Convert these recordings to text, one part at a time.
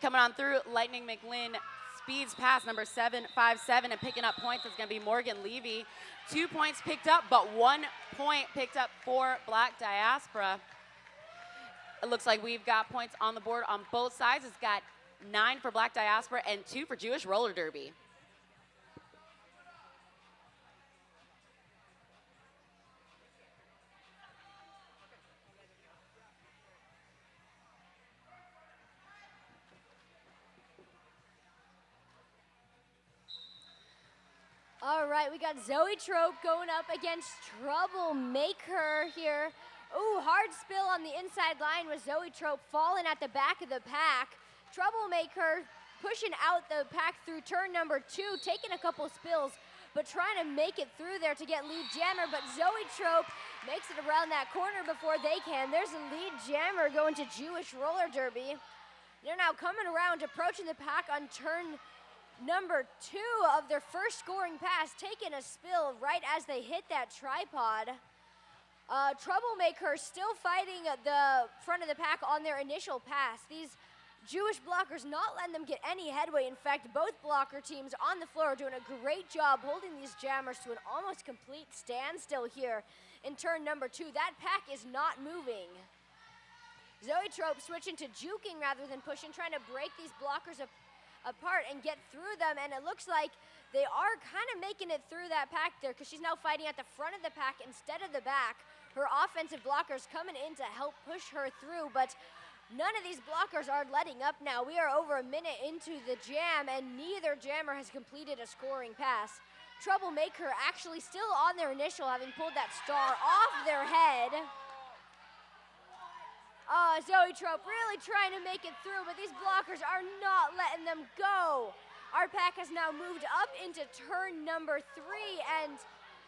Coming on through, Lightning McLean speeds past number 757 and picking up points. It's going to be Morgan Levy. 2 points picked up, but 1 point picked up for Black Diaspora. It looks like we've got points on the board on both sides. It's got 9 for Black Diaspora and 2 for Jewish Roller Derby. All right, we got Zoe Trope going up against Troublemaker here. Ooh, hard spill on the inside line with Zoe Trope falling at the back of the pack. Troublemaker pushing out the pack through turn number 2, taking a couple spills, but trying to make it through there to get lead jammer. But Zoe Trope makes it around that corner before they can. There's a lead jammer going to Jewish Roller Derby. They're now coming around, approaching the pack on turn number 2 of their first scoring pass, taking a spill right as they hit that tripod. Troublemaker still fighting the front of the pack on their initial pass. These Jewish blockers not letting them get any headway. In fact, both blocker teams on the floor are doing a great job holding these jammers to an almost complete standstill here in turn number 2. That pack is not moving. Zoe Trope switching to juking rather than pushing, trying to break these blockers apart and get through them, and it looks like they are kind of making it through that pack there because she's now fighting at the front of the pack instead of the back. Her offensive blockers coming in to help push her through, but none of these blockers are letting up now. We are over a minute into the jam, and neither jammer has completed a scoring pass. Troublemaker actually still on their initial, having pulled that star off their head. Zoe Trope really trying to make it through, but these blockers are not letting them go. Our pack has now moved up into turn number 3, and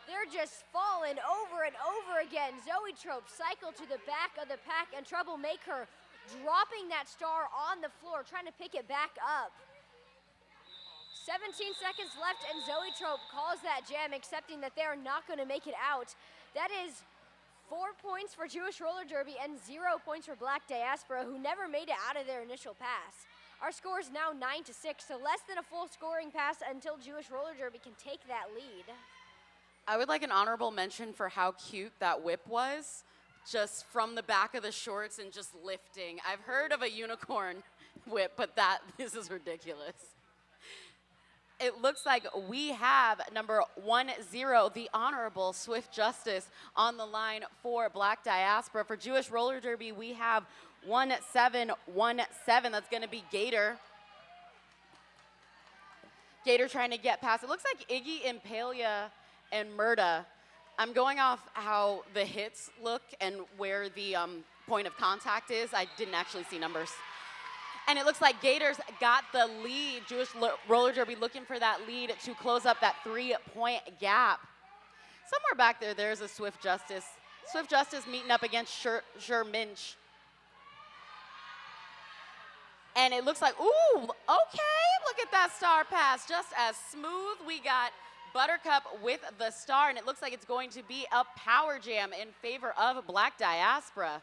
they're just falling over and over again. Zoe Trope cycled to the back of the pack, and Troublemaker dropping that star on the floor, trying to pick it back up. 17 seconds left, and Zoe Trope calls that jam, accepting that they're not going to make it out. That is 4 points for Jewish Roller Derby and 0 points for Black Diaspora, who never made it out of their initial pass. Our score is now 9-6, so less than a full scoring pass until Jewish Roller Derby can take that lead. I would like an honorable mention for how cute that whip was, just from the back of the shorts and just lifting. I've heard of a unicorn whip, but this is ridiculous. It looks like we have number 10, the Honorable Swift Justice, on the line for Black Diaspora. For Jewish Roller Derby, we have 1717. That's going to be Gator. Gator trying to get past. It looks like Iggy, Impalia, and Murda. I'm going off how the hits look and where the point of contact is. I didn't actually see numbers. And it looks like Gators got the lead. Jewish Roller Derby looking for that lead to close up that 3-point gap. Somewhere back there, there's a Swift Justice. Swift Justice meeting up against Sure Minch. And it looks like, ooh, okay, look at that star pass. Just as smooth. We got Buttercup with the star, and it looks like it's going to be a power jam in favor of Black Diaspora.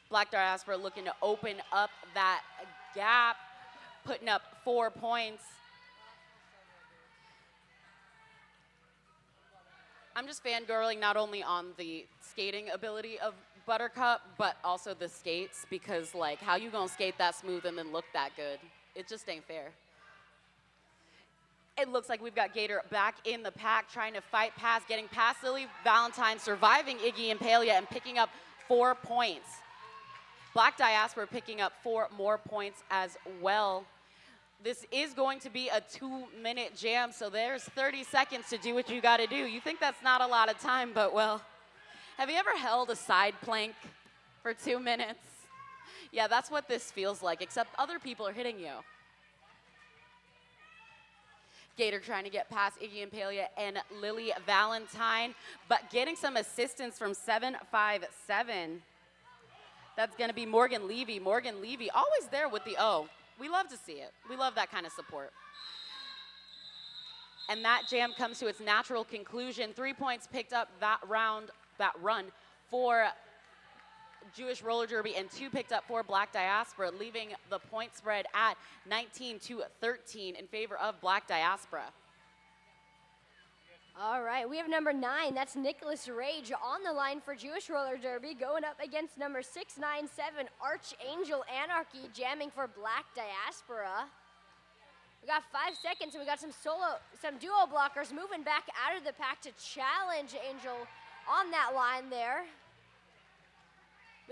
Black Diaspora looking to open up that gap, putting up 4 points. I'm just fangirling not only on the skating ability of Buttercup, but also the skates, because like, how you gonna skate that smooth and then look that good? It just ain't fair. It looks like we've got Gator back in the pack, trying to fight past, getting past Lily Valentine, surviving Iggy Impalia, and picking up 4 points. Black Diaspora picking up 4 more points as well. This is going to be a 2-minute jam, so there's 30 seconds to do what you gotta do. You think that's not a lot of time, but well, have you ever held a side plank for 2 minutes? Yeah, that's what this feels like, except other people are hitting you. Gator trying to get past Iggy Impalia and Lily Valentine, but getting some assistance from 757. That's going to be Morgan Levy. Morgan Levy, always there with the O. We love to see it. We love that kind of support. And that jam comes to its natural conclusion. 3 points picked up that run for Jewish Roller Derby and 2 picked up for Black Diaspora, leaving the point spread at 19-13 in favor of Black Diaspora. All right, we have number 9. That's Nicholas Rage on the line for Jewish Roller Derby, going up against number 697, Archangel Anarchy, jamming for Black Diaspora. We got 5 seconds, and we got some duo blockers moving back out of the pack to challenge Angel on that line there.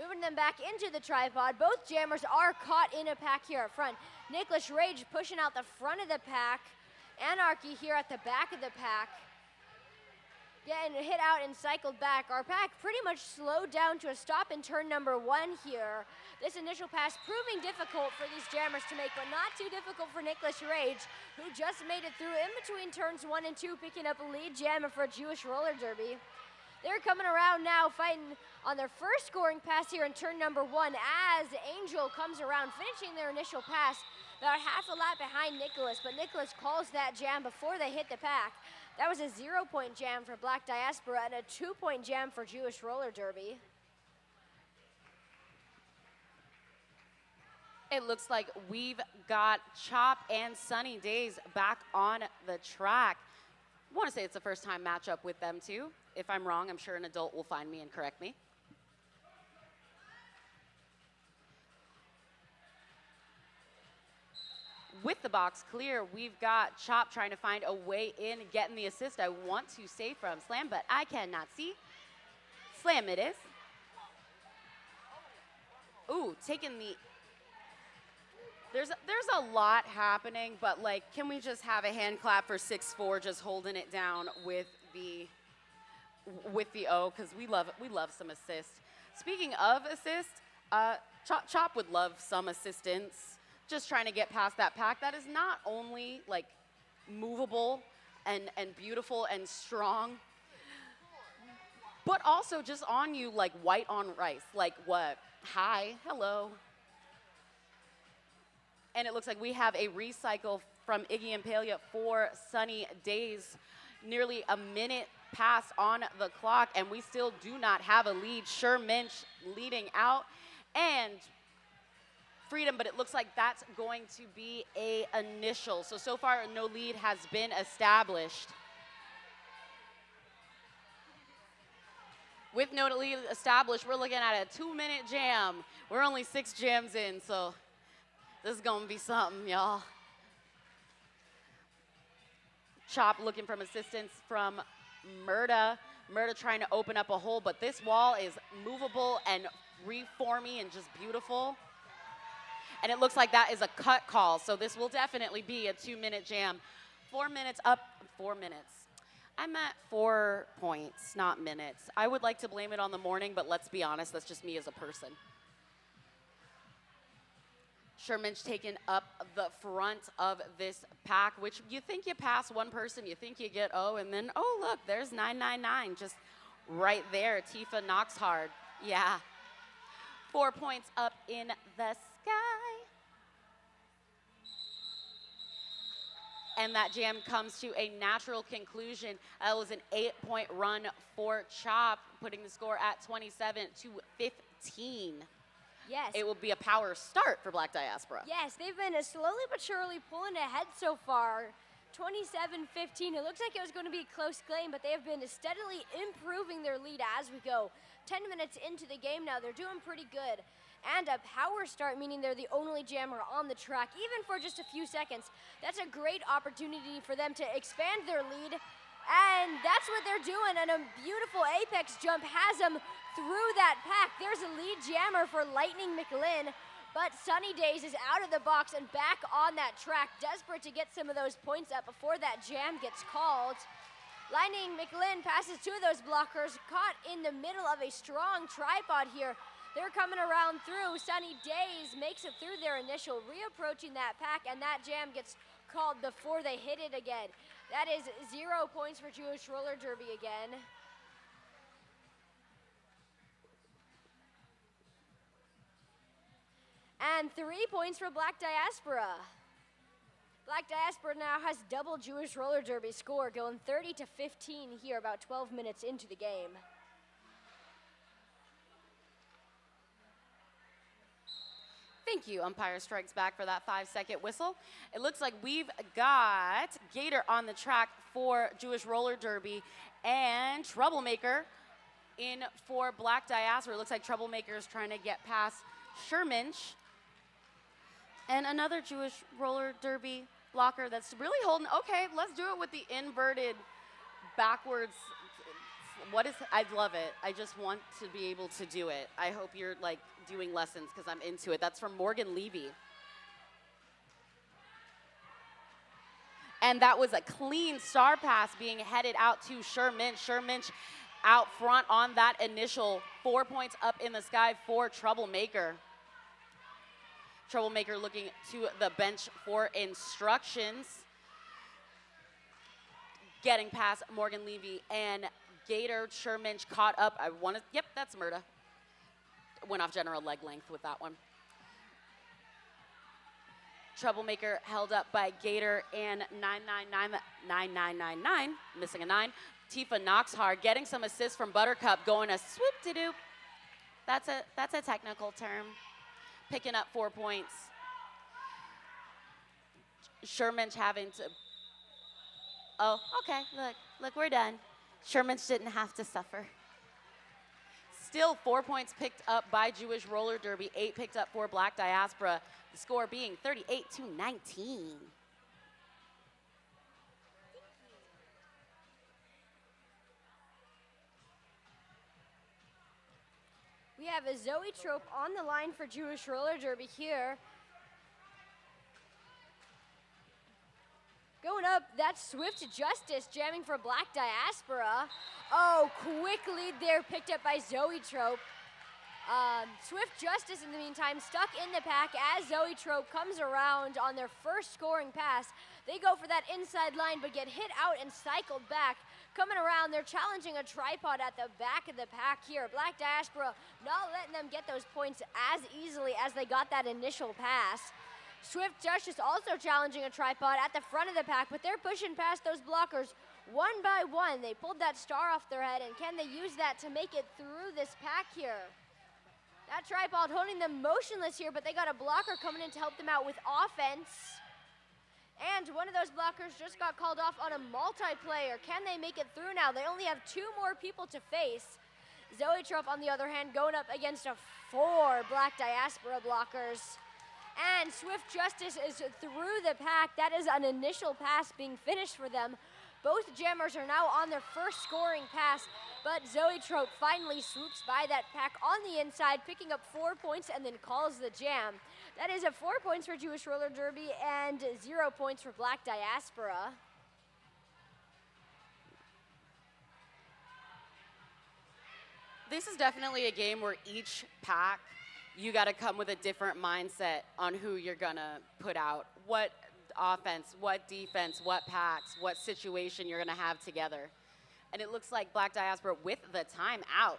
Moving them back into the tripod. Both jammers are caught in a pack here up front. Nicholas Rage pushing out the front of the pack. Anarchy here at the back of the pack. Getting hit out and cycled back. Our pack pretty much slowed down to a stop in turn number 1 here. This initial pass proving difficult for these jammers to make, but not too difficult for Nicholas Rage, who just made it through in between turns 1 and 2, picking up a lead jammer for Jewish Roller Derby. They're coming around now, fighting on their first scoring pass here in turn number 1 as Angel comes around, finishing their initial pass about half a lap behind Nicholas, but Nicholas calls that jam before they hit the pack. That was a 0-point jam for Black Diaspora and a 2-point jam for Jewish Roller Derby. It looks like we've got Chop and Sunny Days back on the track. I want to say it's the first time matchup with them too. If I'm wrong, I'm sure an adult will find me and correct me. With the box clear, we've got Chop trying to find a way in, getting the assist I want to say from Slam, but I cannot see. Slam it is. Ooh, taking the... There's a lot happening, but like, can we just have a hand clap for 6'4", just holding it down with the O, because we love some assist. Speaking of assist, Chop would love some assistance. Just trying to get past that pack that is not only like movable and beautiful and strong, but also just on you like white on rice. Like what? Hi, hello. And it looks like we have a recycle from Iggy and Palia for Sunny Days. Nearly a minute passed on the clock, and we still do not have a lead. Minch leading out, and Freedom, but it looks like that's going to be a initial. So far, no lead has been established. With no lead established, we're looking at a 2-minute jam. We're only 6 jams in, so this is gonna be something, y'all. Chop looking for assistance from Murda. Murda trying to open up a hole, but this wall is movable and reforming and just beautiful. And it looks like that is a cut call, so this will definitely be a 2-minute jam. 4 minutes up, 4 minutes. I'm at 4 points, not minutes. I would like to blame it on the morning, but let's be honest, that's just me as a person. Sherman's taken up the front of this pack, which you think you pass one person, you think you get O, and then, oh, look, there's 999 just right there. Tifa knocks hard. Yeah. 4 points up in the sky. And that jam comes to a natural conclusion. That was an 8-point run for Chop, putting the score at 27-15. Yes. It will be a power start for Black Diaspora. Yes, they've been slowly but surely pulling ahead so far. 27-15. It looks like it was going to be a close game, but they have been steadily improving their lead as we go. 10 minutes into the game now, they're doing pretty good. And a power start, meaning they're the only jammer on the track, even for just a few seconds. That's a great opportunity for them to expand their lead. And that's what they're doing, and a beautiful apex jump has them through that pack. There's a lead jammer for Lightning McLean, but Sunny Days is out of the box and back on that track, desperate to get some of those points up before that jam gets called. Lightning McLean passes 2 of those blockers, caught in the middle of a strong tripod here. They're coming around through. Sunny Days makes it through their initial, reapproaching that pack, and that jam gets called before they hit it again. That is 0 points for Jewish Roller Derby again. And 3 points for Black Diaspora. Black Diaspora now has double Jewish Roller Derby score, going 30-15 here, about 12 minutes into the game. you. Umpire strikes back for that 5-second whistle. It looks like we've got Gator on the track for Jewish Roller Derby and Troublemaker in for Black Diaspora. It looks like Troublemaker is trying to get past Sherminch. And another Jewish Roller Derby blocker that's really holding. Okay, let's do it with the inverted backwards. I love it. I just want to be able to do it. I hope you're like doing lessons because I'm into it. That's from Morgan Levy. And that was a clean star pass being headed out to Sherminch. Sherminch out front on that initial 4 points up in the sky for Troublemaker. Troublemaker looking to the bench for instructions. Getting past Morgan Levy and Gator. Sherminch caught up. Yep, that's Murda. Went off general leg length with that one. Troublemaker held up by Gator and 9999, missing a 9. Tifa Knoxhard getting some assists from Buttercup, going a swoop-de-doop. That's a technical term. Picking up 4 points. Sherminch having to. Oh, okay. Look, we're done. Sherminch didn't have to suffer. Still 4 points picked up by Jewish Roller Derby, 8 picked up for Black Diaspora. The score being 38-19. We have a Zoe Trope on the line for Jewish Roller Derby here. Going up, that's Swift Justice jamming for Black Diaspora. Oh, quick lead there picked up by Zoe Trope. Swift Justice, in the meantime, stuck in the pack as Zoe Trope comes around on their first scoring pass. They go for that inside line, but get hit out and cycled back. Coming around, they're challenging a tripod at the back of the pack here. Black Diaspora not letting them get those points as easily as they got that initial pass. Swift Justice also challenging a tripod at the front of the pack, but they're pushing past those blockers one by one. They pulled that star off their head, and can they use that to make it through this pack here? That tripod holding them motionless here, but they got a blocker coming in to help them out with offense. And one of those blockers just got called off on a multiplayer. Can they make it through now? They only have 2 more people to face. Zoe Trope, on the other hand, going up against 4 Black Diaspora blockers. And Swift Justice is through the pack. That is an initial pass being finished for them. Both jammers are now on their first scoring pass, but Zoe Trope finally swoops by that pack on the inside, picking up 4 points and then calls the jam. That is a 4 points for Jewish Roller Derby and 0 points for Black Diaspora. This is definitely a game where each pack, you got to come with a different mindset on who you're going to put out. What offense, what defense, what packs, what situation you're going to have together. And it looks like Black Diaspora with the timeout.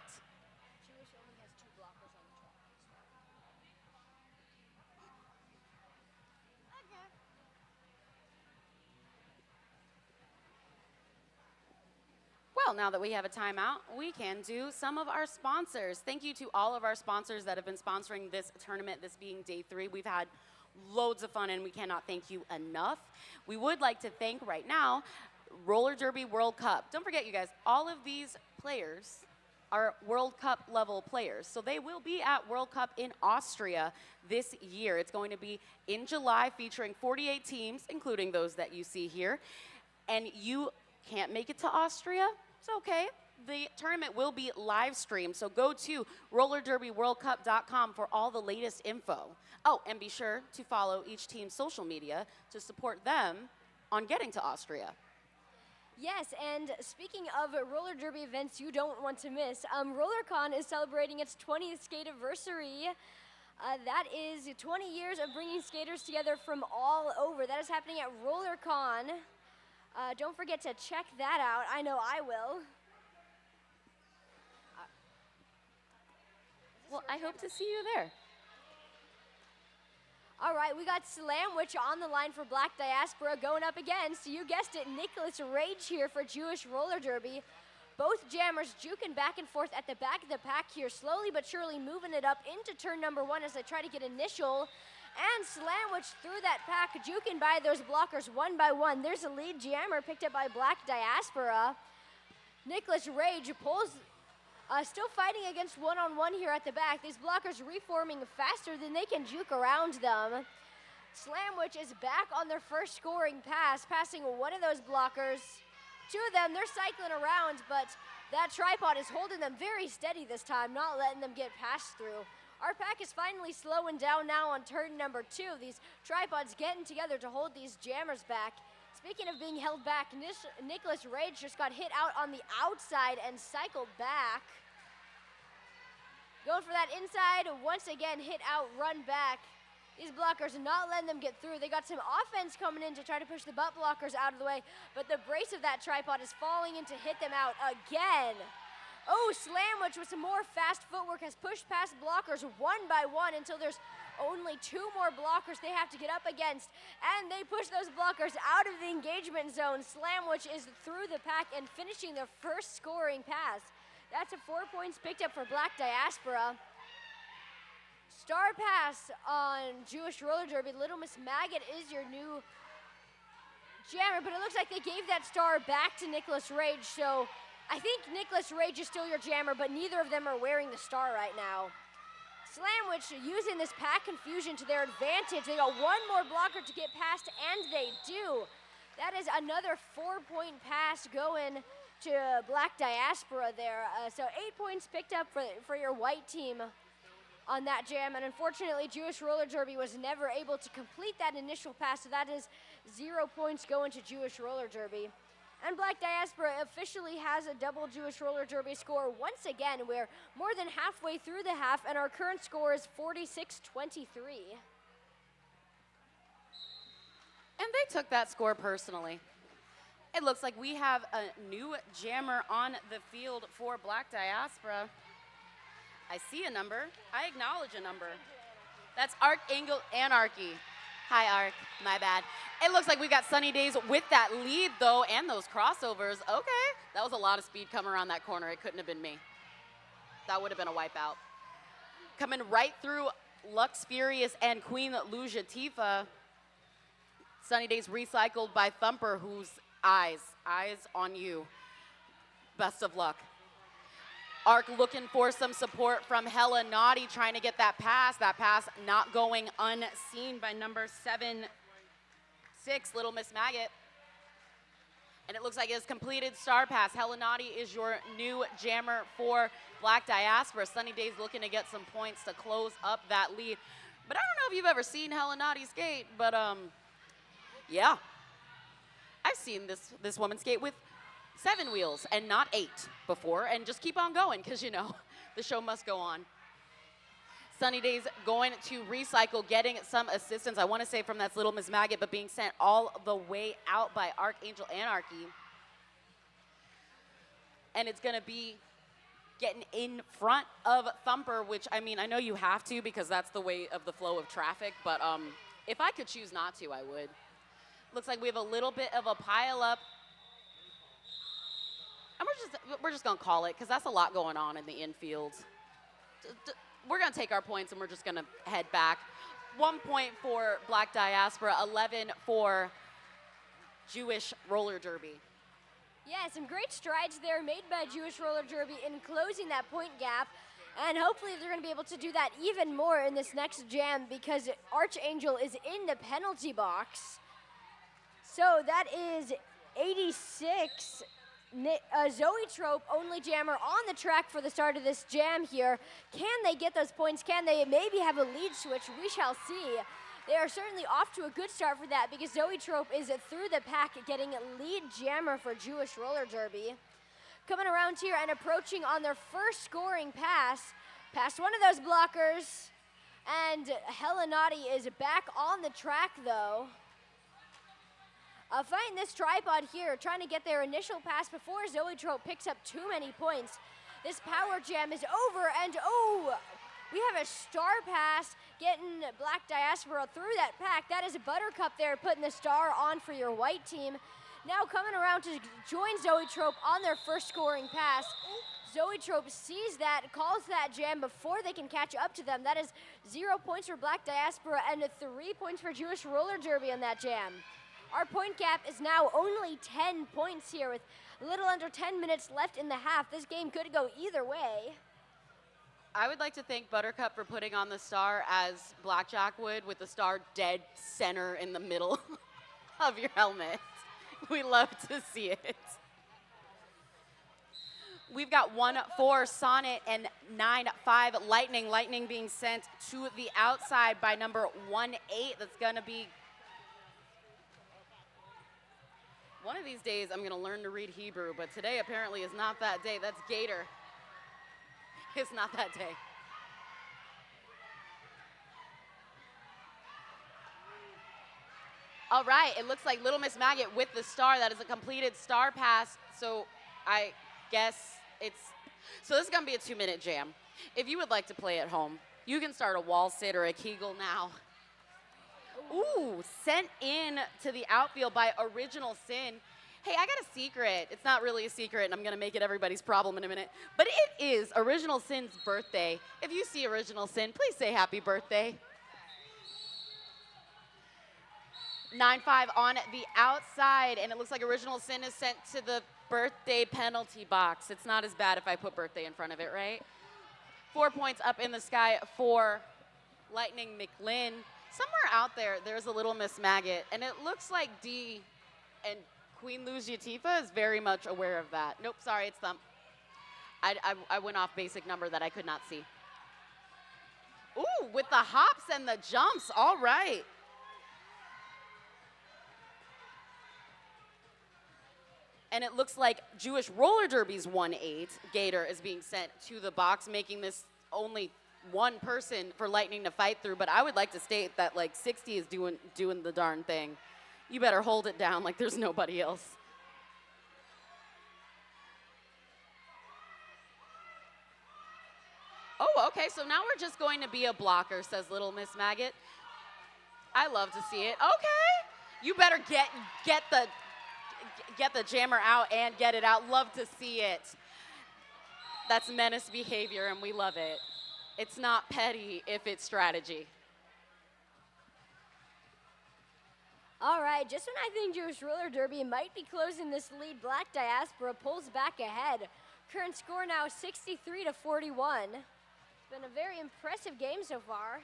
Jewish only has 2 blockers on the track. Well, now that we have a timeout, we can do some of our sponsors. Thank you to all of our sponsors that have been sponsoring this tournament, this being day 3. We've had loads of fun, and we cannot thank you enough. We would like to thank right now Roller Derby World Cup. Don't forget, you guys, all of these players are World Cup level players. So they will be at World Cup in Austria this year. It's going to be in July, featuring 48 teams, including those that you see here. And you can't make it to Austria? It's okay. The tournament will be live streamed, so go to rollerderbyworldcup.com for all the latest info. Oh, and be sure to follow each team's social media to support them on getting to Austria. Yes, and speaking of roller derby events you don't want to miss, RollerCon is celebrating its 20th skate anniversary. That is 20 years of bringing skaters together from all over. That is happening at RollerCon. Don't forget to check that out. I know I will. Well, I hope to see you there. All right, we got Slamwich on the line for Black Diaspora going up against, you guessed it, Nicholas Rage here for Jewish Roller Derby. Both jammers juking back and forth at the back of the pack here, slowly but surely moving it up into turn number 1 as they try to get initial. And Slamwich through that pack, juking by those blockers one by one. There's a lead jammer picked up by Black Diaspora. Nicholas Rage pulls, still fighting against one-on-one here at the back. These blockers reforming faster than they can juke around them. Slamwich is back on their first scoring pass, passing one of those blockers. Two of them, they're cycling around, but that tripod is holding them very steady this time, not letting them get passed through. Our pack is finally slowing down now on turn number 2. These tripods getting together to hold these jammers back. Speaking of being held back, Nicholas Rage just got hit out on the outside and cycled back. Going for that inside, once again hit out, run back. These blockers are not letting them get through. They got some offense coming in to try to push the butt blockers out of the way, but the brace of that tripod is falling in to hit them out again. Oh, Slamwich with some more fast footwork has pushed past blockers one by one until there's only 2 more blockers they have to get up against. And they push those blockers out of the engagement zone. Slamwich is through the pack and finishing their first scoring pass. That's a 4 points picked up for Black Diaspora. Star pass on Jewish Roller Derby. Little Miss Maggot is your new jammer, but it looks like they gave that star back to Nicholas Rage, so I think Nicholas Rage is still your jammer, but neither of them are wearing the star right now. Slamwich using this pack confusion to their advantage. They got 1 more blocker to get past, and they do. That is another 4-point pass going to Black Diaspora there. So 8 points picked up for your white team on that jam, and unfortunately Jewish Roller Derby was never able to complete that initial pass, so that is 0 points going to Jewish Roller Derby. And Black Diaspora officially has a double Jewish Roller Derby score once again. We're more than halfway through the half, and our current score is 46-23. And they took that score personally. It looks like we have a new jammer on the field for Black Diaspora. I see a number. I acknowledge a number. That's Archangel Anarchy. Hi, Arc. My bad. It looks like we got Sunny Days with that lead, though, and those crossovers. Okay. That was a lot of speed coming around that corner. It couldn't have been me. That would have been a wipeout. Coming right through Lux Furious and Queen Luja Tifa. Sunny Days recycled by Thumper, whose eyes on you. Best of luck. Arc looking for some support from Hella Naughty, trying to get that pass. That pass not going unseen by number 7-6, Little Miss Maggot. And it looks like it's completed star pass. Hella Naughty is your new jammer for Black Diaspora. Sunny Days looking to get some points to close up that lead. But I don't know if you've ever seen Hella Naughty skate, but yeah. I've seen this woman skate with 7 wheels and not 8 before, and just keep on going because, you know, the show must go on. Sunny Days going to recycle, getting some assistance, I want to say from that Little Miss Maggot, but being sent all the way out by Archangel Anarchy. And it's going to be getting in front of Thumper, which, I mean, I know you have to because that's the way of the flow of traffic, but if I could choose not to, I would. Looks like we have a little bit of a pile-up. And we're just going to call it because that's a lot going on in the infield. We're going to take our points and we're just going to head back. 1 point for Black Diaspora, 11 for Jewish Roller Derby. Yeah, some great strides there made by Jewish Roller Derby in closing that point gap. And hopefully they're going to be able to do that even more in this next jam because Archangel is in the penalty box. So that is 86. Zoe Trope, only jammer on the track for the start of this jam here. Can they get those points? Can they maybe have a lead switch? We shall see. They are certainly off to a good start for that because Zoe Trope is through the pack getting lead jammer for Jewish Roller Derby. Coming around here and approaching on their first scoring pass, past one of those blockers. And Hella Naughty is back on the track though. Fighting this tripod here, trying to get their initial pass before Zoe Trope picks up too many points. This power jam is over, and oh, we have a star pass getting Black Diaspora through that pack. That is a Buttercup there, putting the star on for your white team. Now coming around to join Zoe Trope on their first scoring pass. Zoetrope sees that, calls that jam before they can catch up to them. That is 0 points for Black Diaspora and 3 points for Jewish Roller Derby on that jam. Our point gap is now only 10 points here with a little under 10 minutes left in the half. This game could go either way. I would like to thank Buttercup for putting on the star as Blackjack would, with the star dead center in the middle of your helmet. We love to see it. We've got 1-4 Sonnet and 9-5 Lightning. Lightning being sent to the outside by number 1-8. That's going to be... One of these days, I'm going to learn to read Hebrew, but today apparently is not that day. That's Gator. It's not that day. All right, it looks like Little Miss Maggot with the star. That is a completed star pass, so I guess so this is going to be a 2-minute jam. If you would like to play at home, you can start a wall sit or a Kegel now. Ooh, sent in to the outfield by Original Sin. Hey, I got a secret. It's not really a secret, and I'm going to make it everybody's problem in a minute. But it is Original Sin's birthday. If you see Original Sin, please say happy birthday. 9-5 on the outside, and it looks like Original Sin is sent to the birthday penalty box. It's not as bad if I put birthday in front of it, right? 4 points up in the sky for Lightning McLean. Somewhere out there, there's a Little Miss Maggot, and it looks like D and Queen Luz Yatifa is very much aware of that. Nope, sorry, it's Thump. I went off basic number that I could not see. Ooh, with the hops and the jumps, all right. And it looks like Jewish Roller Derby's 1-8. Gator is being sent to the box, making this only one person for Lightning to fight through. But I would like to state that, like, 60 is doing the darn thing. You better hold it down like there's nobody else. Oh, okay, so now we're just going to be a blocker, says Little Miss Maggot. I love to see it. Okay, you better get the jammer out and get it out. Love to see it. That's menace behavior, and we love it. It's not petty if it's strategy. All right, just when I think Jewish Roller Derby might be closing this lead, Black Diaspora pulls back ahead. Current score now 63-41. It's been a very impressive game so far.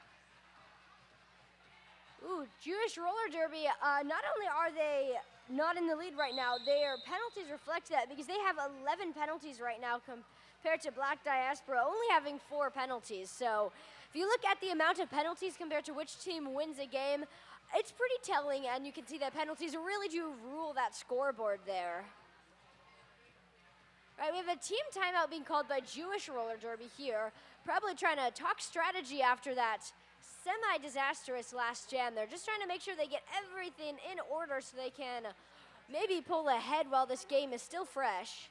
Ooh, Jewish Roller Derby, not only are they not in the lead right now, their penalties reflect that because they have 11 penalties right now compared to Black Diaspora only having 4 penalties. So if you look at the amount of penalties compared to which team wins a game, it's pretty telling, and you can see that penalties really do rule that scoreboard there. Right, we have a team timeout being called by Jewish Roller Derby here, probably trying to talk strategy after that semi-disastrous last jam. They're just trying to make sure they get everything in order so they can maybe pull ahead while this game is still fresh.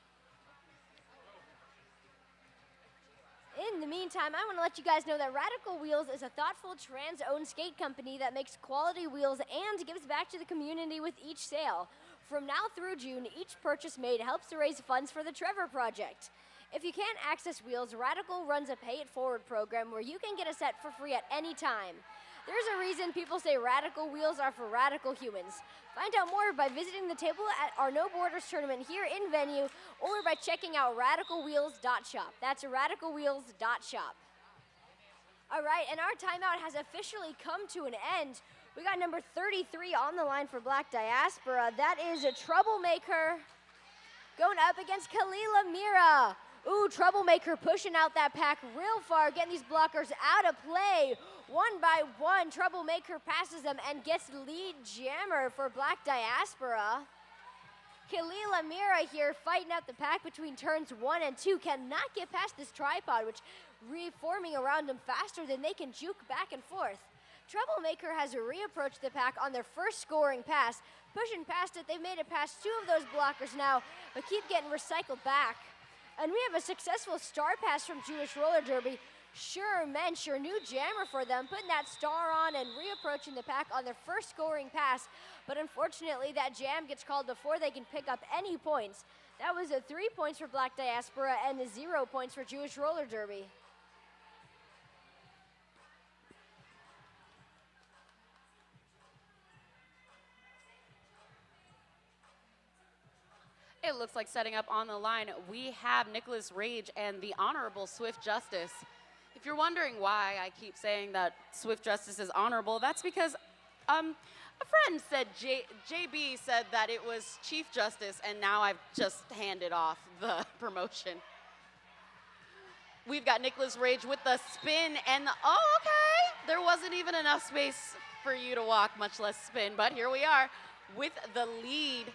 In the meantime, I want to let you guys know that Radical Wheels is a thoughtful trans-owned skate company that makes quality wheels and gives back to the community with each sale. From now through June, each purchase made helps to raise funds for the Trevor Project. If you can't access wheels, Radical runs a Pay It Forward program where you can get a set for free at any time. There's a reason people say Radical Wheels are for radical humans. Find out more by visiting the table at our No Borders tournament here in venue or by checking out radicalwheels.shop. That's radicalwheels.shop. All right, and our timeout has officially come to an end. We got number 33 on the line for Black Diaspora. That is a Troublemaker going up against Kalila Mira. Ooh, Troublemaker pushing out that pack real far, getting these blockers out of play. One by one, Troublemaker passes them and gets lead jammer for Black Diaspora. Kalila Mira here fighting out the pack between turns 1 and 2. Cannot get past this tripod, which reforming around them faster than they can juke back and forth. Troublemaker has reapproached the pack on their first scoring pass. Pushing past it, they've made it past 2 of those blockers now, but keep getting recycled back. And we have a successful star pass from Jewish Roller Derby. Sure new jammer for them, putting that star on and reapproaching the pack on their first scoring pass. But unfortunately, that jam gets called before they can pick up any points. That was a 3 points for Black Diaspora and a 0 points for Jewish Roller Derby. It looks like setting up on the line, we have Nicholas Rage and the Honorable Swift Justice. If you're wondering why I keep saying that Swift Justice is honorable, that's because a friend said, JB said that it was Chief Justice, and now I've just handed off the promotion. We've got Nicholas Rage with the spin and oh, okay. There wasn't even enough space for you to walk, much less spin, but here we are with the lead.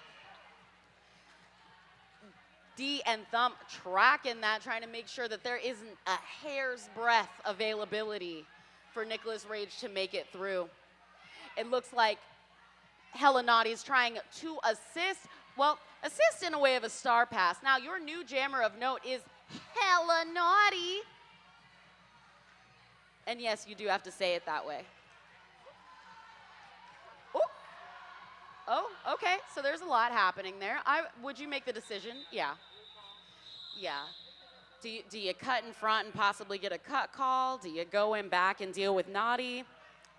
D and Thump tracking that, trying to make sure that there isn't a hair's breadth availability for Nicholas Rage to make it through. It looks like Hella Naughty's trying to assist. Well, assist in a way of a star pass. Now, your new jammer of note is Hella Naughty. And yes, you do have to say it that way. Oh, okay, so there's a lot happening there. Would you make the decision? Yeah. Yeah. Do you cut in front and possibly get a cut call? Do you go in back and deal with Naughty?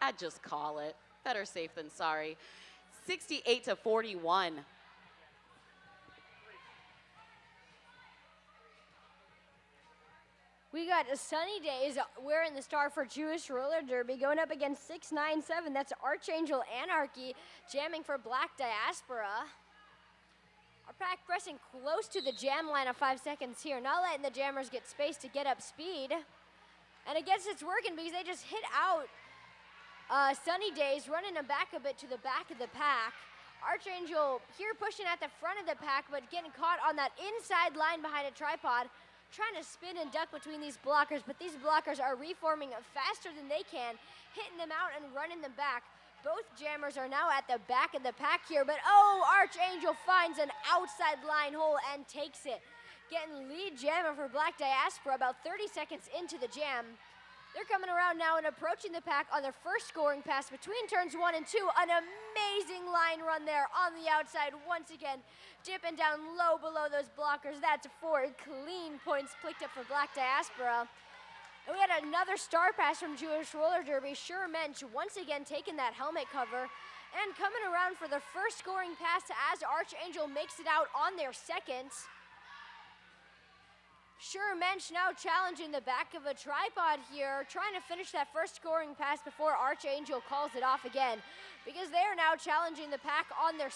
I'd just call it. Better safe than sorry. 68-41. We got a Sunny Days wearing the star for Jewish Roller Derby going up against 697. That's Archangel Anarchy jamming for Black Diaspora. Our pack pressing close to the jam line of 5 seconds here, not letting the jammers get space to get up speed. And I guess it's working because they just hit out Sunny Days, running them back a bit to the back of the pack. Archangel here pushing at the front of the pack, but getting caught on that inside line behind a tripod, trying to spin and duck between these blockers, but these blockers are reforming faster than they can, hitting them out and running them back. Both jammers are now at the back of the pack here, but oh, Archangel finds an outside line hole and takes it. Getting lead jammer for Black Diaspora about 30 seconds into the jam. They're coming around now and approaching the pack on their first scoring pass between turns 1 and 2. An amazing line run there on the outside once again, dipping down low below those blockers. That's 4 clean points picked up for Black Diaspora. And we had another star pass from Jewish Roller Derby. Sure Mensch once again taking that helmet cover and coming around for their first scoring pass as Archangel makes it out on their second. Sure Mensch now challenging the back of a tripod here, trying to finish that first scoring pass before Archangel calls it off again, because they are now challenging the pack on their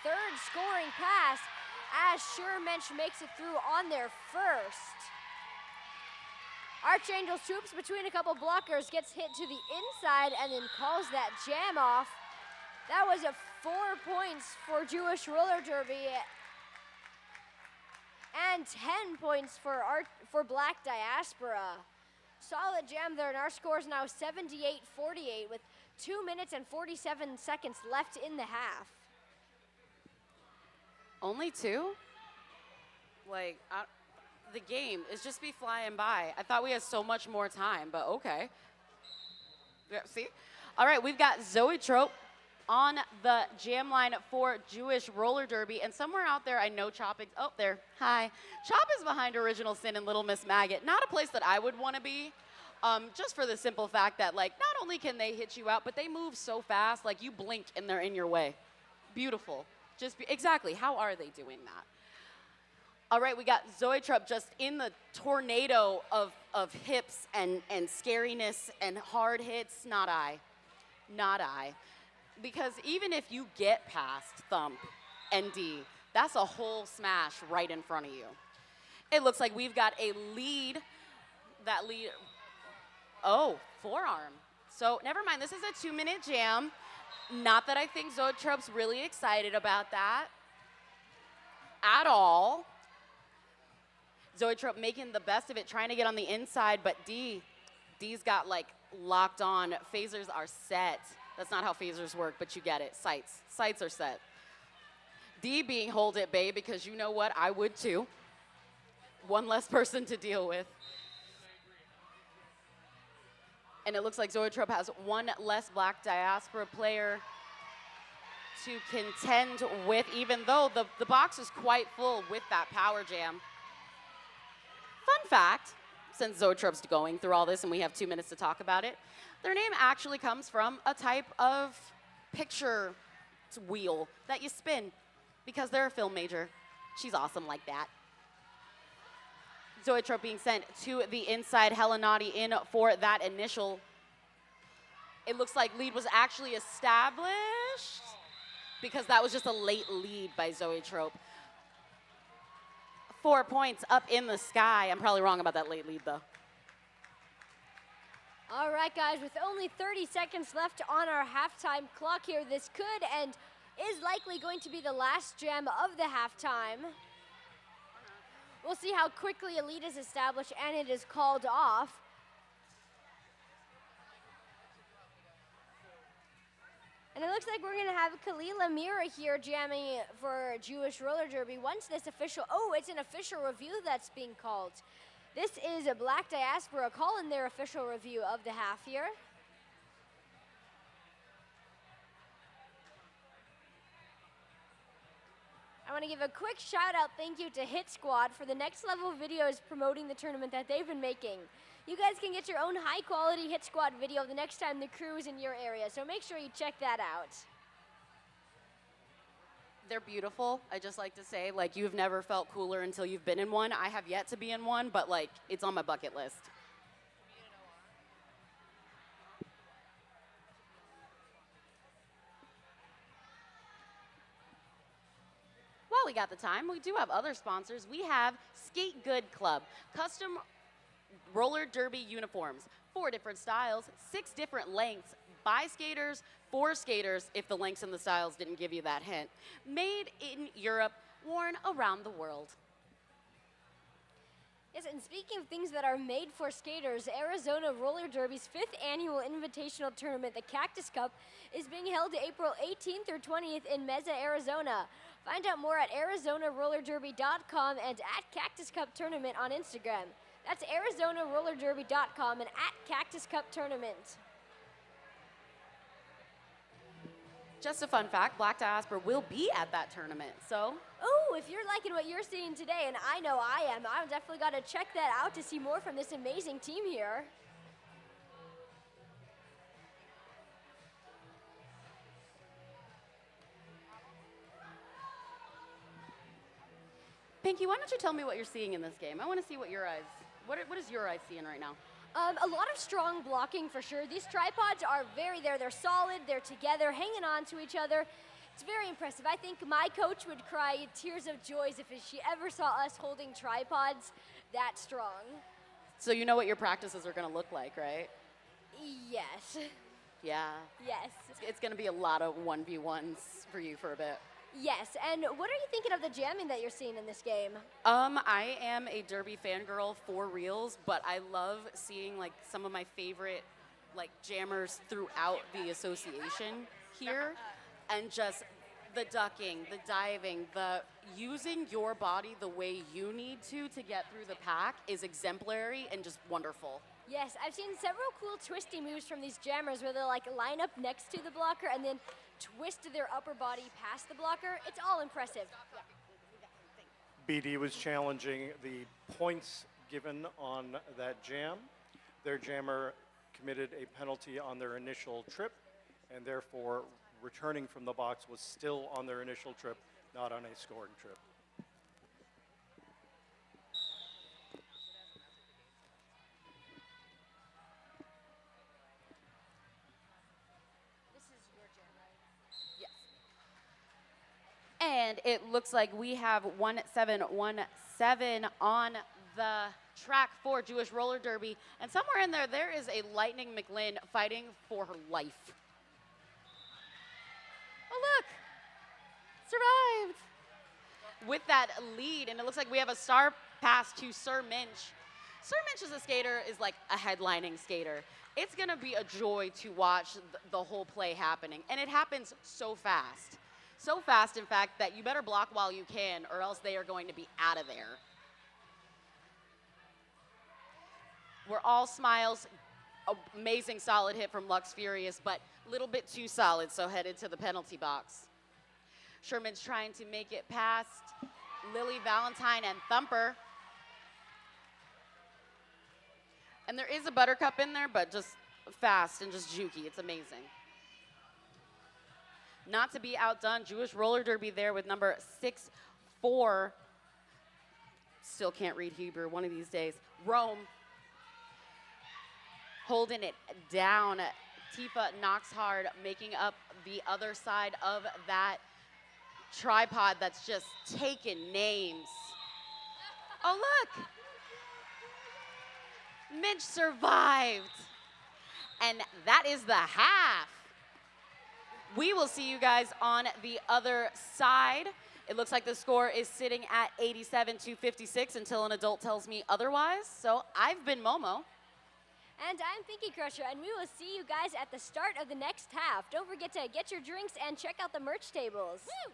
third scoring pass as Sure Mensch makes it through on their first. Archangel swoops between a couple blockers, gets hit to the inside, and then calls that jam off. That was a 4 points for Jewish Roller Derby and 10 points for Black Diaspora. Solid jam there, and our score is now 78-48 with 2 minutes and 47 seconds left in the half. Only 2? Like, the game is just be flying by. I thought we had so much more time, but okay. Yeah, see? All right, we've got Zoe Trope on the jam line for Jewish Roller Derby, and somewhere out there, I know Chop is, oh, there, hi. Chop is behind Original Sin and Little Miss Maggot. Not a place that I would want to be, just for the simple fact that, like, not only can they hit you out, but they move so fast, like, you blink and they're in your way. Beautiful. Exactly, how are they doing that? All right, we got Zoe Trupp just in the tornado of hips and scariness and hard hits. Not I. Not I. Because even if you get past Thump and D, that's a whole smash right in front of you. It looks like we've got a lead. That lead, oh, forearm. So never mind, this is a 2-minute jam. Not that I think Zoe Trupp's really excited about that at all. Zoe Trupp making the best of it, trying to get on the inside, but D's got like locked on. Phasers are set. That's not how phasers work, but you get it. Sights are set. D being hold it, babe, because you know what? I would too. One less person to deal with. And it looks like Zoe Trupp has one less Black Diaspora player to contend with, even though the box is quite full with that power jam. Fun fact, since Zoetrope's going through all this and we have 2 minutes to talk about it, their name actually comes from a type of picture wheel that you spin because they're a film major. She's awesome like that. Zoetrope being sent to the inside, Helenati in for that initial. It looks like lead was actually established because that was just a late lead by Zoetrope. 4 points up in the sky. I'm probably wrong about that late lead, though. All right, guys, with only 30 seconds left on our halftime clock here, this could and is likely going to be the last jam of the halftime. We'll see how quickly a lead is established and it is called off. And it looks like we're going to have Kalila Mira here jamming for Jewish Roller Derby. Once this official, it's an official review that's being called. This is a Black Diaspora calling their official review of the half here. I want to give a quick shout out thank you to Hit Squad for the next level videos promoting the tournament that they've been making. You guys can get your own high quality Hit Squad video the next time the crew is in your area, so make sure you check that out. They're beautiful. I just like to say, like, you've never felt cooler until you've been in one. I have yet to be in one, but, like, it's on my bucket list. While we got the time, we do have other sponsors. We have Skate Good Club, custom roller derby uniforms, 4 different styles, 6 different lengths, by skaters, for skaters, if the lengths and the styles didn't give you that hint. Made in Europe, worn around the world. Yes, and speaking of things that are made for skaters, Arizona Roller Derby's 5th annual invitational tournament, the Cactus Cup, is being held April 18th through 20th in Mesa, Arizona. Find out more at ArizonaRollerDerby.com and at Cactus Cup Tournament on Instagram. That's ArizonaRollerDerby.com and at Cactus Cup Tournament. Just a fun fact, Black Diaspora will be at that tournament, so. Oh, if you're liking what you're seeing today, and I know I am, I've definitely got to check that out to see more from this amazing team here. Pinky, why don't you tell me what you're seeing in this game? I want to see what your eyes, what is your eyes seeing right now? A lot of strong blocking for sure. These tripods are they're solid, they're together, hanging on to each other. It's very impressive. I think my coach would cry tears of joy if she ever saw us holding tripods that strong. So you know what your practices are going to look like, right? Yes. Yeah. Yes. It's going to be a lot of 1v1s for you for a bit. Yes, and what are you thinking of the jamming that you're seeing in this game? I am a derby fangirl for reals, but I love seeing like some of my favorite like jammers throughout the association here, and just the ducking, the diving, the using your body the way you need to get through the pack is exemplary and just wonderful. Yes, I've seen several cool twisty moves from these jammers where they'll like line up next to the blocker and then twist their upper body past the blocker. It's all impressive. BD was challenging the points given on that jam. Their jammer committed a penalty on their initial trip, and therefore returning from the box was still on their initial trip, not on a scoring trip. And it looks like we have 1717 on the track for Jewish Roller Derby. And somewhere in there, there is a Lightning McLean fighting for her life. Oh, look. Survived. With that lead, and it looks like we have a star pass to Sir Minch. Sir Minch is a skater, is like a headlining skater. It's going to be a joy to watch the whole play happening. And it happens so fast. So fast, in fact, that you better block while you can, or else they are going to be out of there. We're all smiles. Amazing solid hit from Lux Furious, but a little bit too solid, so headed to the penalty box. Sherman's trying to make it past Lily Valentine and Thumper. And there is a Buttercup in there, but just fast and just jukey. It's amazing. Not to be outdone, Jewish roller derby there with number 6'4". Still can't read Hebrew one of these days. Rome holding it down. Tifa knocks hard, making up the other side of that tripod that's just taking names. Oh, look. Midge survived. And that is the half. We will see you guys on the other side. It looks like the score is sitting at 87-56 until an adult tells me otherwise. So I've been Momo. And I'm Pinky Crusher, and we will see you guys at the start of the next half. Don't forget to get your drinks and check out the merch tables. Woo!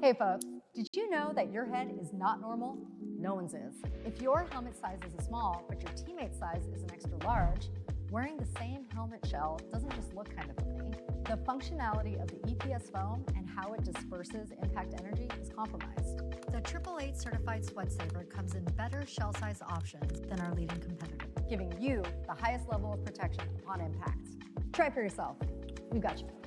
Hey folks, did you know that your head is not normal? No one's is. If your helmet size is a small, but your teammate's size is an extra large, wearing the same helmet shell doesn't just look kind of funny. The functionality of the EPS foam and how it disperses impact energy is compromised. The 888 certified sweat saver comes in better shell size options than our leading competitor, giving you the highest level of protection upon impact. Try it for yourself. We've got you covered.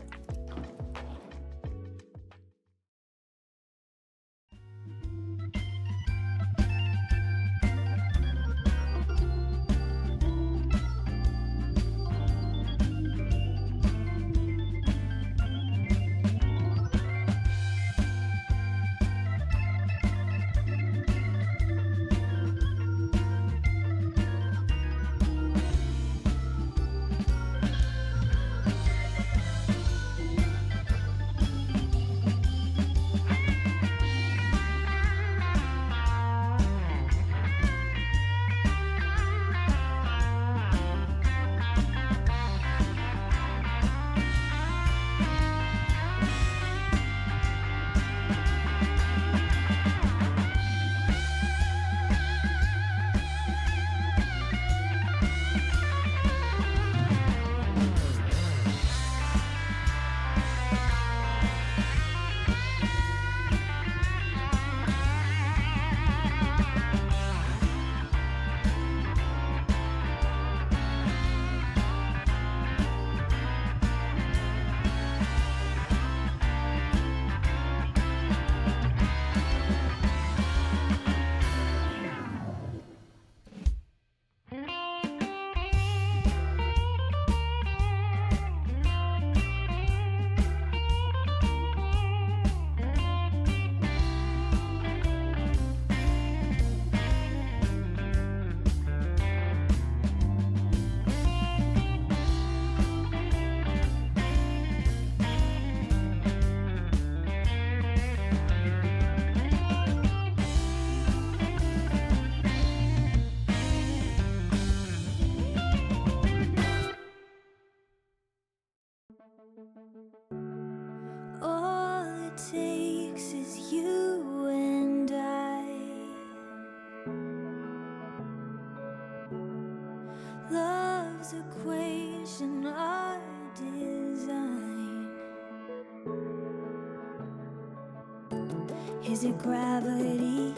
Is it gravity,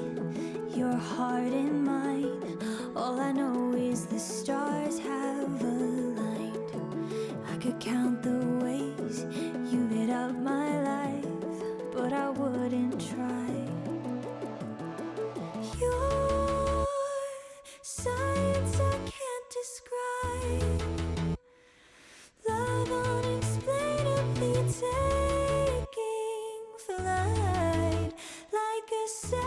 your heart and mine? All I know is the stars have aligned. I could count the ways you lit up my life, but I wouldn't try. Your science I can't describe. Love unexplainably taking flight like a satellite.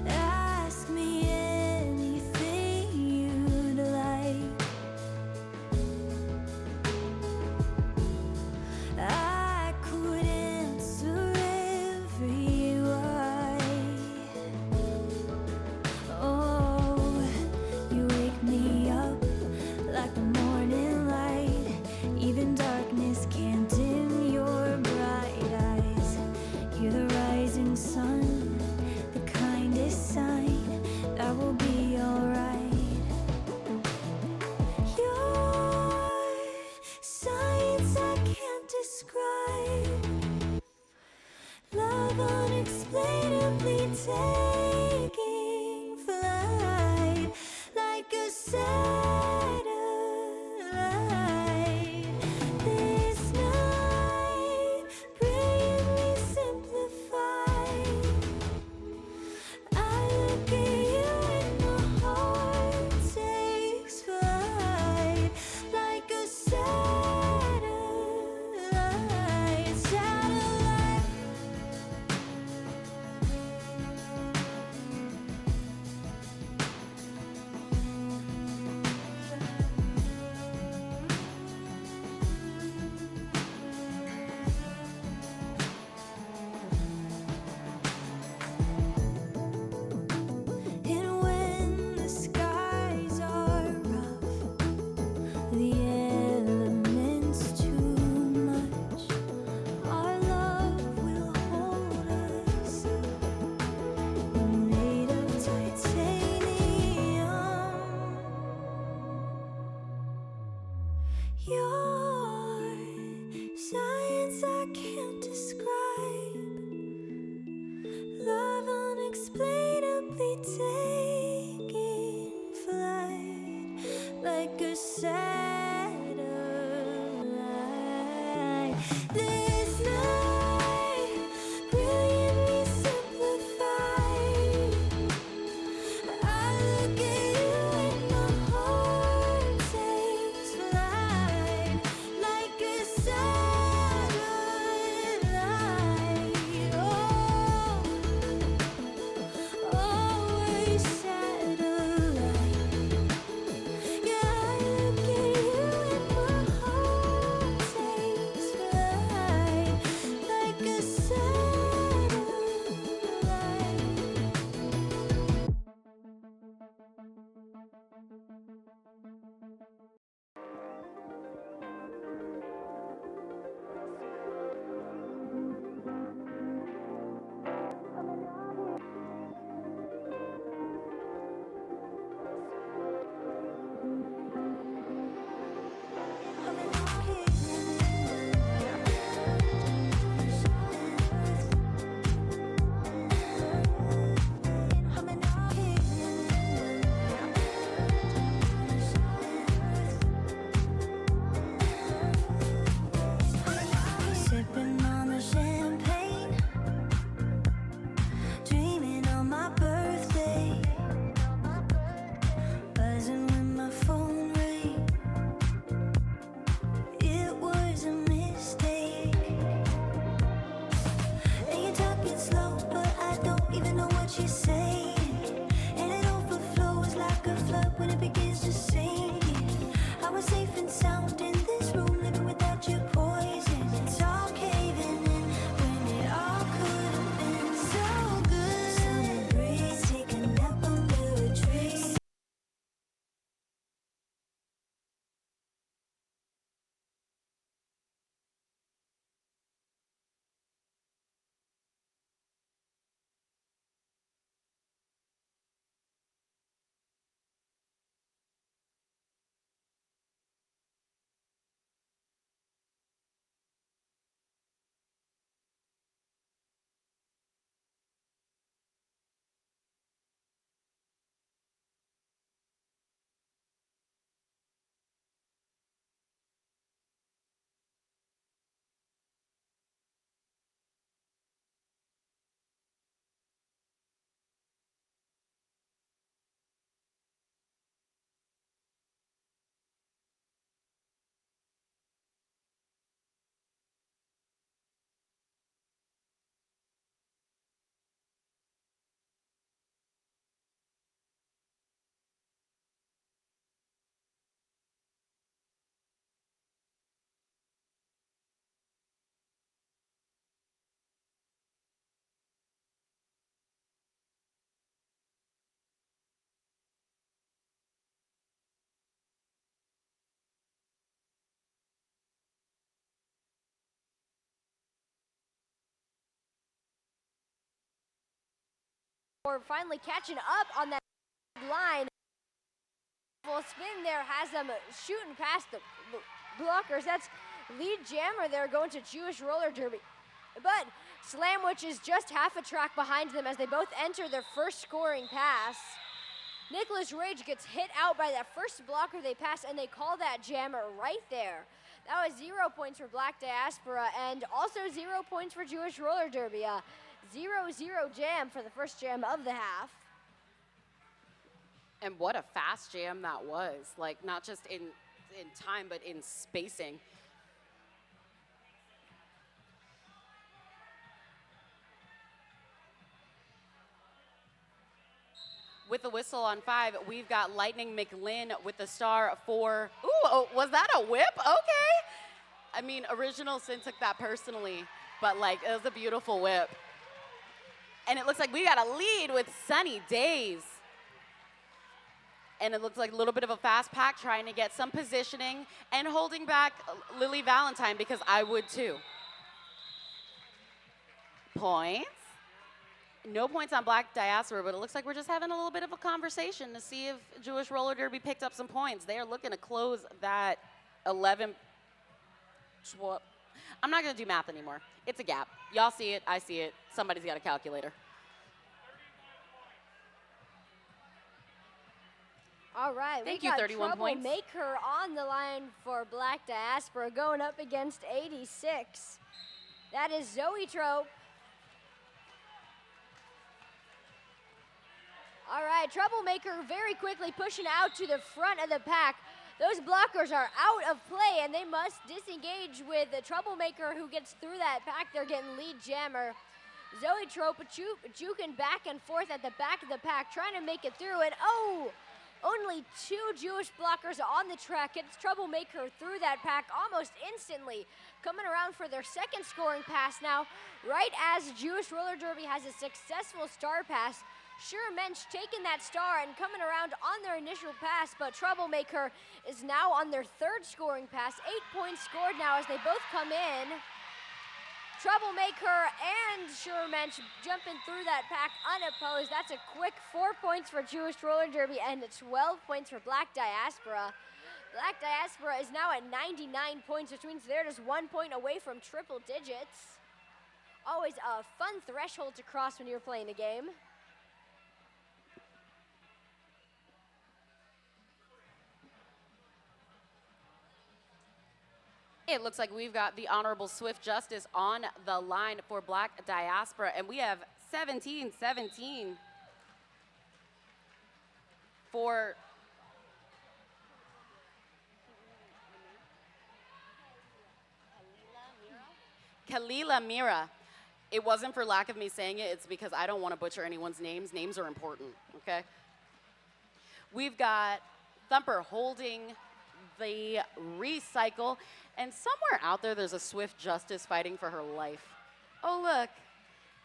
Ask me anything you'd like. I could answer every why. Oh, you wake me up like the morning light. Even darkness can't dim your bright eyes. You're the rising sun, the kindest sign that we'll be alright. Your science I can't describe. Love unexplainably taking flight like a satellite. This night, brilliantly simplified. I look at you and my heart takes flight like a satellite. Satellite. And when the skies are rough, the elements too much, our love will hold us. We're made of titanium. Your science I can't describe. Love unexplainably taking flight like a satellite. This night, brilliantly simplified. I look at you and my heart takes flight like a satellite. Oh, always satellite. Yeah, I look at you and my heart takes flight. Or finally catching up on that line. Full spin there has them shooting past the blockers. That's lead jammer there going to Jewish roller derby. But Slamwich is just half a track behind them as they both enter their first scoring pass. Nicholas Rage gets hit out by that first blocker they pass, and they call that jammer right there. That was 0 points for Black Diaspora and also 0 points for Jewish roller derby. 0-0 jam for the first jam of the half. And what a fast jam that was. Like, not just in time, but in spacing. With the whistle on 5, we've got Lightning McLinn with the star for, ooh, oh, was that a whip? Okay. I mean, Original Sin took that personally, but like, it was a beautiful whip. And it looks like we got a lead with Sunny Days. And it looks like a little bit of a fast pack, trying to get some positioning and holding back Lily Valentine, because I would too. Points. No points on Black Diaspora, but it looks like we're just having a little bit of a conversation to see if Jewish roller derby picked up some points. They are looking to close that 11. I'm not going to do math anymore. It's a gap. Y'all see it. I see it. Somebody's got a calculator. All right, Thank we you, got 31 points. Troublemaker on the line for Black Diaspora going up against 86. That is Zoe Trope. All right, Troublemaker very quickly pushing out to the front of the pack. Those blockers are out of play, and they must disengage with the Troublemaker who gets through that pack. They're getting lead jammer. Zoe Trope juking back and forth at the back of the pack, trying to make it through. And oh, only 2 Jewish blockers on the track. It's Troublemaker through that pack almost instantly. Coming around for their second scoring pass now, right as Jewish Roller Derby has a successful star pass. Sure Mensch taking that star and coming around on their initial pass, but Troublemaker is now on their third scoring pass. 8 points scored now as they both come in. Troublemaker and Sure Mensch jumping through that pack unopposed. That's a quick 4 points for Jewish Roller Derby and 12 points for Black Diaspora. Black Diaspora is now at 99 points, which means they're just 1 point away from triple digits. Always a fun threshold to cross when you're playing a game. It looks like we've got the Honorable Swift Justice on the line for Black Diaspora, and we have 17-17 for Kalila Mira. It wasn't for lack of me saying it, it's because I don't want to butcher anyone's names. Names are important, okay? We've got Thumper holding the recycle, and somewhere out there there's a Swift Justice fighting for her life. Oh, look.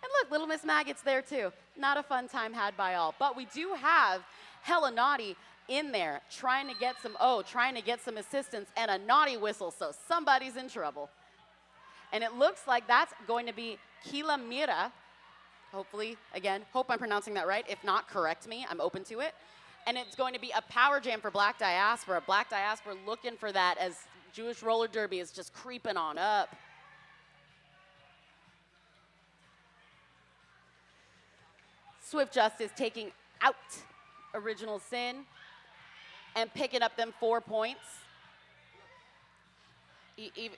And look, Little Miss Maggot's there too. Not a fun time had by all. But we do have Hella Naughty in there trying to get some assistance and a naughty whistle, so somebody's in trouble. And it looks like that's going to be Kila Mira. Hopefully, again, hope I'm pronouncing that right. If not, correct me. I'm open to it. And it's going to be a power jam for Black Diaspora. Black Diaspora looking for that as Jewish Roller Derby is just creeping on up. Swift Justice taking out Original Sin and picking up them 4 points.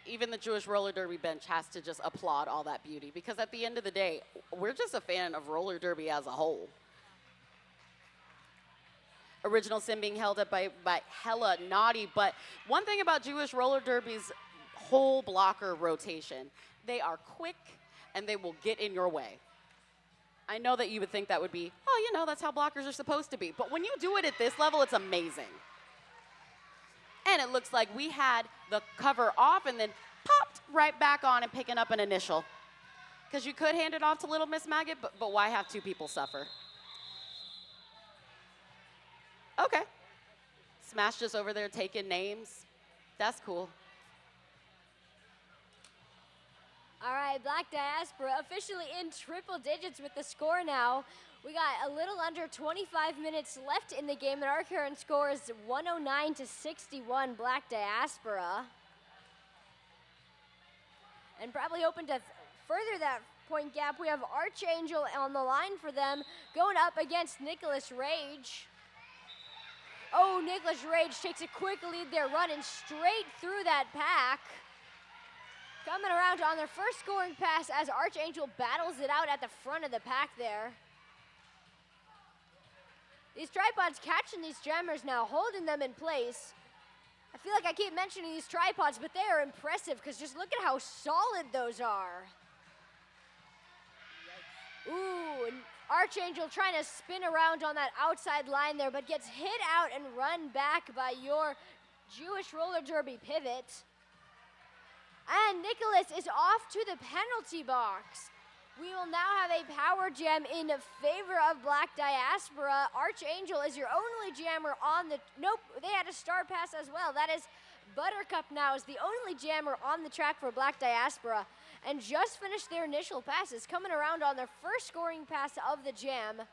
Even the Jewish Roller Derby bench has to just applaud all that beauty, because at the end of the day, we're just a fan of roller derby as a whole. Original Sin being held up by Hella Naughty. But one thing about Jewish Roller Derby's whole blocker rotation, they are quick and they will get in your way. I know that you would think that would be, oh, you know, that's how blockers are supposed to be. But when you do it at this level, it's amazing. And it looks like we had the cover off and then popped right back on and picking up an initial. Because you could hand it off to Little Miss Maggot, but why have 2 people suffer? Okay. Smash just over there taking names. That's cool. All right, Black Diaspora officially in triple digits with the score now. We got a little under 25 minutes left in the game, and our current score is 109 to 61, Black Diaspora. And probably hoping to further that point gap, we have Archangel on the line for them, going up against Nicholas Rage. Oh, Nicholas Rage takes a quick lead there, running straight through that pack. Coming around on their first scoring pass as Archangel battles it out at the front of the pack there. These tripods catching these jammers now, holding them in place. I feel like I keep mentioning these tripods, but they are impressive because just look at how solid those are. Ooh, and Archangel trying to spin around on that outside line there, but gets hit out and run back by your Jewish roller derby pivot. And Nicholas is off to the penalty box. We will now have a power jam in favor of Black Diaspora. Archangel is your only jammer on the, nope, they had a star pass as well. That is Buttercup now is the only jammer on the track for Black Diaspora and just finished their initial passes, coming around on their first scoring pass of the jam.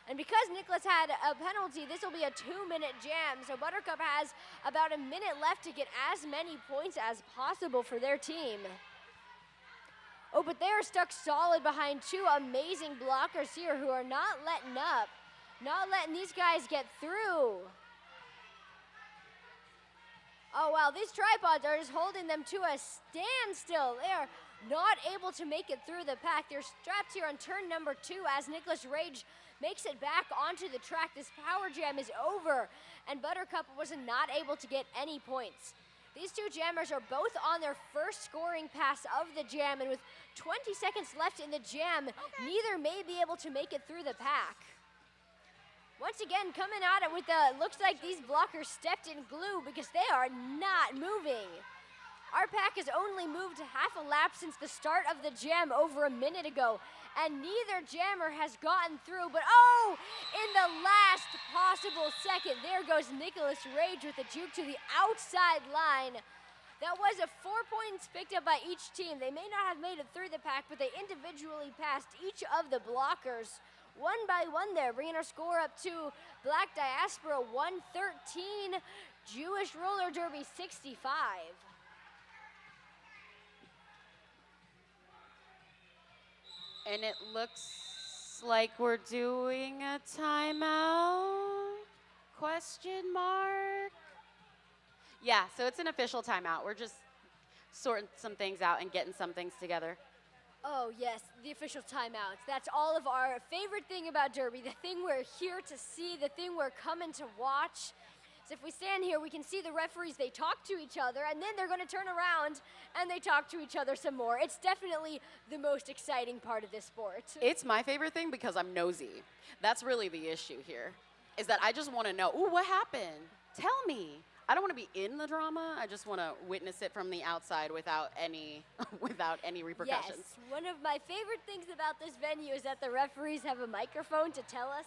And because Nicholas had a penalty, this will be a 2-minute jam. So Buttercup has about a minute left to get as many points as possible for their team. Oh, but they are stuck solid behind two amazing blockers here who are not letting up, not letting these guys get through. Oh, wow, these tripods are just holding them to a standstill. They are not able to make it through the pack. They're strapped here on turn number 2 as Nicholas Rage makes it back onto the track. This power jam is over, and Buttercup was not able to get any points. These two jammers are both on their first scoring pass of the jam, and with 20 seconds left in the jam, neither may be able to make it through the pack. Once again, coming at it with the, looks like these blockers stepped in glue because they are not moving. Our pack has only moved half a lap since the start of the jam over a minute ago, and neither jammer has gotten through, but oh, in the last possible second, there goes Nicholas Rage with a juke to the outside line. That was a 4 points picked up by each team. They may not have made it through the pack, but they individually passed each of the blockers one by one there, bringing our score up to Black Diaspora 113, Jewish Roller Derby 65. And it looks like we're doing a timeout? Question mark? Yeah, so it's an official timeout. We're just sorting some things out and getting some things together. Oh yes, the official timeouts. That's all of our favorite thing about Derby, the thing we're here to see, the thing we're coming to watch. So if we stand here, we can see the referees, they talk to each other, and then they're going to turn around and they talk to each other some more. It's definitely the most exciting part of this sport. It's my favorite thing because I'm nosy. That's really the issue here, is that I just want to know, ooh, what happened? Tell me. I don't want to be in the drama. I just want to witness it from the outside without any repercussions. Yes, one of my favorite things about this venue is that the referees have a microphone to tell us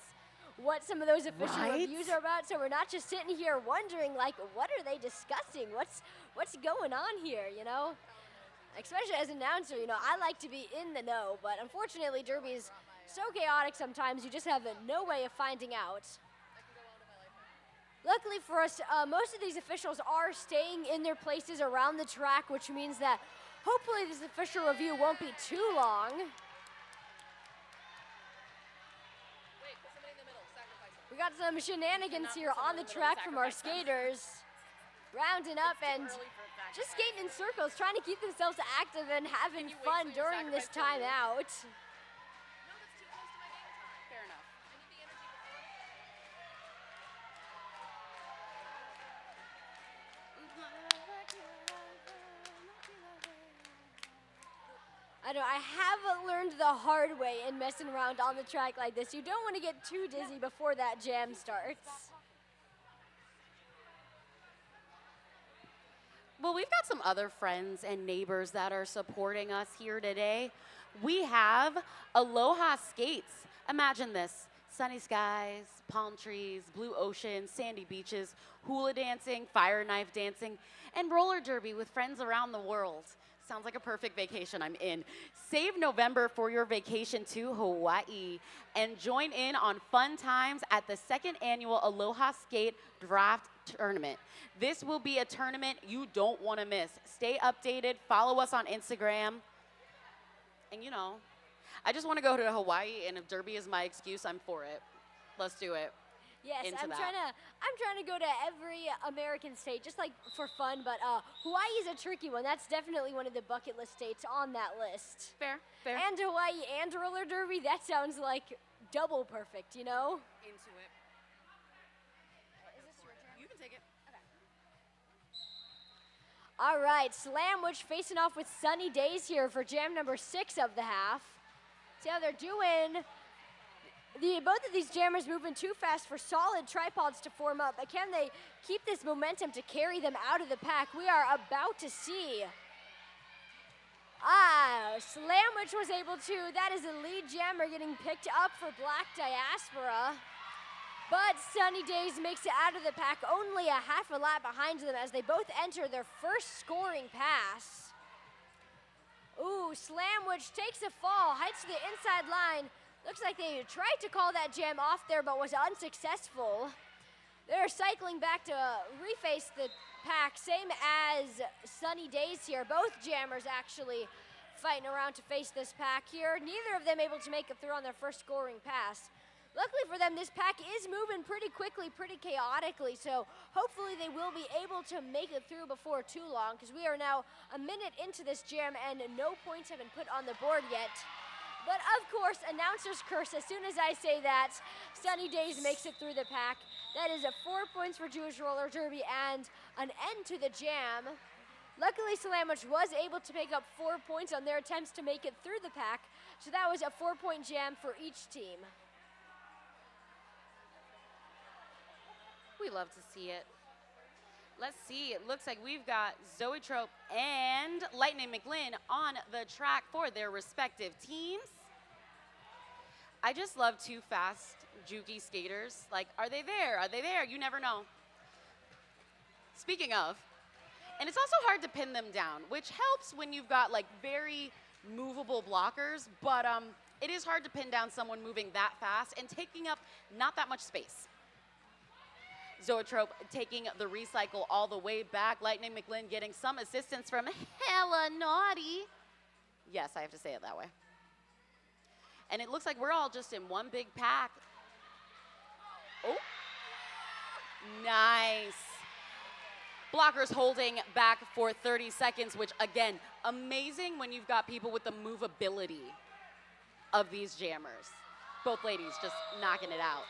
what some of those official reviews are about, so we're not just sitting here wondering, like, what are they discussing? What's going on here, you know? Especially as an announcer, you know, I like to be in the know, but unfortunately, Derby is so chaotic sometimes, you just have no way of finding out. Luckily for us, most of these officials are staying in their places around the track, which means that hopefully this official review won't be too long. We got some shenanigans here on the track from our skaters, rounding up and just skating in circles, trying to keep themselves active and having fun during this timeout. Fair enough. I know, I have learned the hard way in messing around on the track like this. You don't want to get too dizzy before that jam starts. Well, we've got some other friends and neighbors that are supporting us here today. We have Aloha Skates. Imagine this: sunny skies, palm trees, blue ocean, sandy beaches, hula dancing, fire knife dancing, and roller derby with friends around the world. Sounds like a perfect vacation. I'm in. Save November for your vacation to Hawaii and join in on fun times at the second annual Aloha Skate Draft Tournament. This will be a tournament you don't want to miss. Stay updated. Follow us on Instagram. And you know, I just want to go to Hawaii, and if Derby is my excuse, I'm for it. Let's do it. Yes, Into I'm that. trying to go to every American state just like for fun, but Hawaii is a tricky one. That's definitely one of the bucket list states on that list. Fair, fair. And Hawaii and roller derby, that sounds like double perfect, you know? Into it. Is this your turn? You can take it. All right, Slamwich facing off with Sunny Days here for jam number 6 of the half. See how they're doing. Both of these jammers moving too fast for solid tripods to form up. But can they keep this momentum to carry them out of the pack? We are about to see. Slamwich was able to. That is a lead jammer getting picked up for Black Diaspora. But Sunny Days makes it out of the pack, only a half a lap behind them as they both enter their first scoring pass. Ooh, Slamwich takes a fall, heights to the inside line. Looks like they tried to call that jam off there, but was unsuccessful. They're cycling back to reface the pack, same as Sunny Days here. Both jammers actually fighting around to face this pack here. Neither of them able to make it through on their first scoring pass. Luckily for them, this pack is moving pretty quickly, pretty chaotically, so hopefully they will be able to make it through before too long, because we are now a minute into this jam and no points have been put on the board yet. But of course, announcer's curse, as soon as I say that, Sunny Days makes it through the pack. That is a 4 points for Jewish Roller Derby and an end to the jam. Luckily, Slamwich was able to pick up 4 points on their attempts to make it through the pack, so that was a 4-point jam for each team. We love to see it. Let's see, it looks like we've got Zoe Trope and Lightning McLean on the track for their respective teams. I just love two fast, jukey skaters. Like, are they there? Are they there? You never know. Speaking of, and it's also hard to pin them down, which helps when you've got like very movable blockers, but it is hard to pin down someone moving that fast and taking up not that much space. Zoetrope taking the recycle all the way back. Lightning McLean getting some assistance from Hella Naughty. Yes, I have to say it that way. And it looks like we're all just in one big pack. Oh, nice. Blockers holding back for 30 seconds, which again, amazing when you've got people with the movability of these jammers. Both ladies just knocking it out.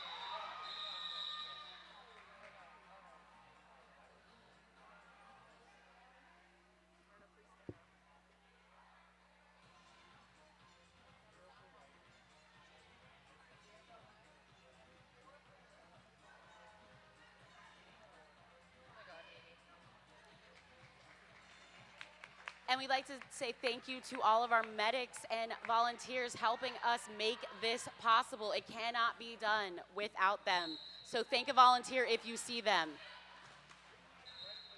And we'd like to say thank you to all of our medics and volunteers helping us make this possible. It cannot be done without them. So thank a volunteer if you see them.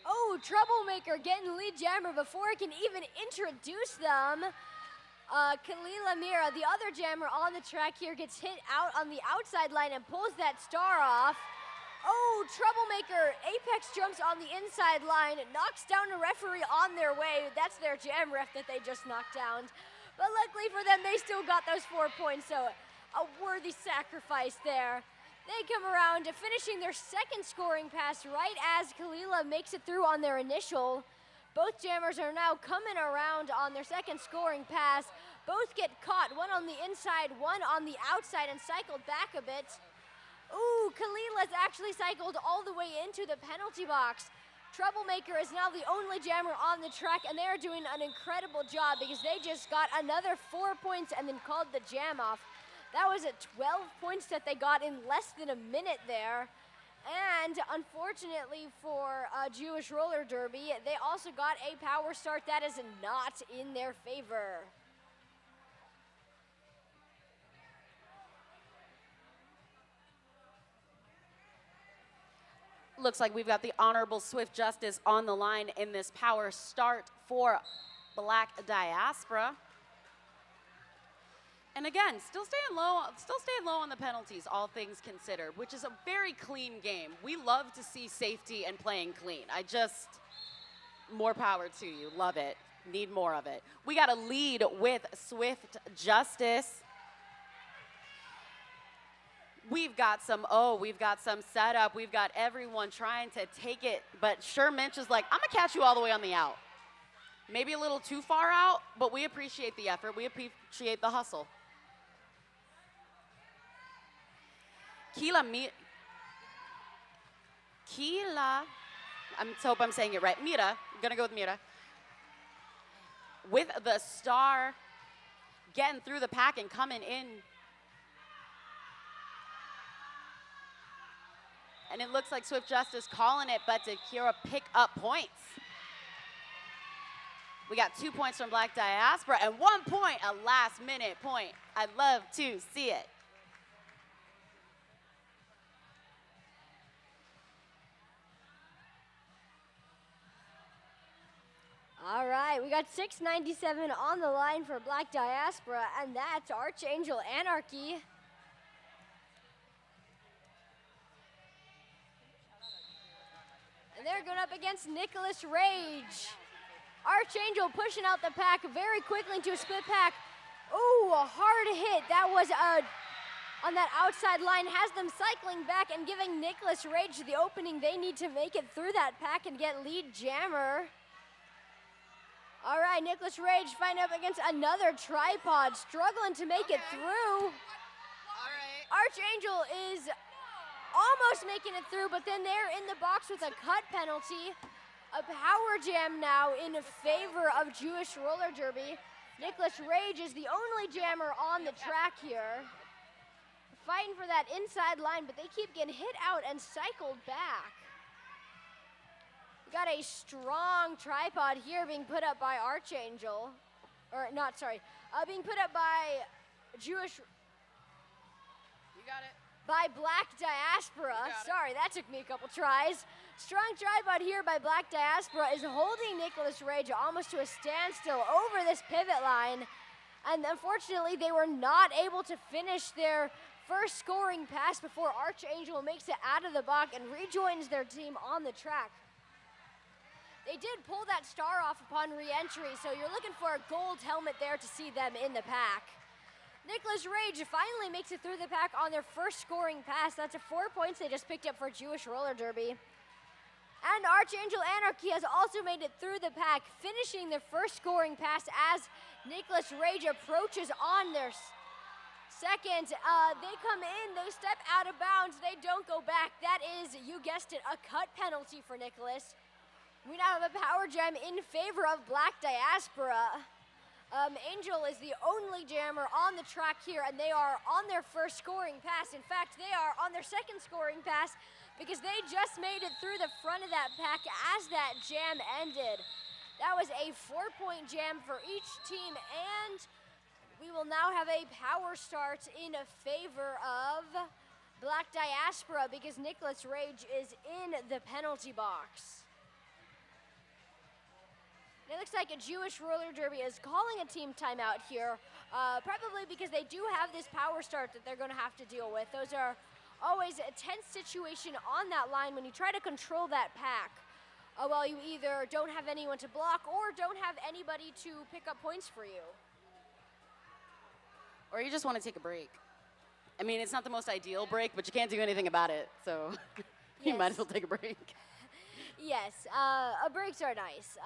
Oh, Troublemaker getting lead jammer before I can even introduce them. Kalila Mira, the other jammer on the track here, gets hit out on the outside line and pulls that star off. Oh, Troublemaker, Apex jumps on the inside line, knocks down a referee on their way. That's their jam ref that they just knocked down. But luckily for them, they still got those 4 points, so a worthy sacrifice there. They come around to finishing their second scoring pass right as Kalila makes it through on their initial. Both jammers are now coming around on their second scoring pass. Both get caught, one on the inside, one on the outside, and cycled back a bit. Ooh, Kalila's actually cycled all the way into the penalty box. Troublemaker is now the only jammer on the track, and they are doing an incredible job because they just got another 4 points and then called the jam off. That was at 12 points that they got in less than a minute there. And unfortunately for Jewish Roller Derby, they also got a power start that is not in their favor. Looks like we've got the Honorable Swift Justice on the line in this power start for Black Diaspora. And again, still staying low on the penalties, all things considered, which is a very clean game. We love to see safety and playing clean. More power to you. Love it. Need more of it. We got a lead with Swift Justice. We've got some setup. We've got everyone trying to take it, but Sure Minch is like, I'm gonna catch you all the way on the out. Maybe a little too far out, but we appreciate the effort. We appreciate the hustle. Keela, I hope I'm saying it right. Mira, I'm gonna go with Mira. With the star getting through the pack and coming in. And it looks like Swift Justice calling it, but Takira pick up points. We got 2 points from Black Diaspora and 1 point, a last-minute point. I'd love to see it. All right, we got 697 on the line for Black Diaspora, and that's Archangel Anarchy. And they're going up against Nicholas Rage. Archangel pushing out the pack very quickly into a split pack. Ooh, a hard hit. That was on that outside line, has them cycling back and giving Nicholas Rage the opening they need to make it through that pack and get lead jammer. All right, Nicholas Rage fighting up against another tripod, struggling to make it through. All right. Archangel is almost making it through, but then they're in the box with a cut penalty. A power jam now in favor of Jewish Roller Derby. Nicholas Rage is the only jammer on the track here. Fighting for that inside line, but they keep getting hit out and cycled back. We got a strong tripod here being put up by Archangel. Being put up by Jewish... You got it. By Black Diaspora. Sorry, that took me a couple tries. Strong tripod here by Black Diaspora is holding Nicholas Rage almost to a standstill over this pivot line. And unfortunately, they were not able to finish their first scoring pass before Archangel makes it out of the box and rejoins their team on the track. They did pull that star off upon re-entry, so you're looking for a gold helmet there to see them in the pack. Nicholas Rage finally makes it through the pack on their first scoring pass. That's 4 points they just picked up for Jewish Roller Derby. And Archangel Anarchy has also made it through the pack, finishing their first scoring pass as Nicholas Rage approaches on their second. They come in, they step out of bounds, they don't go back. That is, you guessed it, a cut penalty for Nicholas. We now have a power jam in favor of Black Diaspora. Angel is the only jammer on the track here, and they are on their first scoring pass. In fact, they are on their second scoring pass because they just made it through the front of that pack as that jam ended. That was a 4-point jam for each team, and we will now have a power start in favor of Black Diaspora because Nicholas Rage is in the penalty box. It looks like a Jewish Roller Derby is calling a team timeout here, probably because they do have this power start that they're going to have to deal with. Those are always a tense situation on that line when you try to control that pack. While you either don't have anyone to block or don't have anybody to pick up points for you. Or you just want to take a break. I mean, it's not the most ideal break, but you can't do anything about it, so you might as well take a break. Yes, breaks are nice.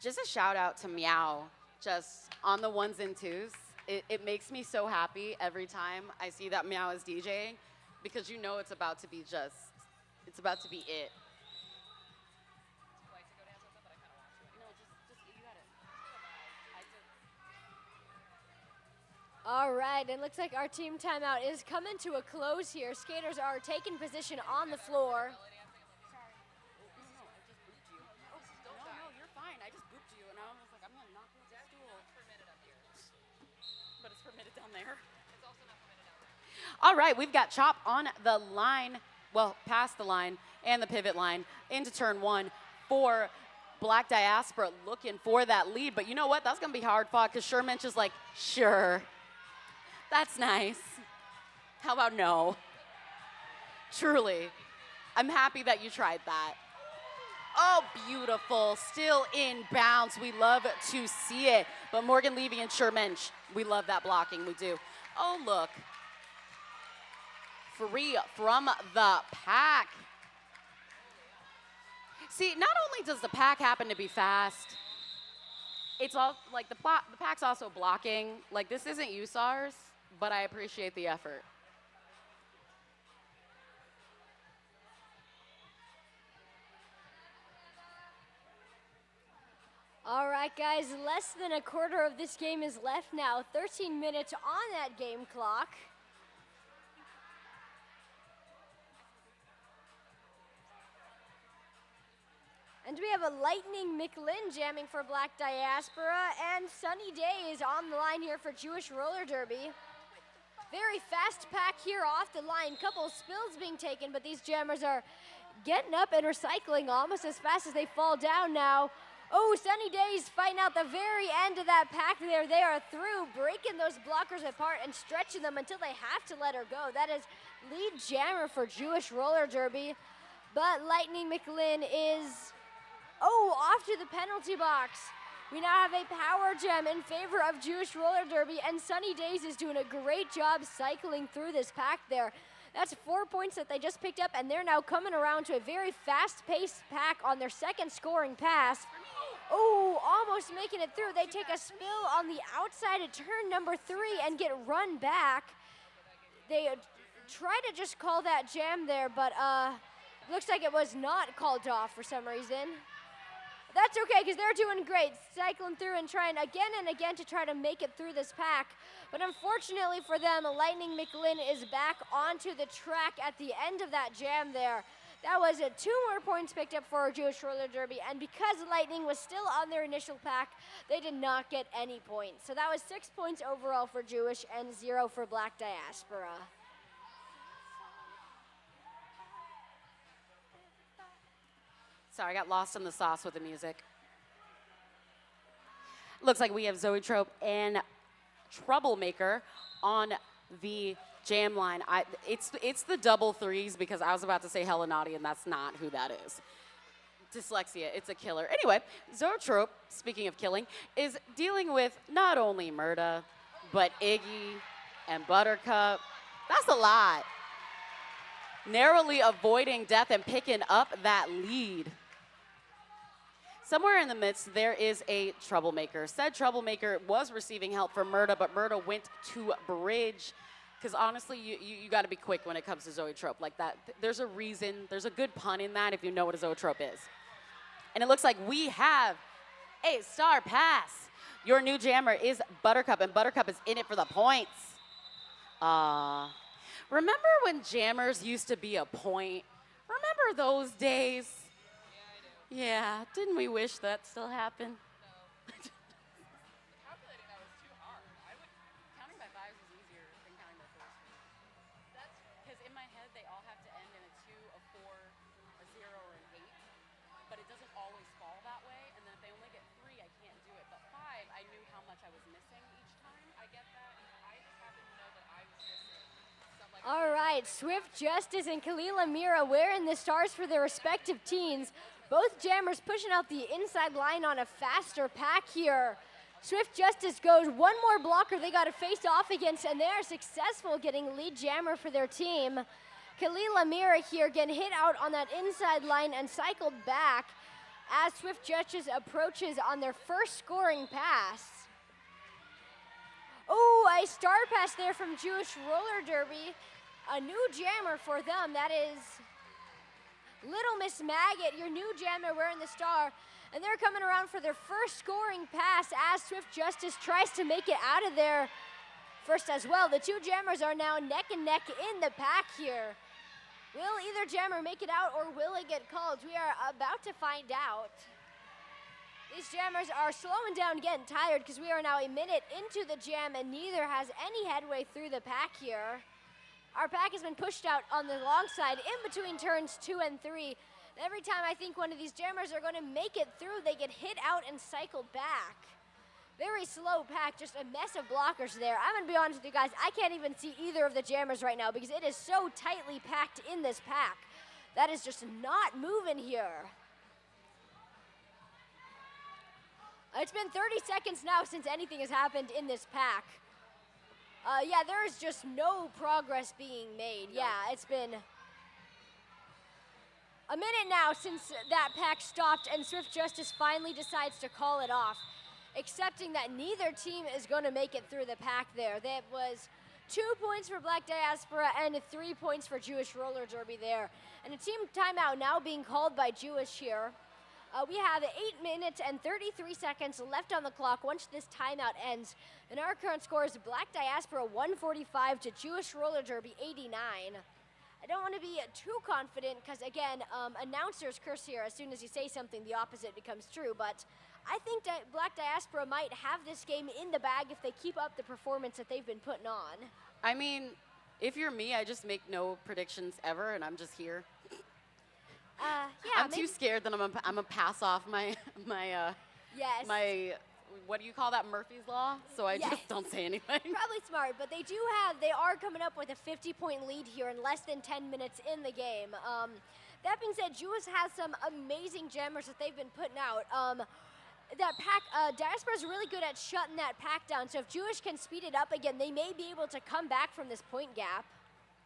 Just a shout out to Meow, just on the ones and twos. It makes me so happy every time I see that Meow is DJing because you know it's about to be it's about to be it. All right, and looks like our team timeout is coming to a close here. Skaters are taking position on the floor. All right, we've got Chop on the line well, past the line and the pivot line into turn 1 for Black Diaspora, looking for that lead. But you know what? That's going to be hard fought because Shermanch is like, sure, that's nice. How about no? Truly, I'm happy that you tried that. Oh, beautiful. Still in bounds. We love to see it. But Morgan Levy and Shermanch, we love that blocking. We do. Oh, look. Free from the pack. See, not only does the pack happen to be fast, it's all like the pack's also blocking. Like, this isn't USARS, but I appreciate the effort. All right, guys, less than a quarter of this game is left now. 13 minutes on that game clock. And we have a Lightning McLean jamming for Black Diaspora, and Sunny Day is on the line here for Jewish Roller Derby. Very fast pack here off the line. Couple spills being taken, but these jammers are getting up and recycling almost as fast as they fall down now. Oh, Sunny Day's fighting out the very end of that pack there. They are through, breaking those blockers apart and stretching them until they have to let her go. That is lead jammer for Jewish Roller Derby. But Lightning McLean is, off to the penalty box. We now have a power gem in favor of Jewish Roller Derby, and Sunny Days is doing a great job cycling through this pack there. That's 4 points that they just picked up, and they're now coming around to a very fast-paced pack on their second scoring pass. Oh, almost making it through. They take a spill on the outside of turn number 3 and get run back. They try to just call that jam there, but looks like it was not called off for some reason. That's okay, because they're doing great, cycling through and trying again and again to try to make it through this pack. But unfortunately for them, Lightning McLean is back onto the track at the end of that jam there. That was 2 more points picked up for Jewish Roller Derby, and because Lightning was still on their initial pack, they did not get any points. So that was 6 points overall for Jewish and 0 for Black Diaspora. Sorry, I got lost in the sauce with the music. Looks like we have Zoe Trope and Troublemaker on the jam line. It's the double threes because I was about to say Hella Naughty, and that's not who that is. Dyslexia, it's a killer. Anyway, Zoe Trope, speaking of killing, is dealing with not only Murda, but Iggy and Buttercup. That's a lot. Narrowly avoiding death and picking up that lead. Somewhere in the midst, there is a Troublemaker. Said Troublemaker was receiving help from Murda, but Murda went to bridge. Because honestly, you got to be quick when it comes to Zoe Trope like that. There's a reason, there's a good pun in that if you know what a Zoe Trope is. And it looks like we have a star pass. Your new jammer is Buttercup, and Buttercup is in it for the points. Remember when jammers used to be a point? Remember those days? Yeah, didn't we wish that still happened? Calculating that was too hard. Counting by fives is easier than counting by fours. That's because in my head they all have to end in a 2, a 4, a 0, or an 8. But it doesn't always fall that way. And then if they only get 3, I can't do it. But 5, I knew how much I was missing each time. I get that. I just happen to know that I was missing some like. All right, Swift Justice and Khalil Amira wearing the stars for their respective teams. Both jammers pushing out the inside line on a faster pack here. Swift Justice goes one more blocker they got to face off against, and they are successful getting lead jammer for their team. Khalil Amira here getting hit out on that inside line and cycled back as Swift Justice approaches on their first scoring pass. Oh, a star pass there from Jewish Roller Derby. A new jammer for them. That is Little Miss Maggot, your new jammer wearing the star. And they're coming around for their first scoring pass as Swift Justice tries to make it out of there first as well. The two jammers are now neck and neck in the pack here. Will either jammer make it out or will it get called? We are about to find out. These jammers are slowing down, getting tired because we are now a minute into the jam and neither has any headway through the pack here. Our pack has been pushed out on the long side in between turns 2 and 3. Every time I think one of these jammers are going to make it through, they get hit out and cycled back. Very slow pack, just a mess of blockers there. I'm going to be honest with you guys, I can't even see either of the jammers right now because it is so tightly packed in this pack. That is just not moving here. It's been 30 seconds now since anything has happened in this pack. Yeah, there is just no progress being made. Yeah, it's been a minute now since that pack stopped and Swift Justice finally decides to call it off, accepting that neither team is going to make it through the pack there. That was 2 points for Black Diaspora and 3 points for Jewish Roller Derby there. And a team timeout now being called by Jewish here. We have 8 minutes and 33 seconds left on the clock once this timeout ends. And our current score is Black Diaspora 145 to Jewish Roller Derby 89. I don't want to be too confident because, again, announcers curse here. As soon as you say something, the opposite becomes true. But I think that Black Diaspora might have this game in the bag if they keep up the performance that they've been putting on. I mean, if you're me, I just make no predictions ever, and I'm just here. Yeah, I'm too scared that I'm gonna pass off my yes. my what do you call that, Murphy's Law? So I Yes. just don't say anything. Probably smart, but they are coming up with a 50-point lead here in less than 10 minutes in the game. That being said, Jewish has some amazing jammers that they've been putting out. That pack, Diaspora's really good at shutting that pack down, so if Jewish can speed it up again, they may be able to come back from this point gap.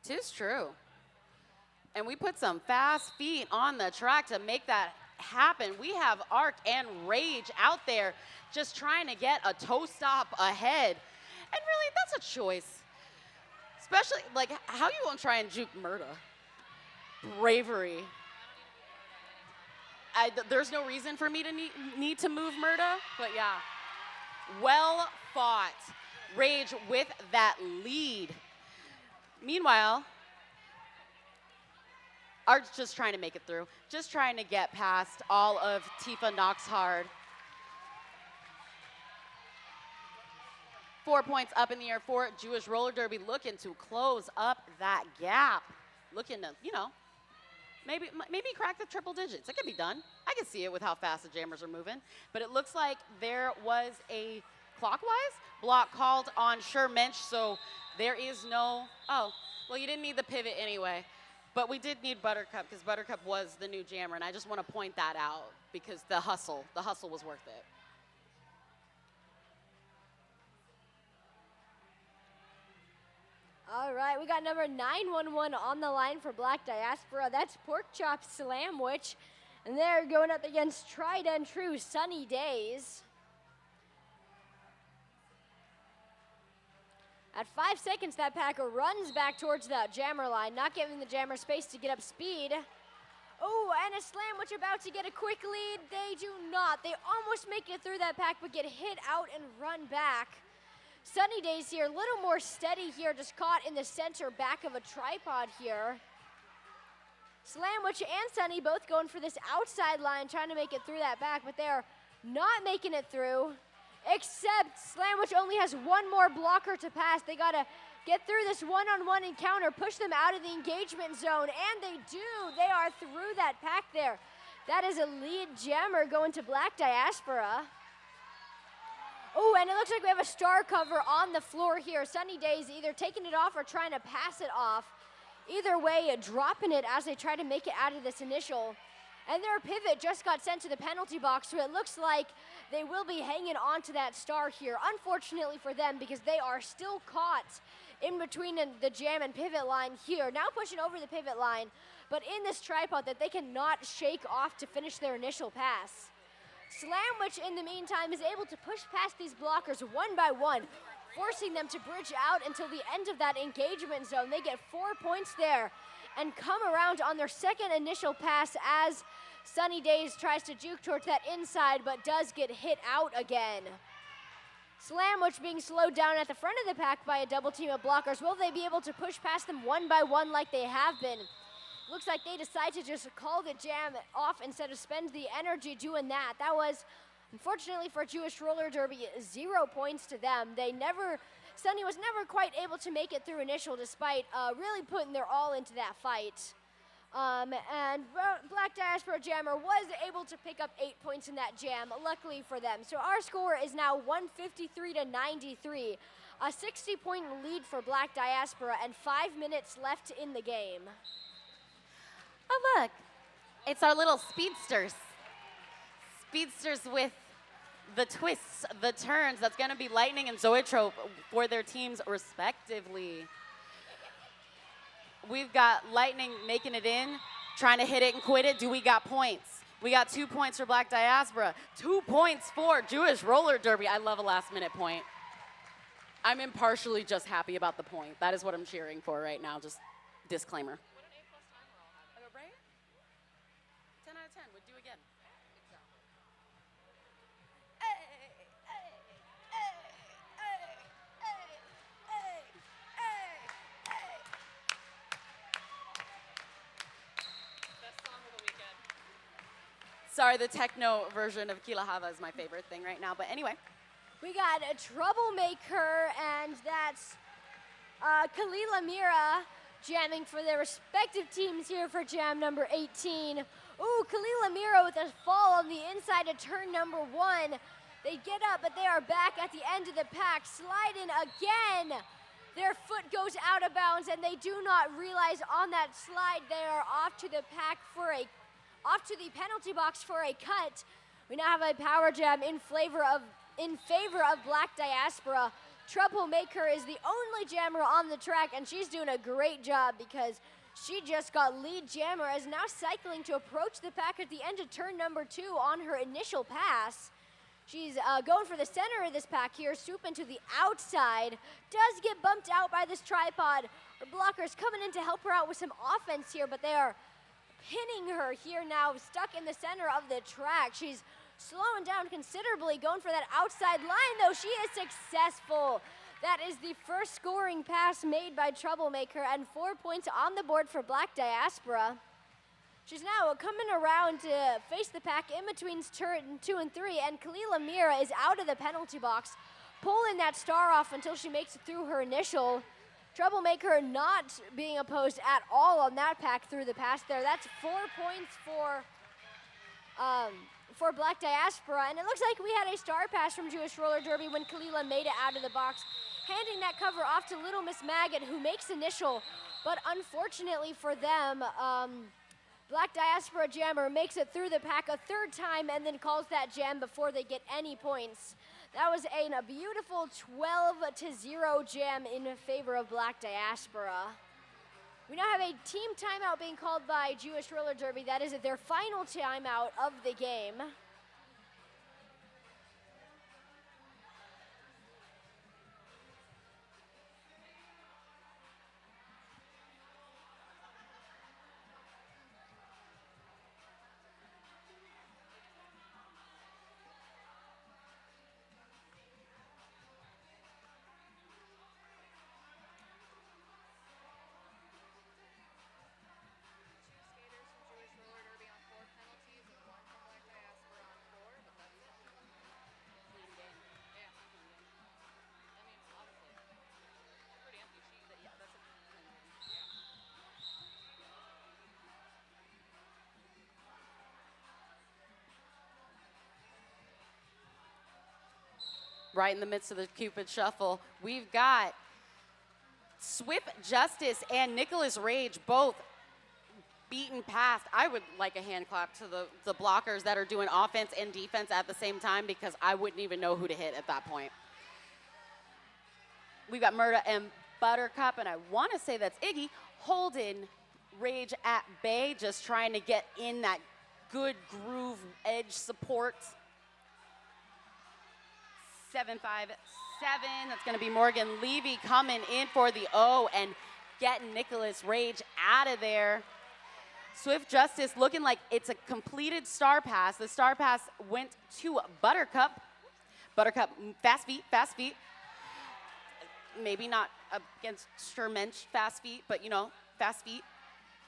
'Tis true. And we put some fast feet on the track to make that happen. We have Arc and Rage out there just trying to get a toe stop ahead. And really, that's a choice. Especially, like, how you won't try and juke Murda? Bravery. There's no reason for me to need to move Murda, but yeah. Well fought. Rage with that lead. Meanwhile, Art's just trying to make it through. Just trying to get past all of Tifa Knoxhard. 4 points up in the air for Jewish Roller Derby, looking to close up that gap. Looking to, maybe crack the triple digits. It could be done. I can see it with how fast the jammers are moving. But it looks like there was a clockwise block called on Shermensch, so there is no, oh, well, you didn't need the pivot anyway. But we did need Buttercup because Buttercup was the new jammer, and I just want to point that out because the hustle was worth it. All right, we got number 911 on the line for Black Diaspora. That's Pork Chop Slamwich, and they're going up against Tried and True Sunny Days. At 5 seconds, that packer runs back towards the jammer line, not giving the jammer space to get up speed. Oh, and a Slamwich about to get a quick lead. They do not. They almost make it through that pack, but get hit out and run back. Sunny Days here, a little more steady here, just caught in the center back of a tripod here. Slamwich and Sunny both going for this outside line, trying to make it through that back, but they're not making it through. Except Slamwich only has one more blocker to pass. They gotta get through this one-on-one encounter, push them out of the engagement zone, and they do. They are through that pack there. That is a lead jammer going to Black Diaspora. Oh, and it looks like we have a star cover on the floor here. Sunny Days either taking it off or trying to pass it off. Either way, dropping it as they try to make it out of this initial. And their pivot just got sent to the penalty box, so it looks like they will be hanging on to that star here. Unfortunately for them, because they are still caught in between the jam and pivot line here. Now pushing over the pivot line, but in this tripod that they cannot shake off to finish their initial pass. Slamwich, in the meantime, is able to push past these blockers one by one, forcing them to bridge out until the end of that engagement zone. They get 4 points there and come around on their second initial pass as Sunny Days tries to juke towards that inside, but does get hit out again. Slamwich being slowed down at the front of the pack by a double team of blockers. Will they be able to push past them one by one like they have been? Looks like they decide to just call the jam off instead of spend the energy doing that. That was, unfortunately for Jewish Roller Derby, 0 points to them. They never Sunny was never quite able to make it through initial despite really putting their all into that fight. And Black Diaspora Jammer was able to pick up 8 points in that jam, luckily for them. So our score is now 153 to 93, a 60-point lead for Black Diaspora and 5 minutes left in the game. Oh, look, it's our little speedsters. Speedsters with the twists, the turns. That's going to be Lightning and Zoetrope for their teams respectively. We've got Lightning making it in, trying to hit it and quit it. Do we got points? We got 2 points for Black Diaspora, 2 points for Jewish Roller Derby. I love a last-minute point. I'm impartially just happy about the point. That is what I'm cheering for right now, just disclaimer. What an A+ time we're all having. Right? 10 out of 10, would do again. Best song of the weekend. Sorry, the techno version of Kila Hava is my favorite thing right now, but anyway. We got a Troublemaker, and that's Kalila Mira jamming for their respective teams here for jam number 18. Ooh, Kalila Mira with a fall on the inside of turn number 1. They get up, but they are back at the end of the pack. Slide in again. Their foot goes out of bounds, and they do not realize on that slide they are off to the the penalty box for a cut. We now have a power jam in favor of Black Diaspora. Troublemaker is the only jammer on the track, and she's doing a great job because she just got lead jammer, is now cycling to approach the pack at the end of turn number 2 on her initial pass. She's going for the center of this pack here, swooping to the outside. Does get bumped out by this tripod. Her blockers coming in to help her out with some offense here, but they are pinning her here now, stuck in the center of the track. She's slowing down considerably, going for that outside line, though. She is successful. That is the first scoring pass made by Troublemaker, and 4 points on the board for Black Diaspora. She's now coming around to face the pack in between turn 2 and 3, and Kalila Mira is out of the penalty box, pulling that star off until she makes it through her initial. Troublemaker not being opposed at all on that pack through the pass there. That's 4 points for Black Diaspora, and it looks like we had a star pass from Jewish Roller Derby when Kalila made it out of the box, handing that cover off to Little Miss Maggot, who makes initial, but unfortunately for them, Black Diaspora Jammer makes it through the pack a third time and then calls that jam before they get any points. That was a beautiful 12-0 jam in favor of Black Diaspora. We now have a team timeout being called by Jewish Roller Derby. That is their final timeout of the game. Skaters from Jewish Roller Derby on 4 penalties and 1 from Black Diaspora on 4, but that's clean game. Yeah. I mean, obviously. Pretty empty sheet. But yeah, that's a clean game. Yeah. Right in the midst of the Cupid Shuffle, we've got Swift Justice and Nicholas Rage both beaten past. I would like a hand clap to the blockers that are doing offense and defense at the same time, because I wouldn't even know who to hit at that point. We've got Murda and Buttercup, and I want to say that's Iggy, holding Rage at bay, just trying to get in that good groove edge support. 7-5-7, that's going to be Morgan Levy coming in for the O and getting Nicholas Rage out of there. Swift Justice looking like it's a completed star pass. The star pass went to Buttercup. Buttercup, fast feet. Maybe not against Sturmensch fast feet, but you know, fast feet.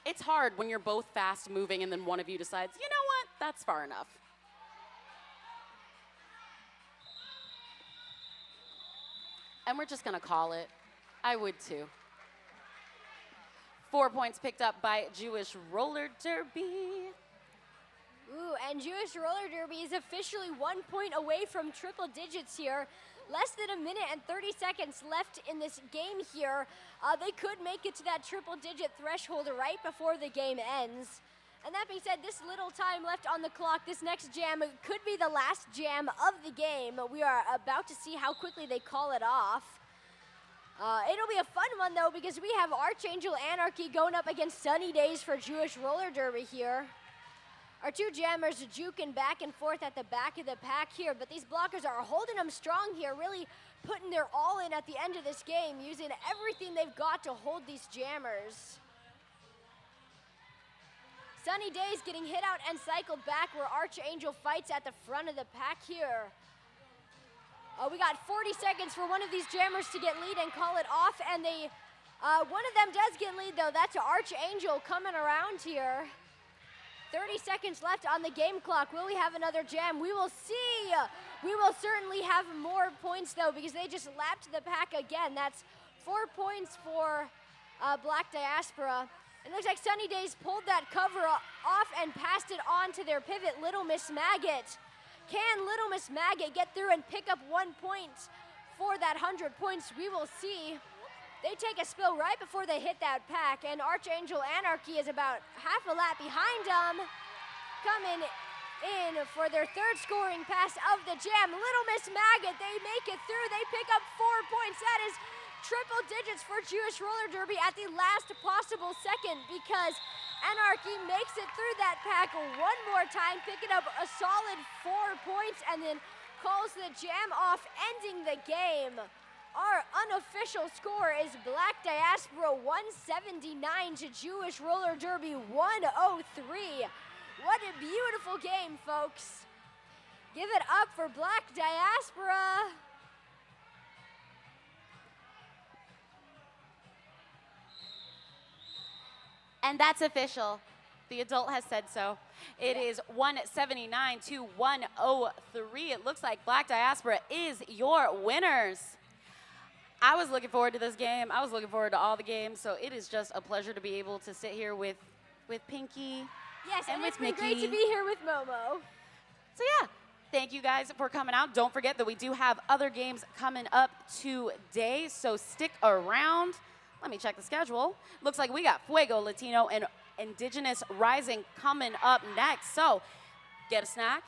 It's hard when you're both fast moving and then one of you decides, you know what, that's far enough. And we're just going to call it. I would too. 4 points picked up by Jewish Roller Derby. Ooh, and Jewish Roller Derby is officially 1 point away from triple digits here. Less than a minute and 30 seconds left in this game here. They could make it to that triple digit threshold right before the game ends. And that being said, this little time left on the clock, this next jam could be the last jam of the game. We are about to see how quickly they call it off. It'll be a fun one though, because we have Archangel Anarchy going up against Sunny Days for Jewish Roller Derby here. Our two jammers juking back and forth at the back of the pack here, but these blockers are holding them strong here, really putting their all in at the end of this game, using everything they've got to hold these jammers. Sunny Days getting hit out and cycled back, where Archangel fights at the front of the pack here. We got 40 seconds for one of these jammers to get lead and call it off, and one of them does get lead though. That's Archangel coming around here. 30 seconds left on the game clock. Will we have another jam? We will see. We will certainly have more points though, because they just lapped the pack again. That's 4 points for Black Diaspora. It looks like Sunny Days pulled that cover off and passed it on to their pivot, Little Miss Maggot. Can Little Miss Maggot get through and pick up 1 point for that 100 points? We will see. They take a spill right before they hit that pack, and Archangel Anarchy is about half a lap behind them. Coming in for their third scoring pass of the jam. Little Miss Maggot, they make it through. They pick up 4 points. That is triple digits for Jewish Roller Derby at the last possible second, because Anarchy makes it through that pack one more time, picking up a solid 4 points, and then calls the jam off, ending the game. Our unofficial score is Black Diaspora 179 to Jewish Roller Derby 103. What a beautiful game, folks. Give it up for Black Diaspora. And that's official. The adult has said so. It is 179 to 103. It looks like Black Diaspora is your winners. I was looking forward to this game. I was looking forward to all the games. So it is just a pleasure to be able to sit here with Pinky. Yes, and with it's been Mickey. great to be here with Momo. So yeah, thank you guys for coming out. Don't forget that we do have other games coming up today, so stick around. Let me check the schedule. Looks like we got Fuego Latino and Indigenous Rising coming up next. So get a snack,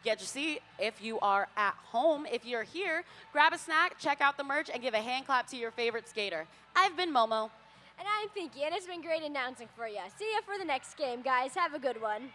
get your seat. If you are at home, if you're here, grab a snack, check out the merch, and give a hand clap to your favorite skater. I've been Momo. And I'm Pinky, and it's been great announcing for you. See you for the next game, guys. Have a good one.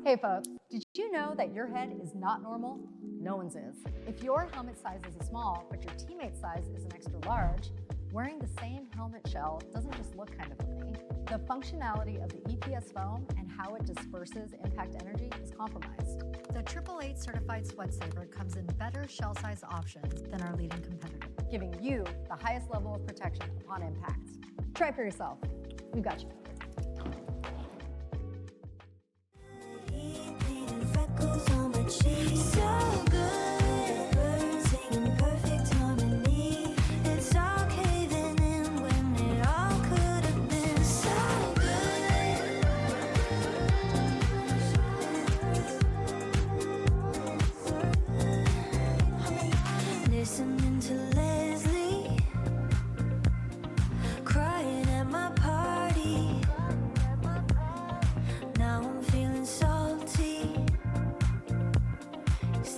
Hey folks, did you know that your head is not normal? No one's is. If your helmet size is a small, but your teammate's size is an extra large, wearing the same helmet shell doesn't just look kind of funny. The functionality of the EPS foam and how it disperses impact energy is compromised. The 888 certified sweat saver comes in better shell size options than our leading competitor. Giving you the highest level of protection upon impact. Try for yourself. We've got you. Painted freckles on my cheeks. So good. Birds singing perfect harmony. It's all caving in when it all could have been so good. Listening to Leslie crying at my party. Now I'm feeling salty. Is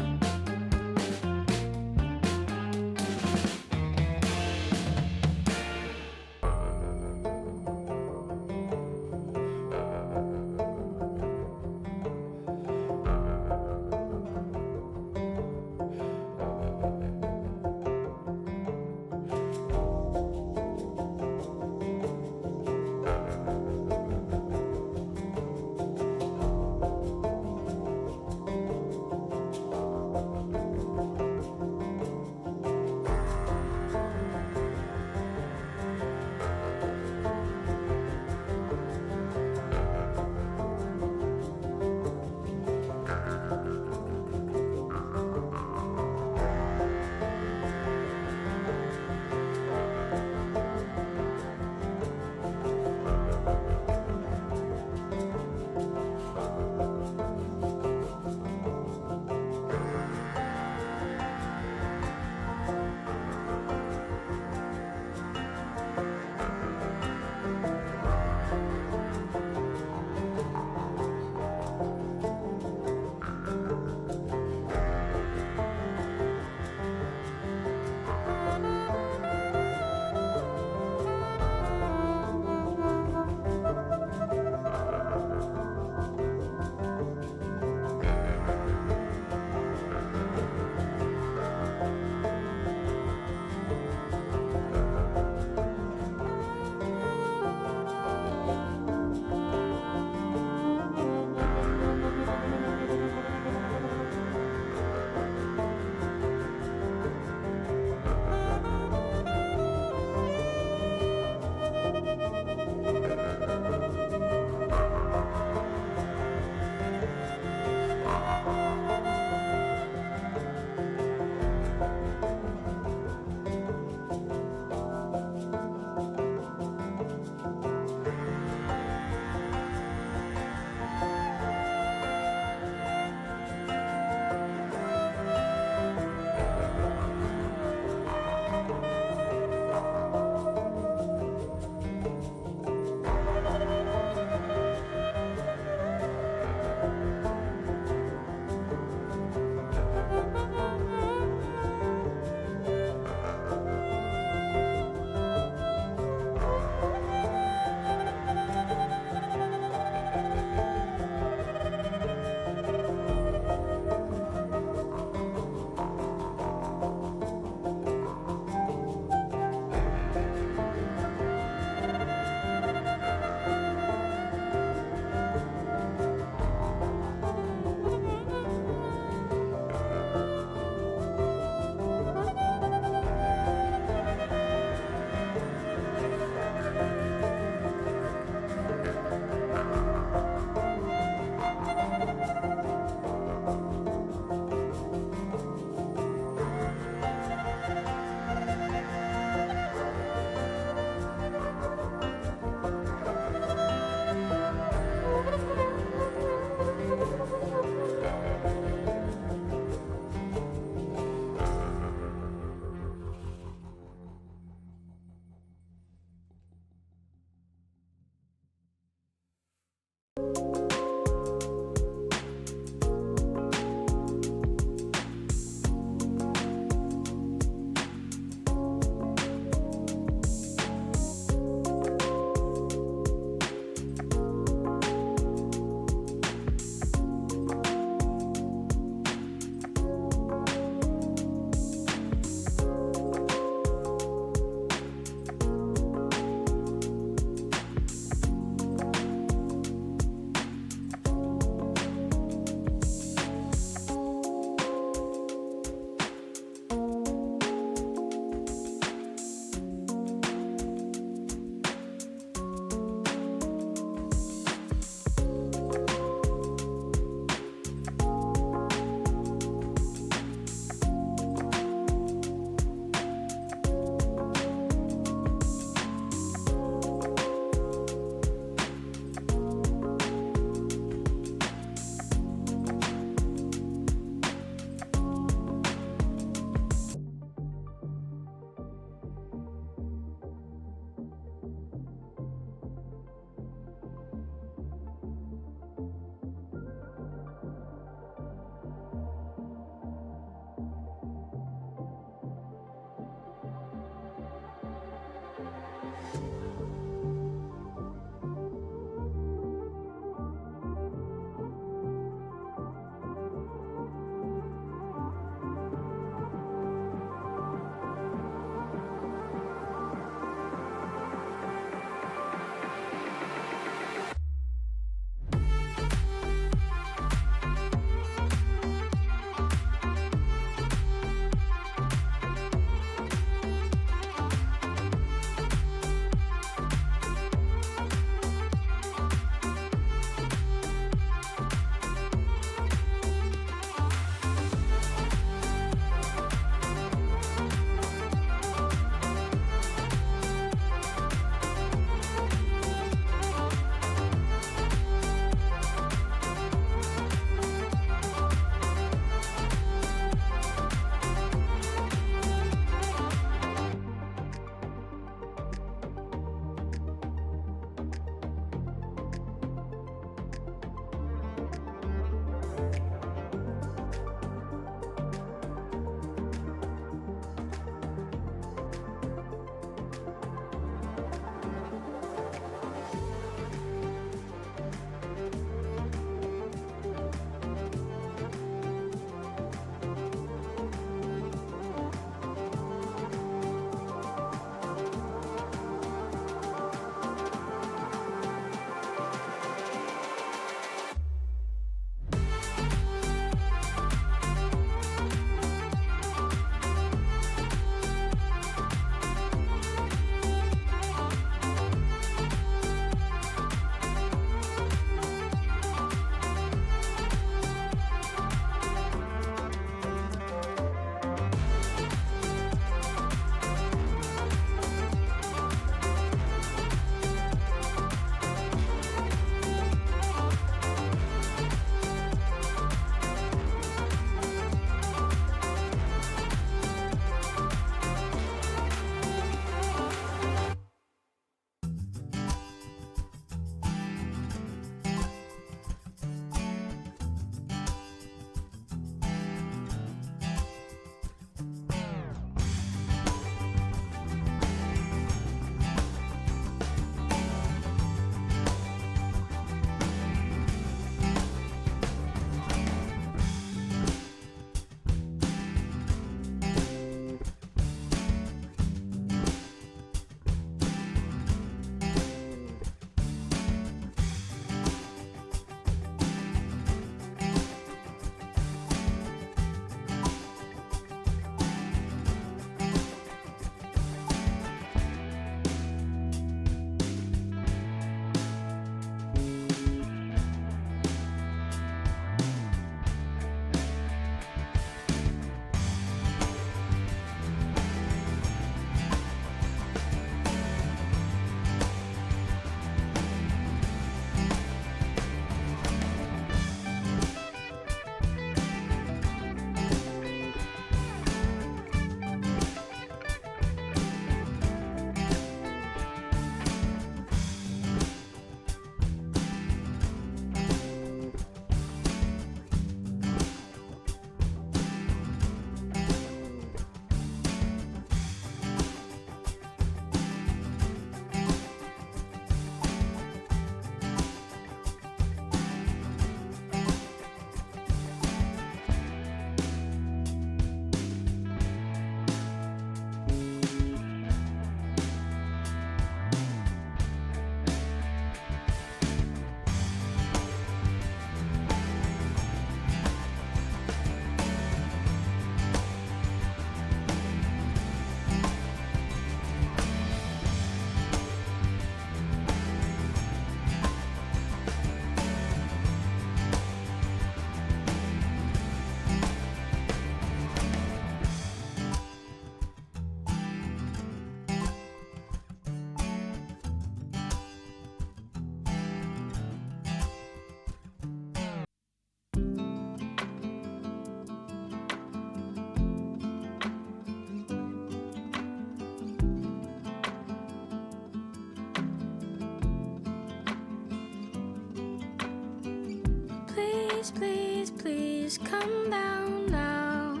Please, please, please come down now.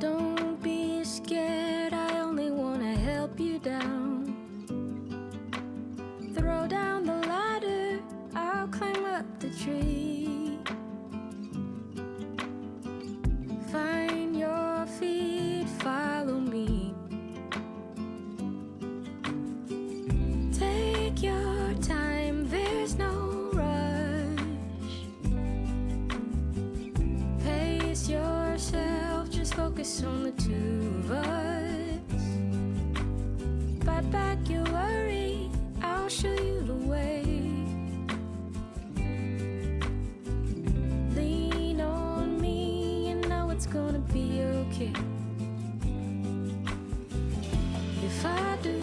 Don't be scared, I only wanna help you down. Throw down the ladder, I'll climb up the tree. Find your feet, follow me. Take your time, there's no rush. Pace yourself, just focus on the two of us. Fight back your worry, I'll show you the way. Lean on me, you know it's gonna be okay. If I do,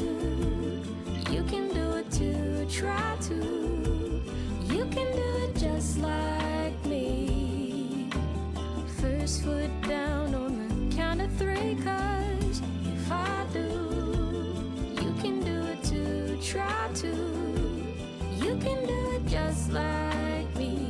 you can do it too. Try to, you can do it just like me. First foot down on the count of three, 'cause if I do, you can do it too. Try to, you can do it just like me.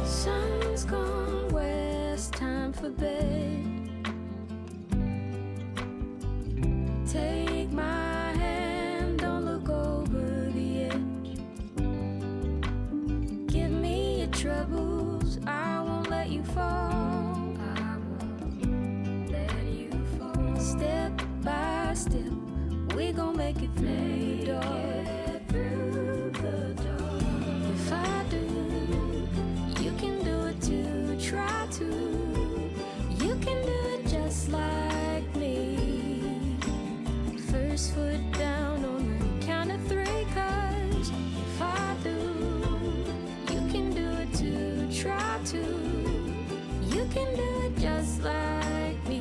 Sun's gone west, time for bed. Take my hand, don't look over the edge. Give me your troubles, I won't let you fall. I won't let you fall. Step by step, we gon' make it through the door. If I do, you can do it too. Try to, you can do it just like me. First foot down on the count of three, 'cause if I do, you can do it too. Try to, you can do it just like me.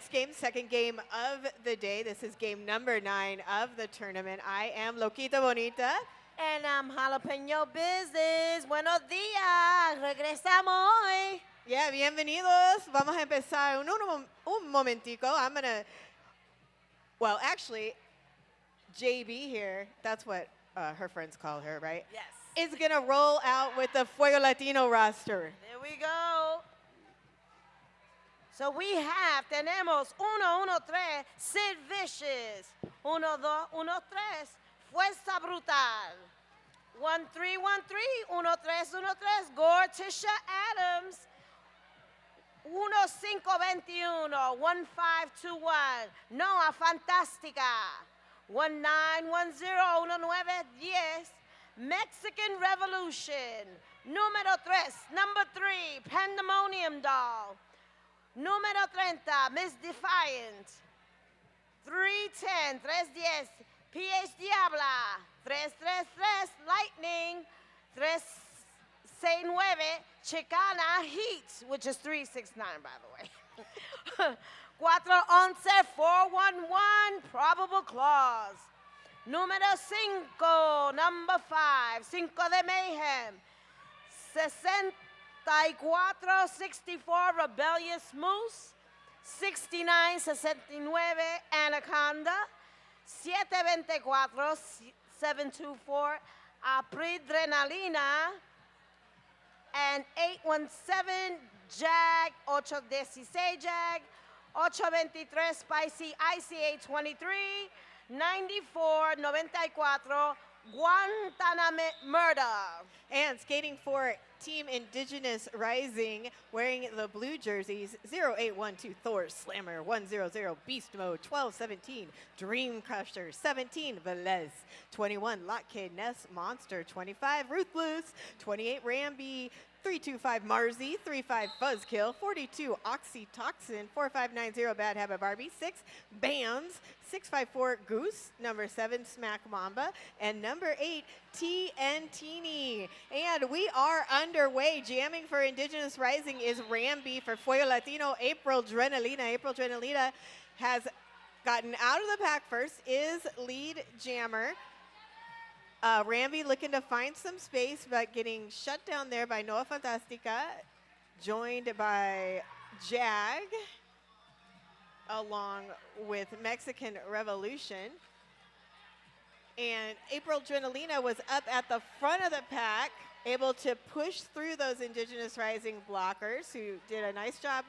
next game, second game of the day. This is game number 9 of the tournament. I am Loquita Bonita. And I'm Jalapeno Business. Buenos días. Regresamos hoy. Yeah, bienvenidos. Vamos a empezar un momentico. I'm going to, well, actually, JB here, that's what her friends call her, right? Yes. Is going to roll out with the Fuego Latino roster. There we go. So we have, tenemos 1-1-3, Sid Vicious. 1-2-1-3, Fuerza Brutal. 1-3-1-3, 1-3-1-3, Gortisha Adams. 1-5-21, 1-5-2-1, Noah Fantástica. 1-9-1-0, 1-9-10, Mexican Revolution. Número 3, number 3, Pandemonium Doll. Número 30, Miss Defiant. 3-10, 3-10, PH Diabla. 3-3-3, Lightning. 3-6-9, Chicana Heat, which is 3-6-9, by the way. 4-11, 4-1-1, Probable Clause. Número 5, number 5, Cinco de Mayhem. 64-64, Rebellious Moose. 69-69, Anaconda. 7-24, 7-2-4, Apridrenalina. And 8-17, Jag. 8-16, Jag. 8-23, Spicy ICA-23. 94-94, Guantanamo Murder. And skating for Team Indigenous Rising, wearing the blue jerseys, 0812 Thor Slammer, 100 Beast Mode, 1217 Dream Crusher, 17 Velez, 21 Lockheed Ness Monster, 25 Ruthless, 28 Ramby, 325 Marzi, 35 Fuzzkill, 42 Oxytoxin, 4590 Bad Habit Barbie, 6 Bands, 654 Goose, number 7 Smack Mamba, and number 8 TNTini. And we are underway. Jamming for Indigenous Rising is Ramby. For Fuego Latino, April Drenalina. April Drenalina has gotten out of the pack first, is lead jammer. Ramby looking to find some space, but getting shut down there by Noah Fantastica, joined by Jag, along with Mexican Revolution. And April Drenalina was up at the front of the pack, able to push through those Indigenous Rising blockers, who did a nice job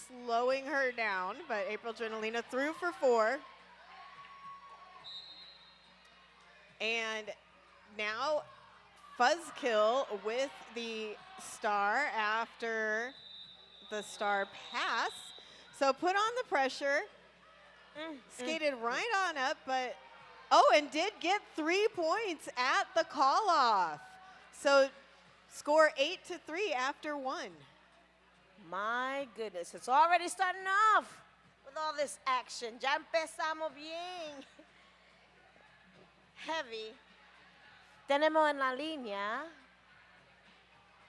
slowing her down, but April Drenalina threw for 4. And now Fuzzkill with the star after the star pass. So put on the pressure, skated right on up, but, oh, and did get 3 points at the call-off. So score 8-3 after 1. My goodness, it's already starting off with all this action. Ya empezamos bien. Heavy. Tenemos en la línea,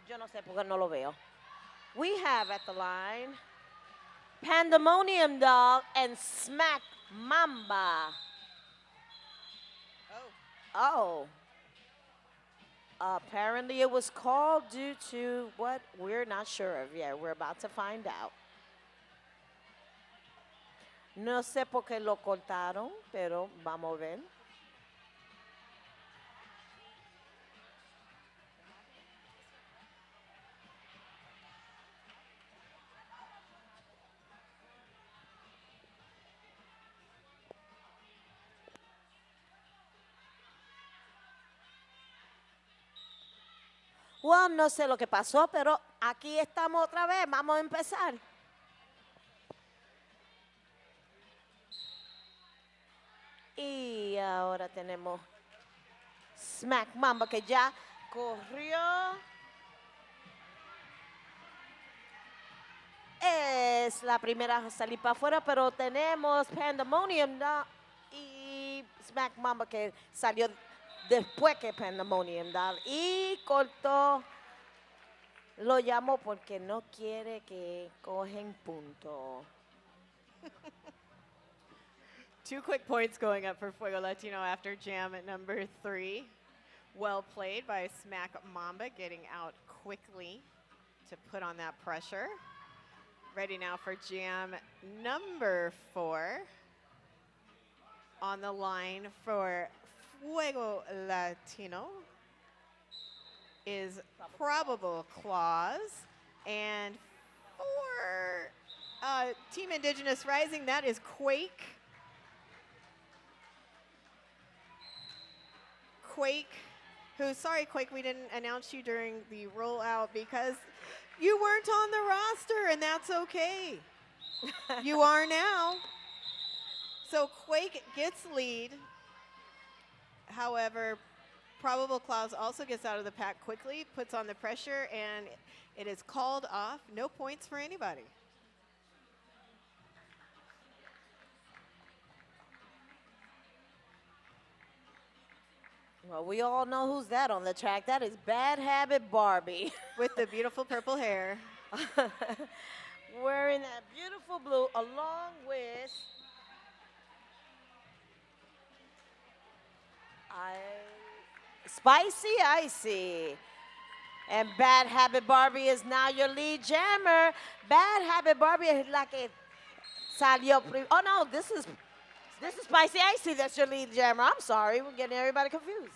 yo no sé por qué no lo veo. We have at the line Pandemonium Dog and Smack Mamba. Oh. Apparently it was called due to what we're not sure of yet. We're about to find out. No sé por qué lo cortaron, pero vamos a ver. Well, no sé lo que pasó, pero aquí estamos otra vez. Vamos a empezar. Y ahora tenemos Smack Mamba, que ya corrió. Es la primera a salir para afuera, pero tenemos Pandemonium y Smack Mamba, que salió después que Pandemonium Doll y cortó, lo llamó porque no quiere que cogen punto. 2 quick points going up for Fuego Latino after jam at number 3. Well played by Smack Mamba, getting out quickly to put on that pressure. Ready now for jam number 4. On the line for Fuego Latino is Probable Clause. And for Team Indigenous Rising, that is Quake. Quake, sorry Quake, we didn't announce you during the rollout because you weren't on the roster, and that's okay. You are now. So Quake gets lead. However, Probable Clause also gets out of the pack quickly, puts on the pressure, and it is called off. No points for anybody. Well, we all know who's that on the track. That is Bad Habit Barbie. With the beautiful purple hair. Wearing that beautiful blue along with Spicy Icy. And Bad Habit Barbie is now your lead jammer. Bad Habit Barbie is la que salió. Oh no, this is Spicy Icy. That's your lead jammer. I'm sorry, we're getting everybody confused.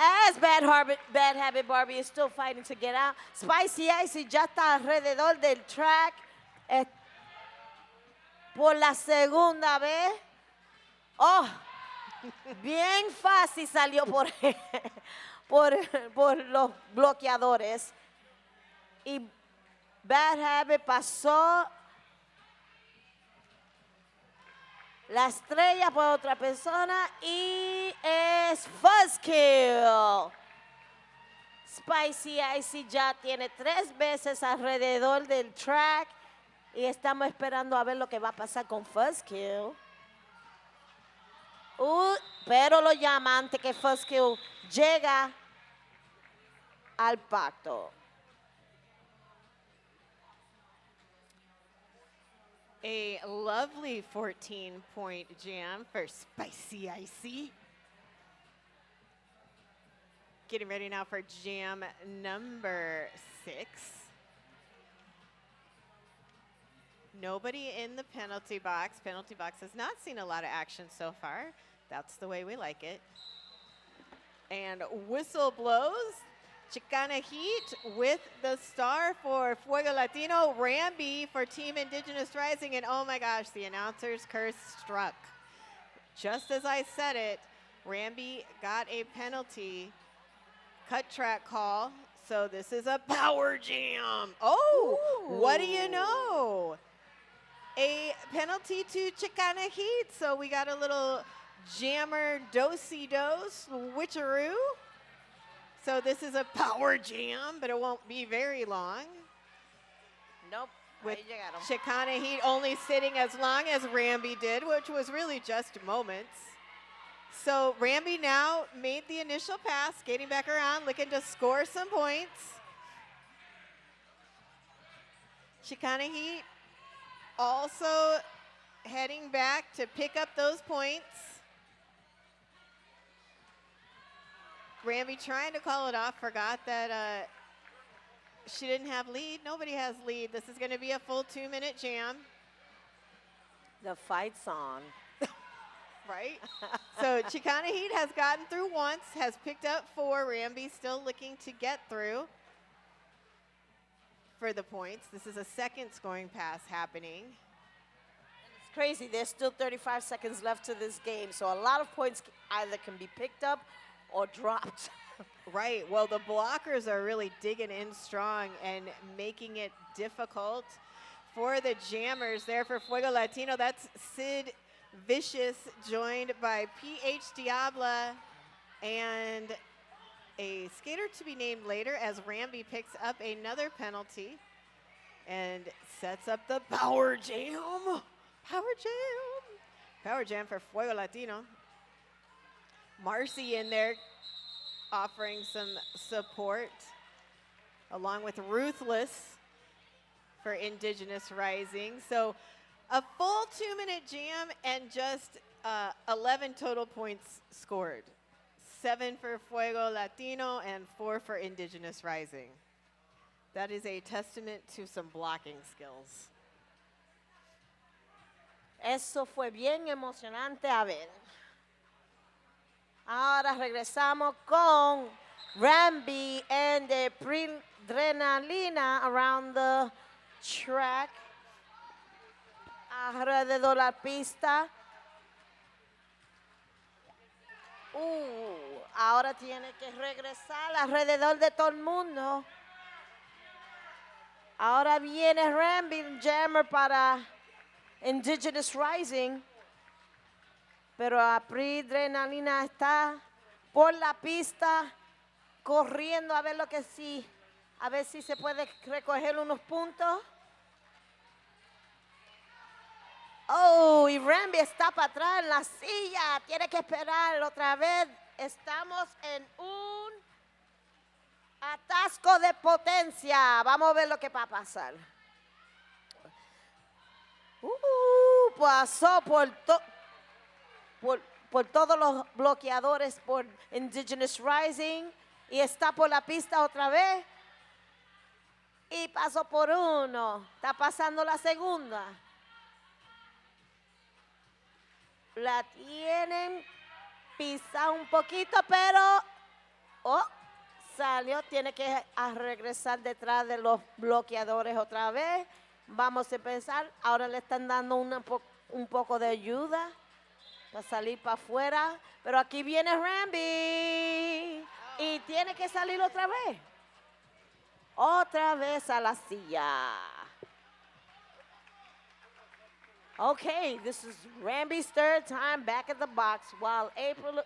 As Bad Habit Barbie is still fighting to get out, Spicy Icy ya está alrededor del track por la segunda vez. Oh, bien fácil salió por los bloqueadores. Y Bad Habit pasó la estrella por otra persona y es Fuzzkill. Spicy Icy ya tiene 3 veces alrededor del track y estamos esperando a ver lo que va a pasar con Fuzzkill. Pero lo llama antes que Fuzzkill llega al pacto. A lovely 14-point jam for Spicy Icy. Getting ready now for jam number 6. Nobody in the penalty box. Penalty box has not seen a lot of action so far. That's the way we like it. And whistle blows. Chicana Heat with the star for Fuego Latino, Ramby for Team Indigenous Rising, and oh my gosh, the announcer's curse struck. Just as I said it, Ramby got a penalty, cut track call, so this is a power jam. Oh, ooh. What do you know? A penalty to Chicana Heat, so we got a little jammer do-si-do switcheroo. So this is a power jam, but it won't be very long. Nope. With Chicana Heat only sitting as long as Ramby did, which was really just moments. So Ramby now made the initial pass, skating back around, looking to score some points. Chicana Heat also heading back to pick up those points. Ramby trying to call it off, forgot that she didn't have lead. Nobody has lead. This is going to be a full 2-minute jam. The fight's on. Right? So Chicana Heat has gotten through once, has picked up 4. Ramby still looking to get through for the points. This is a second scoring pass happening. It's crazy. There's still 35 seconds left to this game, so a lot of points either can be picked up or dropped. Right. Well, the blockers are really digging in strong and making it difficult for the jammers there for Fuego Latino. That's Sid Vicious, joined by PH Diabla and a skater to be named later as Ramby picks up another penalty and sets up the power jam. Power jam. Power jam for Fuego Latino. Marcy in there offering some support, along with Ruthless for Indigenous Rising. So A full 2-minute jam and just 11 total points scored. 7 for Fuego Latino and 4 for Indigenous Rising. That is a testament to some blocking skills. Eso fue bien emocionante a ver. Ahora regresamos con Ramby and the pre-adrenalina around the track. Alrededor la pista. Ahora tiene que regresar alrededor de todo el mundo. Ahora viene Ramby Jammer para Indigenous Rising. Pero la pre-adrenalina está por la pista corriendo a ver lo que sí, a ver si se puede recoger unos puntos. Oh, y Ramby está para atrás en la silla. Tiene que esperar otra vez. Estamos en un atasco de potencia. Vamos a ver lo que va a pasar. Pasó por todos los bloqueadores por Indigenous Rising y está por la pista otra vez. Y pasó por uno. Está pasando la segunda. La tienen pisada un poquito, pero salió. Tiene que regresar detrás de los bloqueadores otra vez. Vamos a empezar. Ahora le están dando un poco de ayuda para salir para afuera. Pero aquí viene Ramby. Y tiene que salir otra vez. Otra vez a la silla. Okay, this is Ramby's third time back at the box while April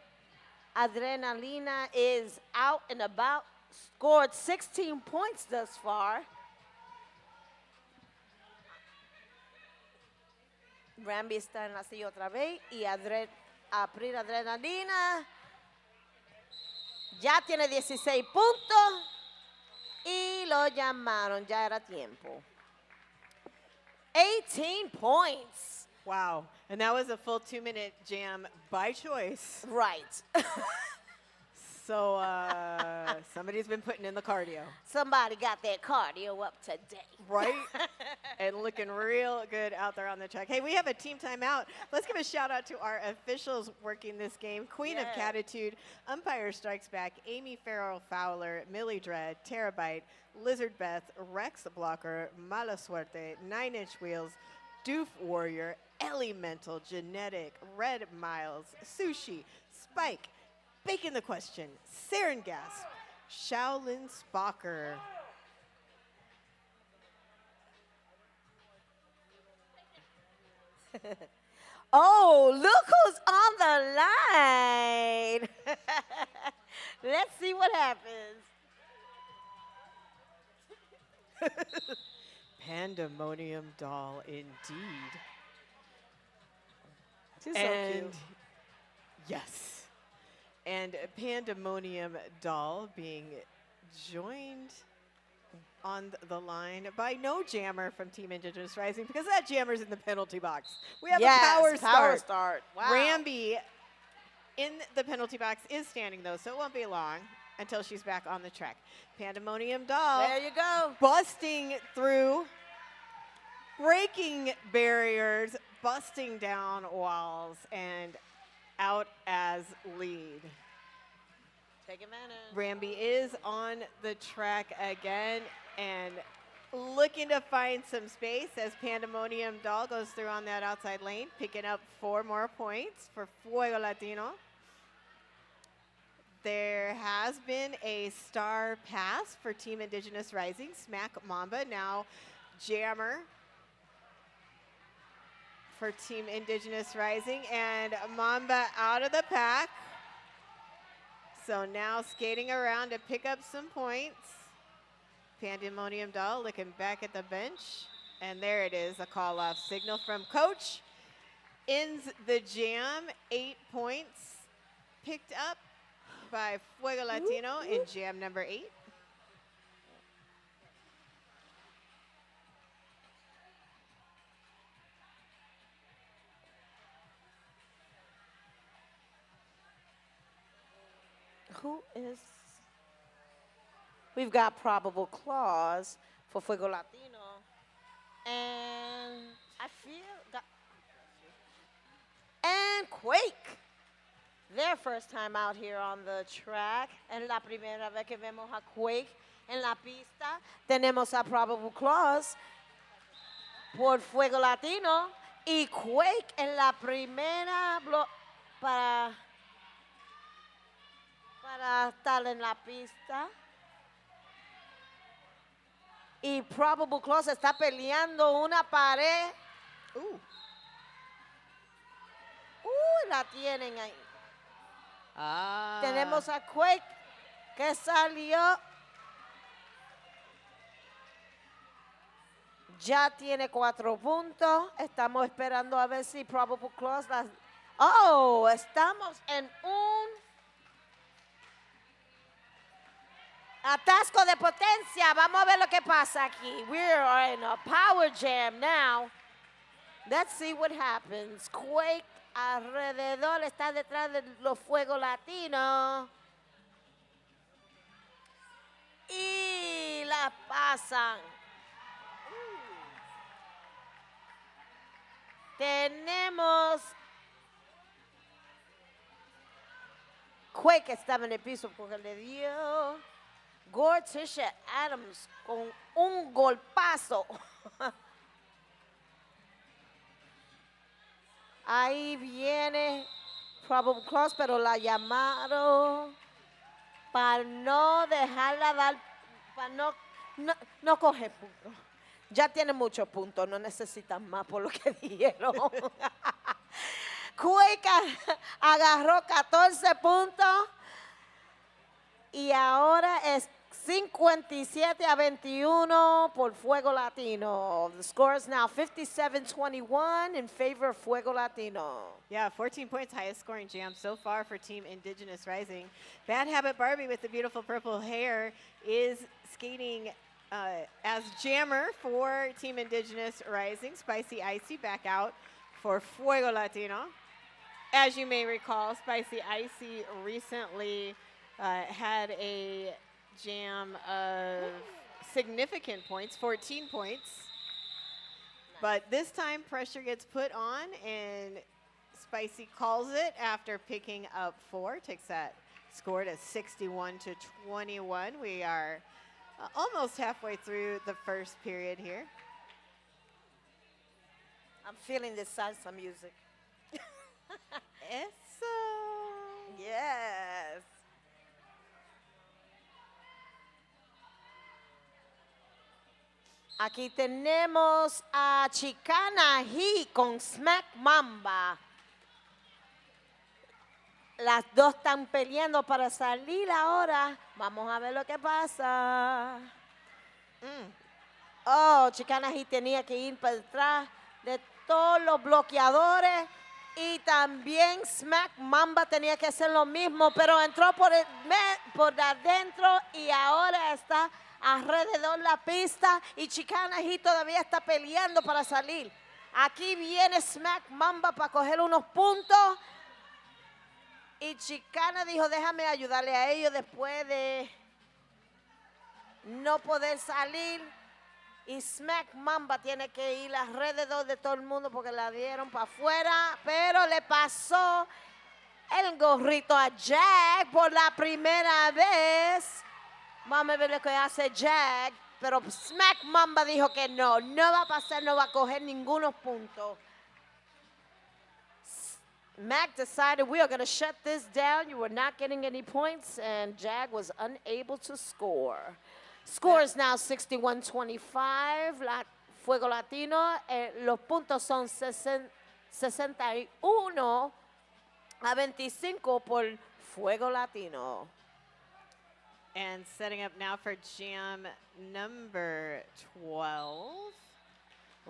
Adrenalina is out and about, scored 16 points thus far. Ramby está en la silla otra vez y April Adrenalina ya tiene 16 puntos y lo llamaron, ya era tiempo. 18 points. Wow. And that was a full 2-minute jam by choice. Right. So somebody's been putting in the cardio. Somebody got their cardio up today. Right? And looking real good out there on the track. Hey, we have a team timeout. Let's give a shout out to our officials working this game. Queen of Catitude, Umpire Strikes Back, Amy Farrell Fowler, Millie Dread, Terabyte, Lizard Beth, Rex Blocker, Mala Suerte, 9 Inch Wheels, Doof Warrior, Elemental, Genetic, Red Miles, Sushi, Spike, Bacon the Question, Saren Gasp, Shaolin Spocker. Oh, look who's on the line. Let's see what happens. Pandemonium doll, indeed. She's so And cute. yes. And Pandemonium doll being joined on the line by no jammer from Team Indigenous Rising because that jammer's in the penalty box. We have a power start. Wow. Ramby in the penalty box is standing though, so it won't be long until she's back on the track. Pandemonium doll. There you go. Busting through, breaking barriers, busting down walls, and out as lead. Take advantage. Ramby is on the track again and looking to find some space as Pandemonium doll goes through on that outside lane, picking up 4 more points for Fuego Latino. There has been a star pass for Team Indigenous Rising. Smack Mamba, now jammer for Team Indigenous Rising. And Mamba out of the pack. So now skating around to pick up some points. Pandemonium doll looking back at the bench. And there it is, a call-off signal from coach. Ends the jam, 8 points picked up by Fuego Latino in jam number 8. Who is? We've got Probable Clause for Fuego Latino. And I feel that. And Quake. Their first time out here on the track. Es la primera vez que vemos a Quake en la pista. Tenemos a Probable Clause por Fuego Latino. Y Quake en la primera para estar en la pista. Y Probable Clause está peleando una pared. La tienen ahí. Tenemos a Quake que salió. Ya tiene 4 puntos. Estamos esperando a ver si Probable Clause las... Oh, estamos en un atasco de potencia. Vamos a ver lo que pasa aquí. We're in a power jam now. Let's see what happens. Quake alrededor está detrás de los Fuego Latinos. Y la pasan. Tenemos Quake estaba en el piso porque le dio Gortisha Adams con un golpazo. Ahí viene Probable Clause, pero la llamaron para no dejarla dar, para no coger puntos. Ya tiene muchos puntos, no necesitan más por lo que dijeron. Quake agarró 14 puntos y ahora es 57-21 por Fuego Latino. The score is now 57-21 in favor of Fuego Latino. Yeah, 14 points, highest scoring jam so far for Team Indigenous Rising. Bad Habit Barbie with the beautiful purple hair is skating as jammer for Team Indigenous Rising. Spicy Icy back out for Fuego Latino. As you may recall, Spicy Icy recently had a jam of significant points, 14 points. But this time pressure gets put on and Spicy calls it after picking up 4, takes that score to 61-21. We are almost halfway through the first period here. I'm feeling the salsa music. Eso. Yes. Aquí tenemos a Chicana Heat con Smack Mamba. Las dos están peleando para salir ahora. Vamos a ver lo que pasa. Oh, Chicana Heat tenía que ir para detrás de todos los bloqueadores. Y también Smack Mamba tenía que hacer lo mismo, pero entró por adentro y ahora está alrededor la pista y Chicana Heat todavía está peleando para salir. Aquí viene Smack Mamba para coger unos puntos. Y Chicana dijo, déjame ayudarle a ellos después de no poder salir. Y Smack Mamba tiene que ir alrededor de todo el mundo porque la dieron para afuera. Pero le pasó el gorrito a Jack por la primera vez. Vamos a ver lo que hace Jack. Pero Smack Mamba dijo que no va a pasar, no va a coger ningunos puntos. Mac decided we are going to shut this down. You were not getting any points, and Jag was unable to score. Score is now 61-25. Fuego Latino. Los puntos son 61-25 por Fuego Latino. And setting up now for jam number 12.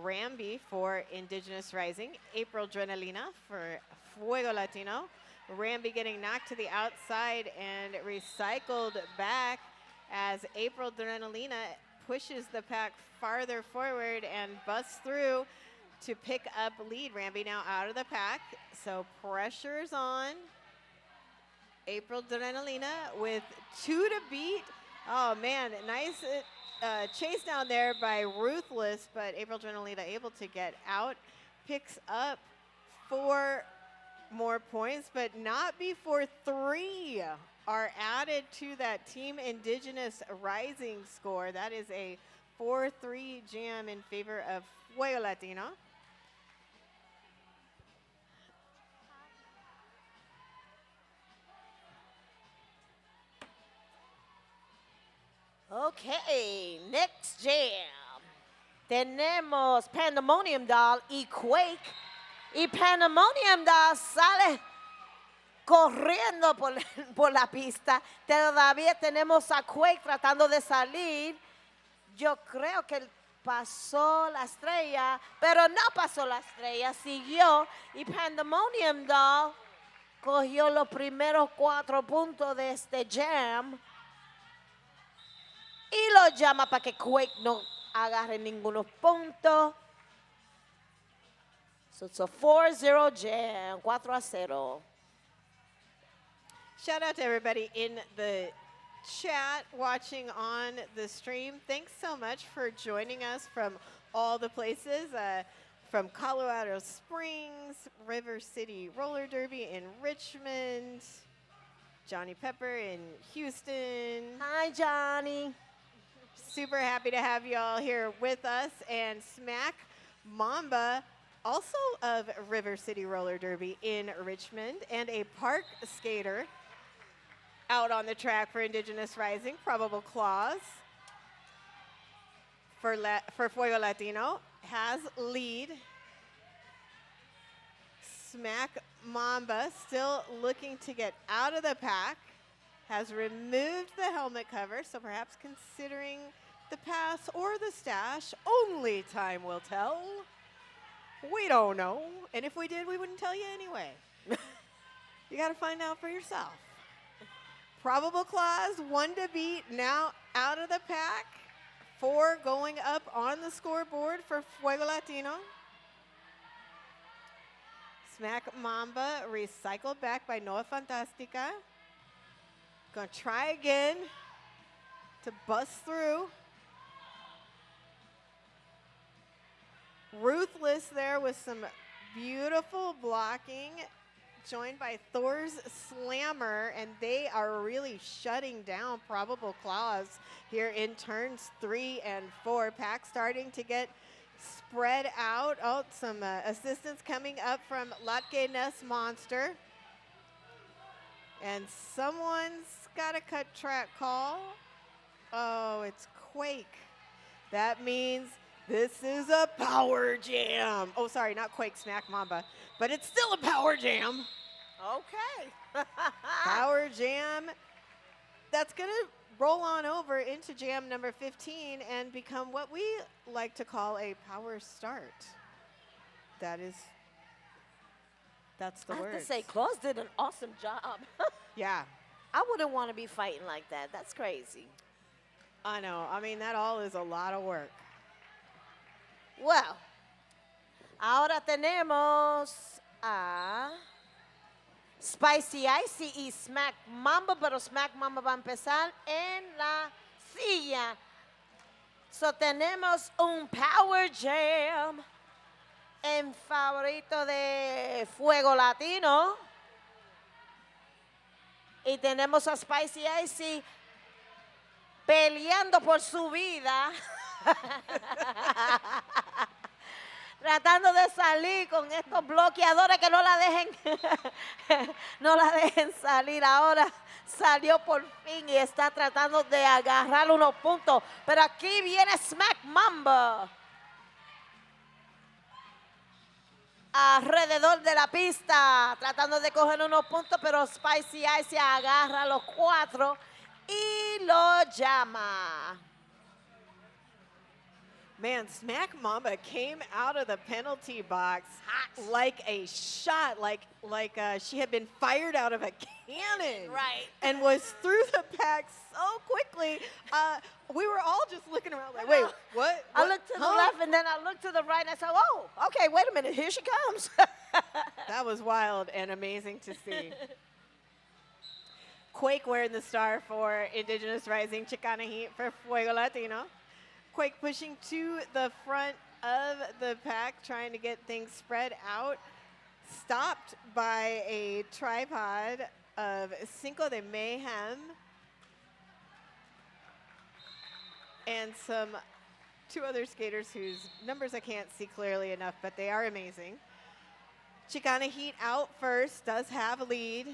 Ramby for Indigenous Rising. April Drenalina for Fuego Latino. Ramby getting knocked to the outside and recycled back as April Drenalina pushes the pack farther forward and busts through to pick up lead. Ramby now out of the pack, so pressure's on. April Drenalina with 2 to beat. Oh man, nice chase down there by Ruthless, but April Drenalina able to get out, picks up 4 more points, but not before 3 are added to that Team Indigenous Rising score. That is a 4-3 jam in favor of Fuego Latino. Okay, next jam. Tenemos Pandemonium Doll y Quake. Y Pandemonium Doll sale corriendo por la pista. Todavía tenemos a Quake tratando de salir. Yo creo que pasó la estrella, pero no pasó la estrella, siguió. Y Pandemonium Doll cogió los primeros 4 puntos de este jam. Y lo llama para que Quake no agarre ninguno punto. So it's a 4-0 jam, 4-0. Shout out to everybody in the chat watching on the stream. Thanks so much for joining us from all the places. From Colorado Springs, River City Roller Derby in Richmond, Johnny Pepper in Houston. Hi, Johnny. Super happy to have you all here with us. And Smack Mamba, also of River City Roller Derby in Richmond, and a park skater out on the track for Indigenous Rising, Probable Clause for Fuego Latino, has lead. Smack Mamba still looking to get out of the pack, has removed the helmet cover, so perhaps considering the pass or the stash. Only time will tell. We don't know. And if we did, we wouldn't tell you anyway. You got to find out for yourself. Probable Clause, 1 to beat, now out of the pack. 4 going up on the scoreboard for Fuego Latino. Smack Mamba recycled back by Noah Fantastica. Gonna try again to bust through. Ruthless there with some beautiful blocking, joined by Thor's Slammer, and they are really shutting down Probable Clause here in turns 3 and 4. Pack starting to get spread out. Oh, some assistance coming up from Latke Ness Monster. And someone's got a cut track call. Oh, it's Quake. That means this is a power jam. Oh, sorry, not Quake, Smack Mamba. But it's still a power jam. Okay. Power jam. That's going to roll on over into jam number 15 and become what we like to call a power start. That's the word. I have to say, Claus did an awesome job. Yeah. I wouldn't want to be fighting like that. That's crazy. I know. I mean, that all is a lot of work. Well, ahora tenemos a Spicy Icy y Smack Mamba, pero Smack Mamba va a empezar en la silla. So tenemos un Power Jam en favorito de Fuego Latino. Y tenemos a Spicy Icy peleando por su vida. Tratando de salir con estos bloqueadores que no la dejen, no la dejen salir. Ahora salió por fin y está tratando de agarrar unos puntos. Pero aquí viene Smack Mamba. Alrededor de la pista, tratando de coger unos puntos, pero Spicy Ice agarra los 4 y lo llama. Man, Smack Mamba came out of the penalty box like a shot, like she had been fired out of a cannon. Right. And was through the pack so quickly. We were all just looking around like, wait, what? I looked to the left and then I looked to the right and I said, oh, okay, wait a minute, here she comes. That was wild and amazing to see. Quake wearing the star for Indigenous Rising, Chicana Heat for Fuego Latino. Quake pushing to the front of the pack, trying to get things spread out. Stopped by a tripod of Cinco de Mayhem and two other skaters whose numbers I can't see clearly enough, but they are amazing. Chicana Heat out first, does have a lead.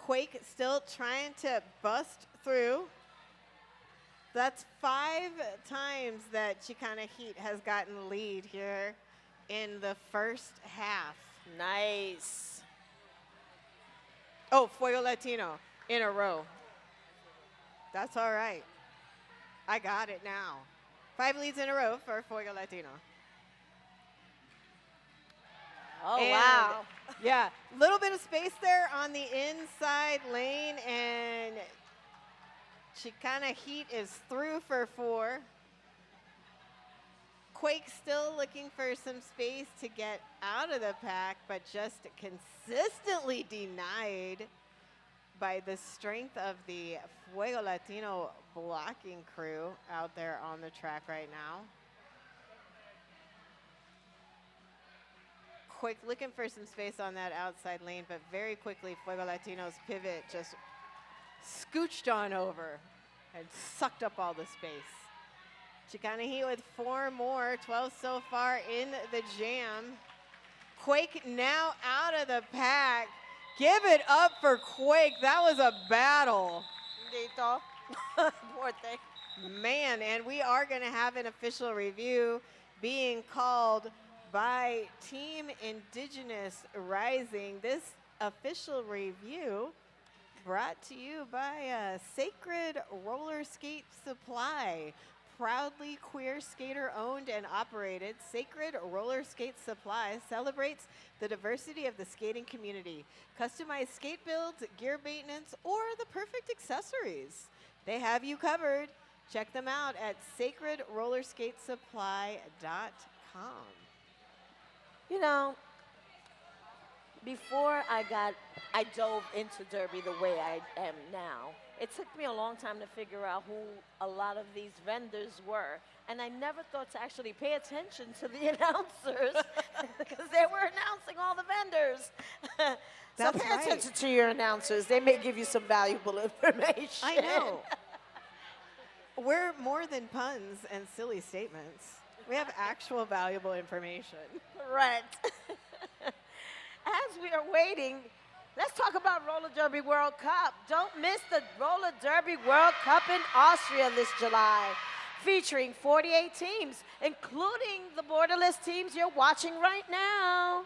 Quake still trying to bust through. That's 5 times that Chicana Heat has gotten the lead here in the first half. Nice. Oh, Fuego Latino in a row. That's all right. I got it now. 5 leads in a row for Fuego Latino. Oh, And, wow. Yeah, little bit of space there on the inside lane, and Chicana Heat is through for 4. Quake still looking for some space to get out of the pack, but just consistently denied by the strength of the Fuego Latino blocking crew out there on the track right now. Quake looking for some space on that outside lane, but very quickly Fuego Latino's pivot just scooched on over and sucked up all the space. Chicana Heat with 4 more, 12 so far in the jam. Quake now out of the pack. Give it up for Quake. That was a battle. Dito. Poor thing. Man, and we are going to have an official review being called by Team Indigenous Rising. This official review brought to you by Sacred Roller Skate Supply. Proudly queer skater owned and operated, Sacred Roller Skate Supply celebrates the diversity of the skating community. Customized skate builds, gear maintenance, or the perfect accessories. They have you covered. Check them out at sacredrollerskatesupply.com. You know, before I dove into Derby the way I am now, it took me a long time to figure out who a lot of these vendors were. And I never thought to actually pay attention to the announcers because they were announcing all the vendors. So That's pay right. attention to your announcers. They may give you some valuable information. I know. We're more than puns and silly statements. We have actual valuable information. Correct. As we are waiting, let's talk about Roller Derby World Cup. Don't miss the Roller Derby World Cup in Austria this July, featuring 48 teams, including the borderless teams you're watching right now.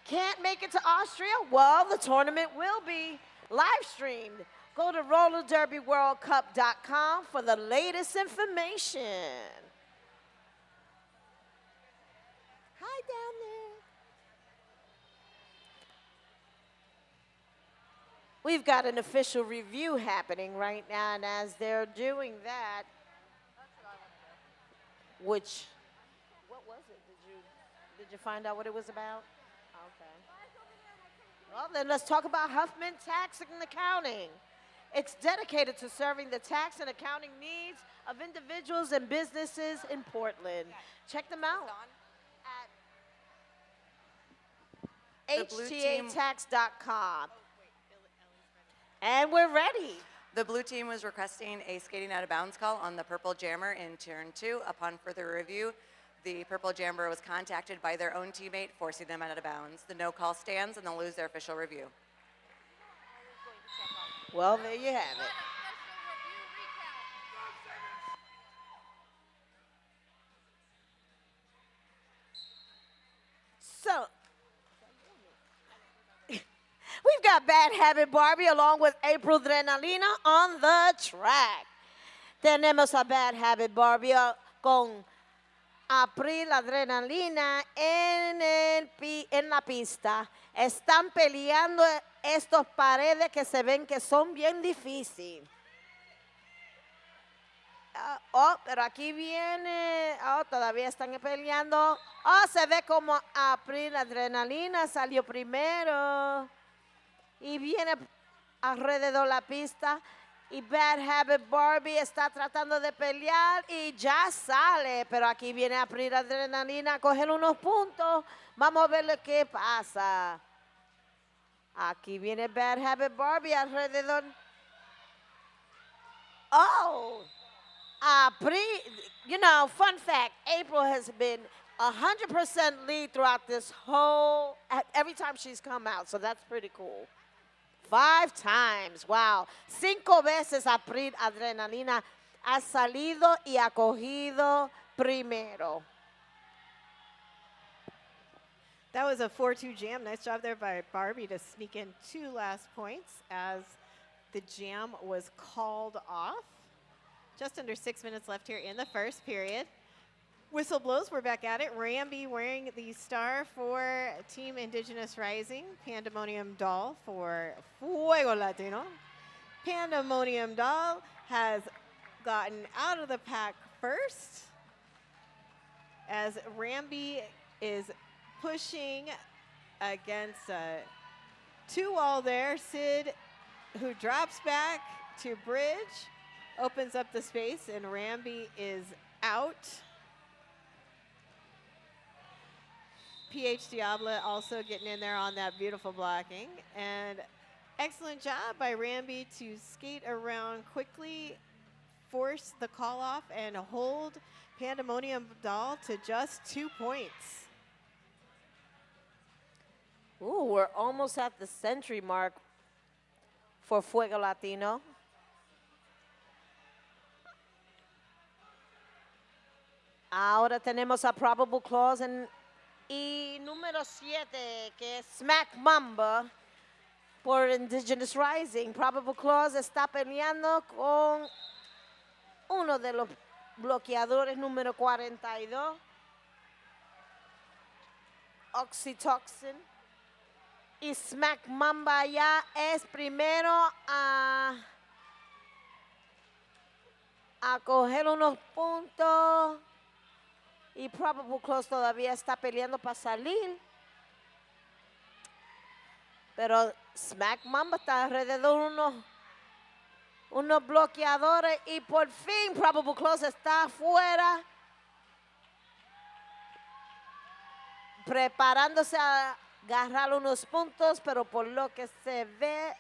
Can't make it to Austria? Well, the tournament will be live streamed. Go to rollerderbyworldcup.com for the latest information. Hi down there. We've got an official review happening right now, and as they're doing that, what was it? Did you find out what it was about? Okay. Well, then let's talk about Huffman Tax and Accounting. It's dedicated to serving the tax and accounting needs of individuals and businesses in Portland. Check them out at htatax.com. And we're ready. The blue team was requesting a skating out of bounds call on the purple jammer in turn 2. Upon further review, the purple jammer was contacted by their own teammate, forcing them out of bounds. The no call stands, and they'll lose their official review. Well, there you have it. So, we've got Bad Habit Barbie along with April Adrenalina on the track. Tenemos a Bad Habit Barbie con April Adrenalina en la pista. Están peleando estos paredes que se ven que son bien difíciles. Oh, pero aquí viene. Oh, todavía están peleando. Oh, se ve como April Adrenalina salió primero. Y viene alrededor la pista. Y Bad Habit Barbie está tratando de pelear y ya sale. Pero aquí viene April Adrenalina a coger unos puntos. Vamos a ver lo que pasa. Aquí viene Bad Habit Barbie alrededor. Oh, you know, fun fact, April has been 100% lead throughout this whole, every time she's come out, so that's pretty cool. 5 times, wow. 5 veces April Adrenalina ha salido y ha cogido primero. That was a 4-2 jam. Nice job there by Barbie to sneak in 2 last points as the jam was called off. Just under 6 minutes left here in the first period. Whistle blows, we're back at it. Ramby wearing the star for Team Indigenous Rising. Pandemonium Doll for Fuego Latino. Pandemonium Doll has gotten out of the pack first as Ramby is pushing against a 2-all there. Sid, who drops back to bridge, opens up the space, and Ramby is out. PH Diablo also getting in there on that beautiful blocking. And excellent job by Ramby to skate around quickly, force the call off, and hold Pandemonium Doll to just 2 points. Ooh, we're almost at the century mark for Fuego Latino. Ahora tenemos a Probable Clause y número 7, que es Smack Mamba por Indigenous Rising. Probable Clause está peleando con uno de los bloqueadores, número 42, Oxytocin. Y Smack Mamba ya es primero a coger unos puntos. Y Probable Close todavía está peleando para salir. Pero Smack Mamba está alrededor de unos bloqueadores. Y por fin Probable Close está afuera. Preparándose a agarrar unos puntos. Pero por lo que se ve,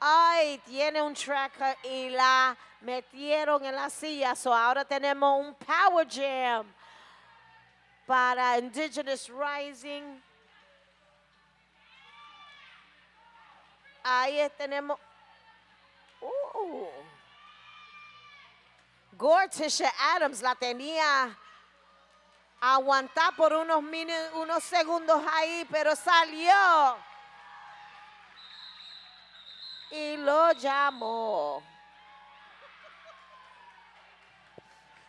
ay, tiene un tracker y la metieron en la silla. So ahora tenemos un Power Jam para Indigenous Rising. Ahí tenemos. Gortisha Adams la tenía aguantar por unos segundos ahí, pero salió. Y lo llamó.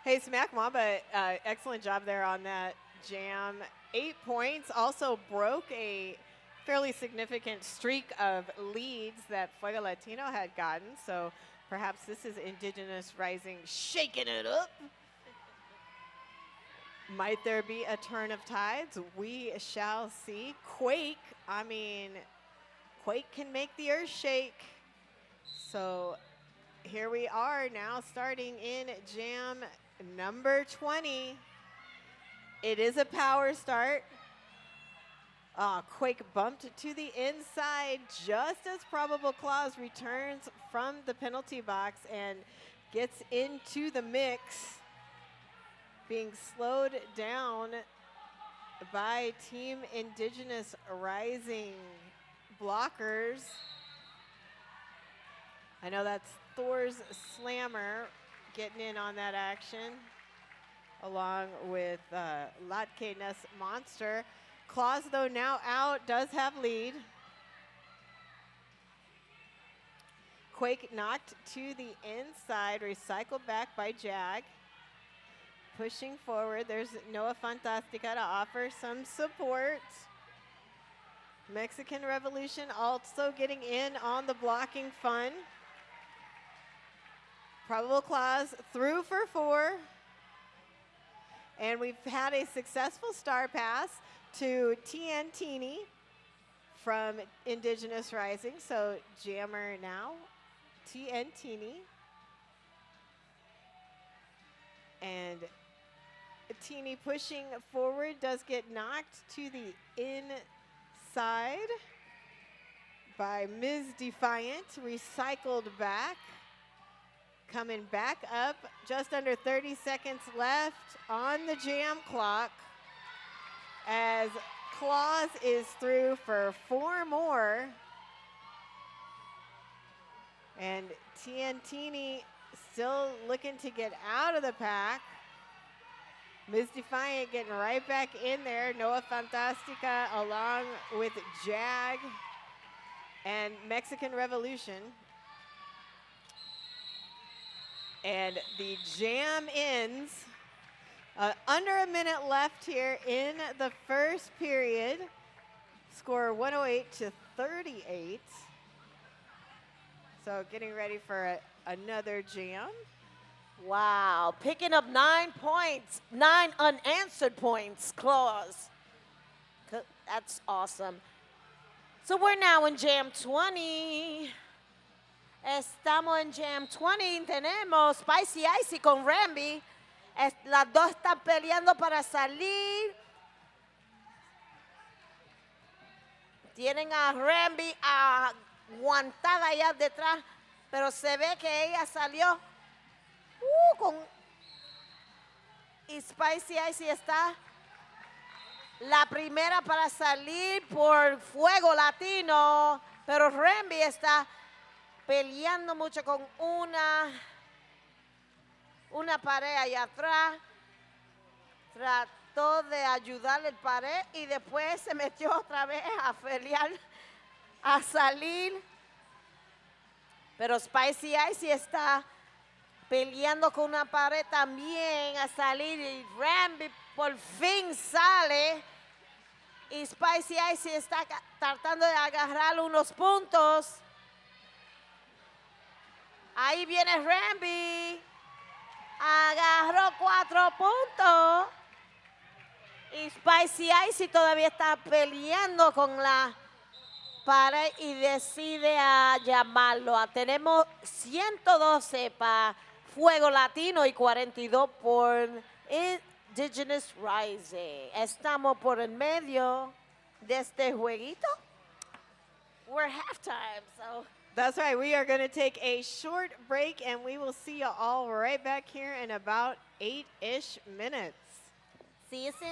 Hey, Smack Mamba, excellent job there on that jam. 8 points. Also broke a fairly significant streak of leads that Fuego Latino had gotten. So perhaps this is Indigenous Rising shaking it up. Might there be a turn of tides? We shall see. Quake, I mean, Quake can make the earth shake. So here we are now starting in jam number 20. It is a power start. Quake bumped to the inside just as Probable Clause returns from the penalty box and gets into the mix, being slowed down by Team Indigenous Rising blockers. I know that's Thor's Slammer getting in on that action, along with Latke Ness Monster. Claus, though, now out, does have lead. Quake knocked to the inside, recycled back by Jag. Pushing forward, there's Noah Fantastica to offer some support. Mexican Revolution also getting in on the blocking fun. Probable Claus through for 4. And we've had a successful star pass to TNTini from Indigenous Rising. So jammer now, TNTini. And Teeny pushing forward does get knocked to the inside by Ms. Defiant, recycled back. Coming back up, just under 30 seconds left on the jam clock as Claus is through for 4 more. And TNTini still looking to get out of the pack. Ms. Defiant getting right back in there. Noah Fantastica along with Jag and Mexican Revolution. And the jam ends. Under a minute left here in the first period. Score 108-38. So getting ready for another jam. Wow, picking up 9 points, 9 unanswered points, Claus. That's awesome. So we're now in Jam 20. Estamos en Jam 20. Tenemos Spicy Icy con Rambi. Las dos están peleando para salir. Tienen a Rambi aguantada allá detrás, pero se ve que ella salió y Spicy Icy está la primera para salir por Fuego Latino, pero Rambi está peleando mucho con una pared allá atrás. Trató de ayudarle el pared y después se metió otra vez a pelear, a salir. Pero Spicy Icy está peleando con una pared también a salir y Rambi por fin sale y Spicy Icy está tratando de agarrar unos puntos. Ahí viene Rambi, agarró 4 puntos y Spicy Icy todavía está peleando con la pared y decide a llamarlo. Tenemos 112 para Fuego Latino y 42 por Indigenous Rising. Estamos por el medio de este jueguito. We're halftime, so. That's right. We are going to take a short break, and we will see you all right back here in about 8-ish minutes. See you soon.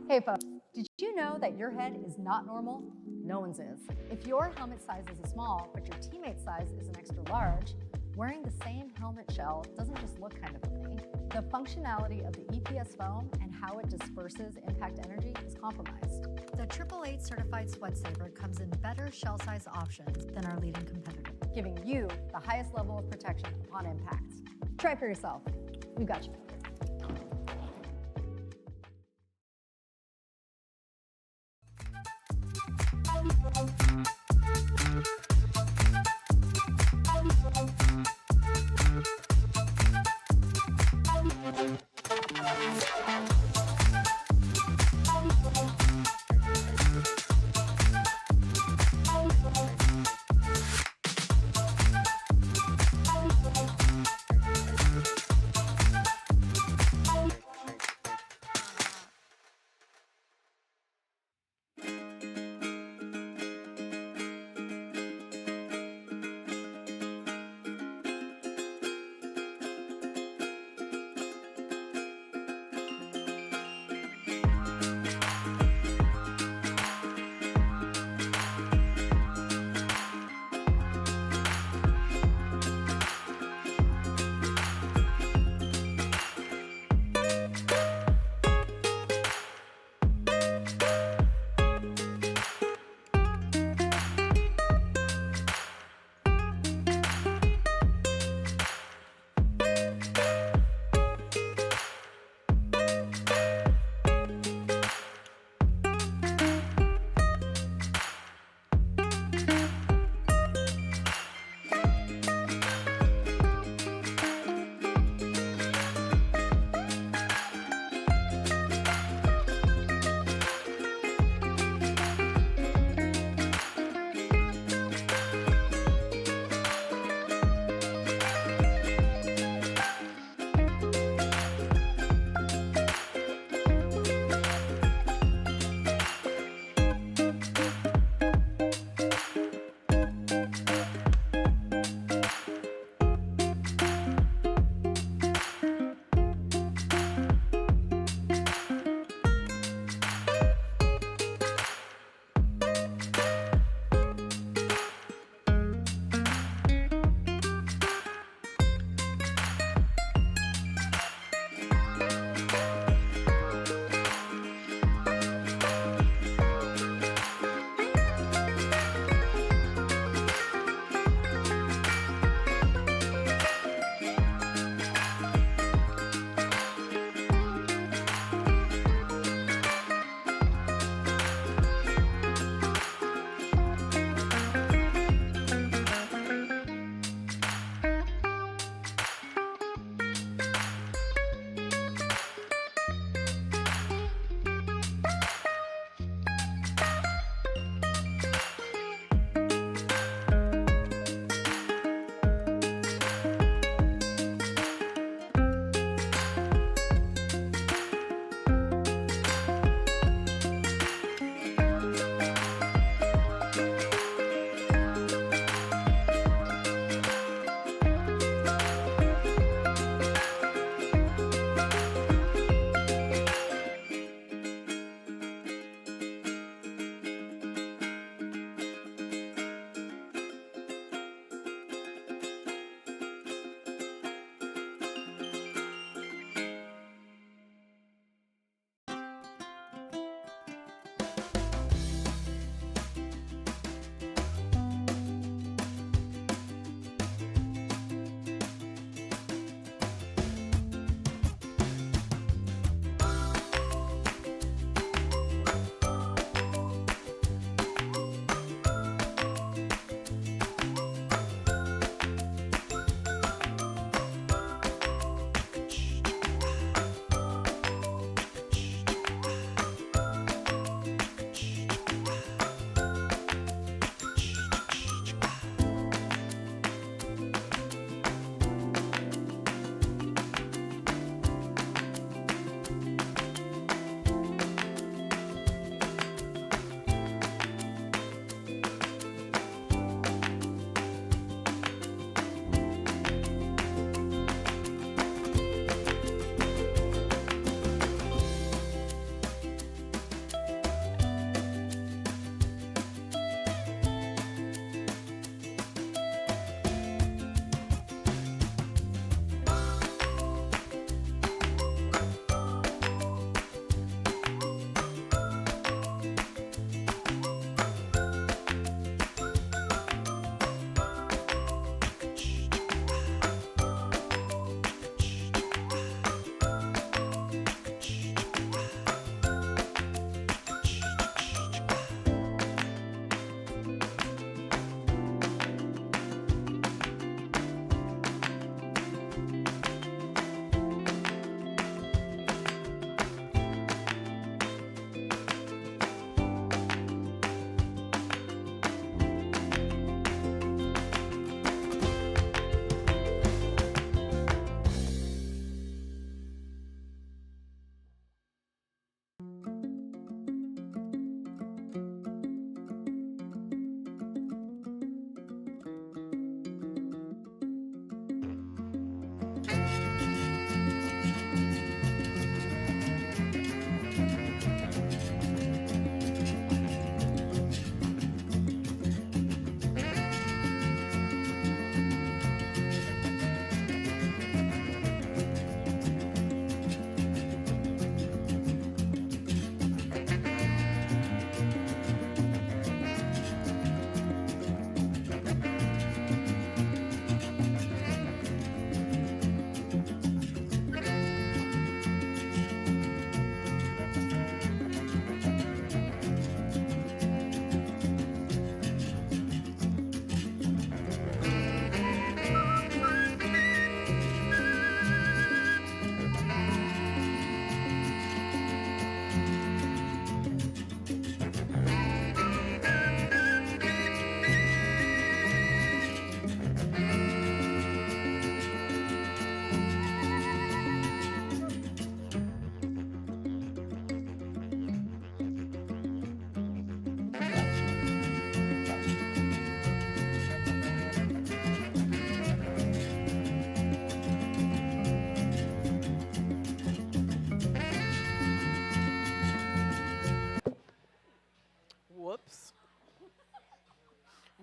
Hey folks, did you know that your head is not normal? No one's is. If your helmet size is a small, but your teammate's size is an extra large, wearing the same helmet shell doesn't just look kind of funny. The functionality of the EPS foam and how it disperses impact energy is compromised. The 888 certified sweat saver comes in better shell size options than our leading competitor, giving you the highest level of protection upon impact. Try for yourself. We've got you.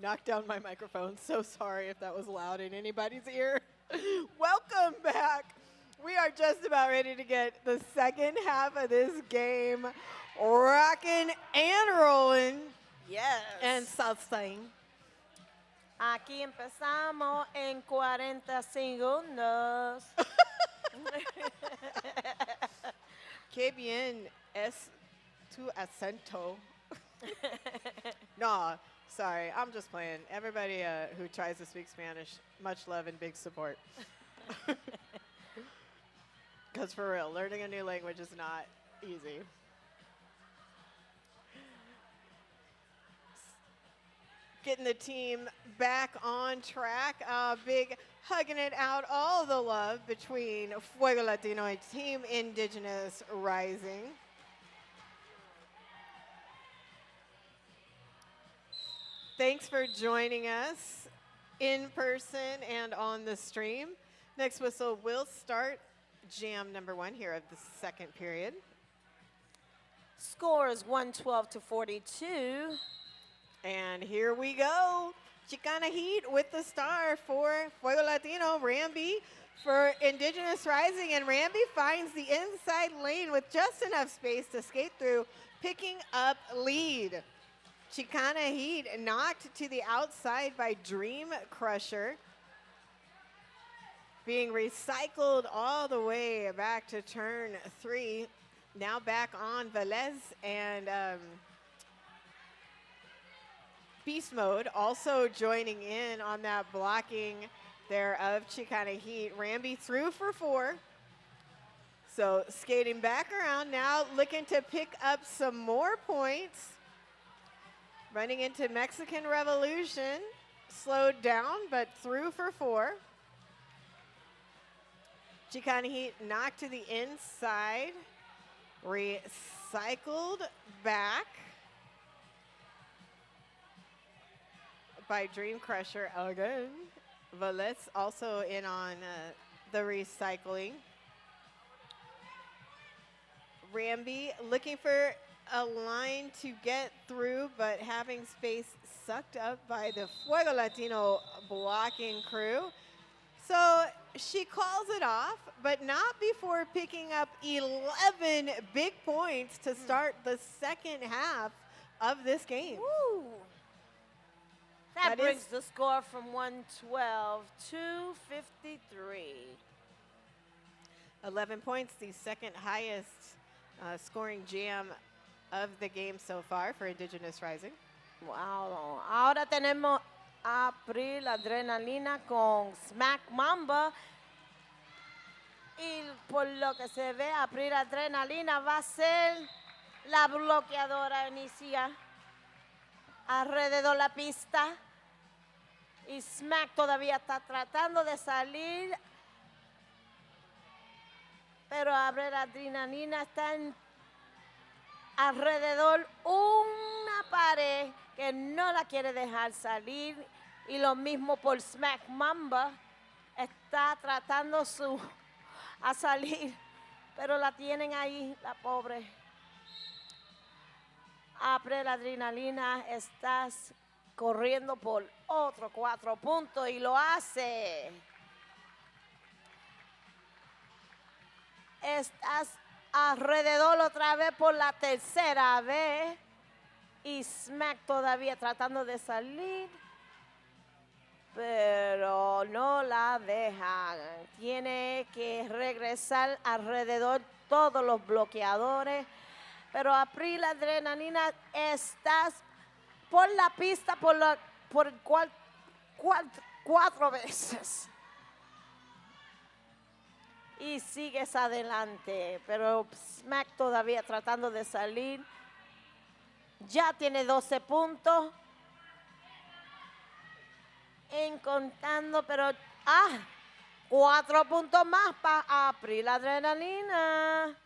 knocked down my microphone. So sorry if that was loud in anybody's ear. Welcome back. We are just about ready to get the second half of this game rocking and rolling Yes. and salsaing. Aquí empezamos en 40 segundos. Qué bien es tu acento. No, sorry, I'm just playing. Everybody who tries to speak Spanish, much love and big support. Because for real, learning a new language is not easy. Getting the team back on track. Big hugging it out, all the love between Fuego Latino and Team Indigenous Rising. Thanks for joining us in person and on the stream. Next whistle will start jam number 1 here of the second period. Score is 112 to 42. And here we go. Chicana Heat with the star for Fuego Latino, Ramby for Indigenous Rising. And Ramby finds the inside lane with just enough space to skate through, picking up lead. Chicana Heat knocked to the outside by Dream Crusher. Being recycled all the way back to turn 3. Now back on Velez and Beast Mode also joining in on that blocking there of Chicana Heat. Ramby through for 4. So skating back around now, looking to pick up some more points. Running into Mexican Revolution. Slowed down, but through for 4. Chicana Heat knocked to the inside. Recycled back by Dream Crusher again. Velez also in on the recycling. Ramby looking for a line to get through, but having space sucked up by the Fuego Latino blocking crew. So she calls it off, but not before picking up 11 big points to start the second half of this game. Woo. That That brings is- the score from 112 to 53. 11 points, the second highest scoring jam of the game so far for Indigenous Rising. Wow. Ahora tenemos a April Adrenalina con Smack Mamba. Y por lo que se ve, April Adrenalina va a ser la bloqueadora inicial. Alrededor la pista. Y Smack todavía está tratando de salir. Pero April Adrenalina está en alrededor una pared que no la quiere dejar salir, y lo mismo por Smack Mamba, está tratando a salir, pero la tienen ahí, la pobre. April Adrenalina, estás corriendo por otro 4 puntos y lo hace. Estás alrededor otra vez por la tercera vez. Y Smack todavía tratando de salir. Pero no la dejan. Tiene que regresar alrededor todos los bloqueadores. Pero April Adrenalina, estás por la pista por 4 veces. Y sigues adelante, pero Smack todavía tratando de salir. Ya tiene 12 puntos. En contando, pero 4 puntos más para April Adrenalina.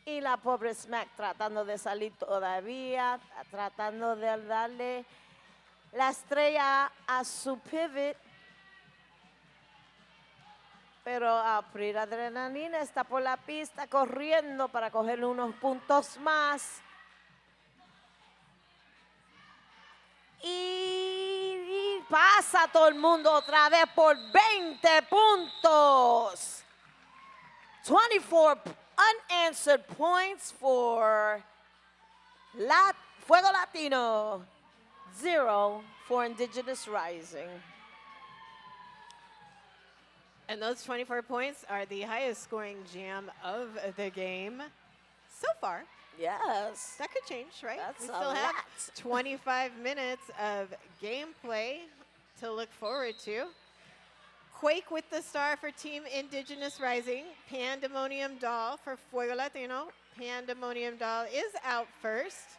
Y la pobre Smack tratando de salir todavía, tratando de darle la estrella a su pivot. Pero April Adrenalina está por la pista corriendo para coger unos puntos más. Y pasa todo el mundo otra vez por 20 puntos. 24 unanswered points for Fuego Latino, 0 for Indigenous Rising. And those 24 points are the highest scoring jam of the game so far. Yes. That could change, right? That's We a still have lot. 25 minutes of gameplay to look forward to. Quake with the star for Team Indigenous Rising. Pandemonium Doll for Fuego Latino. Pandemonium Doll is out first.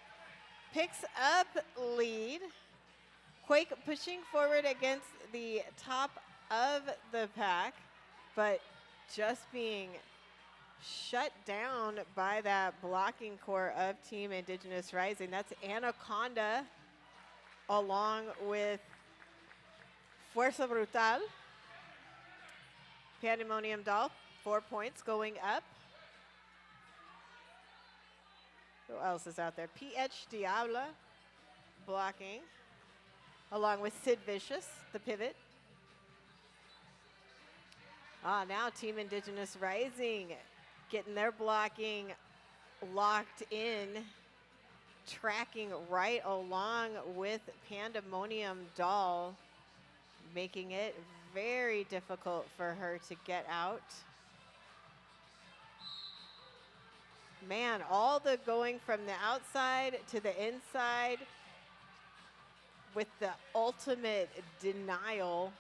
Picks up lead. Quake pushing forward against the top of the pack, but just being shut down by that blocking core of Team Indigenous Rising. That's Anaconda along with Fuerza Brutal. Pandemonium Doll, 4 points going up. Who else is out there? PH Diabla blocking along with Sid Vicious, the pivot. Now Team Indigenous Rising getting their blocking locked in, tracking right along with Pandemonium Doll, making it very difficult for her to get out. Man, all the going from the outside to the inside with the ultimate denial.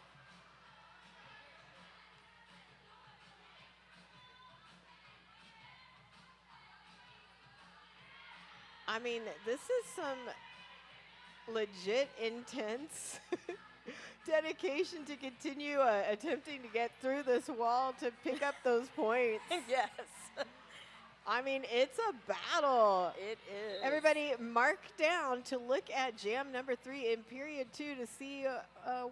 I mean, this is some legit intense dedication to continue attempting to get through this wall to pick up those points. Yes. I mean, it's a battle. It is. Everybody mark down to look at jam number 3 in period 2 to see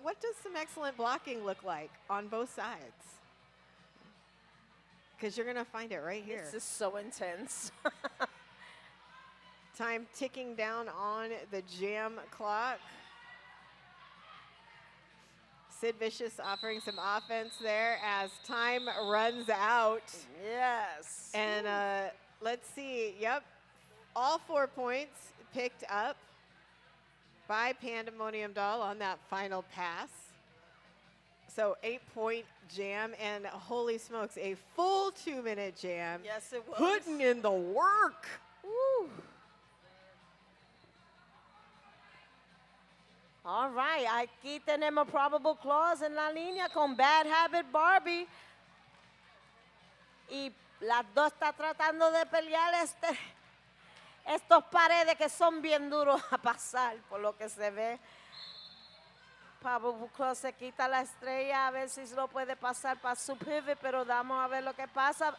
what does some excellent blocking look like on both sides. Because you're going to find it right here. This is so intense. Time ticking down on the jam clock. Sid Vicious offering some offense there as time runs out. Yes. And let's see, yep, all 4 points picked up by Pandemonium Doll on that final pass. So 8-point jam, and holy smokes, a full 2-minute jam. Yes, it was. Putting in the work. Woo. All right, aquí tenemos Probable Clause en la línea con Bad Habit Barbie. Y las dos están tratando de pelear estos paredes que son bien duros a pasar, por lo que se ve. Probable Clause se quita la estrella a ver si lo puede pasar para su pivot, pero vamos a ver lo que pasa.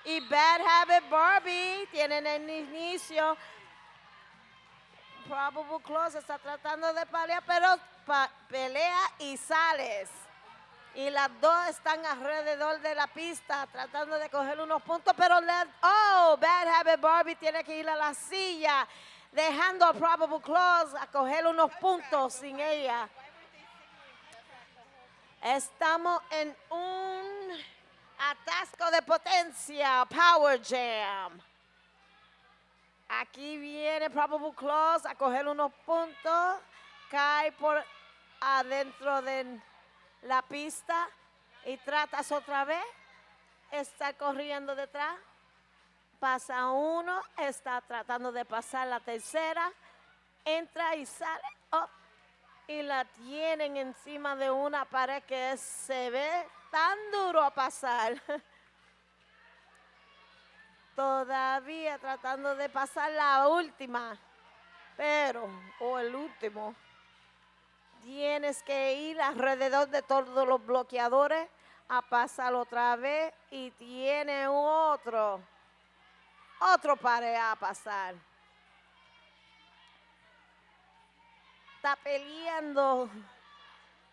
Y Bad Habit Barbie tienen el inicio. Probable Clause está tratando de pelear, pero pelea y sales. Y las dos están alrededor de la pista tratando de coger unos puntos, pero Bad Habit Barbie tiene que ir a la silla, dejando a Probable Clause a coger unos puntos sin ella. Estamos en un atasco de potencia, Power Jam. Aquí viene Probable Clause a coger unos puntos, cae por adentro de la pista y tratas otra vez, está corriendo detrás, pasa uno, está tratando de pasar la tercera, entra y sale, y la tienen encima de una pared que se ve tan duro a pasar. Todavía tratando de pasar la última, o el último. Tienes que ir alrededor de todos los bloqueadores a pasar otra vez y tiene otro pared a pasar. Está peleando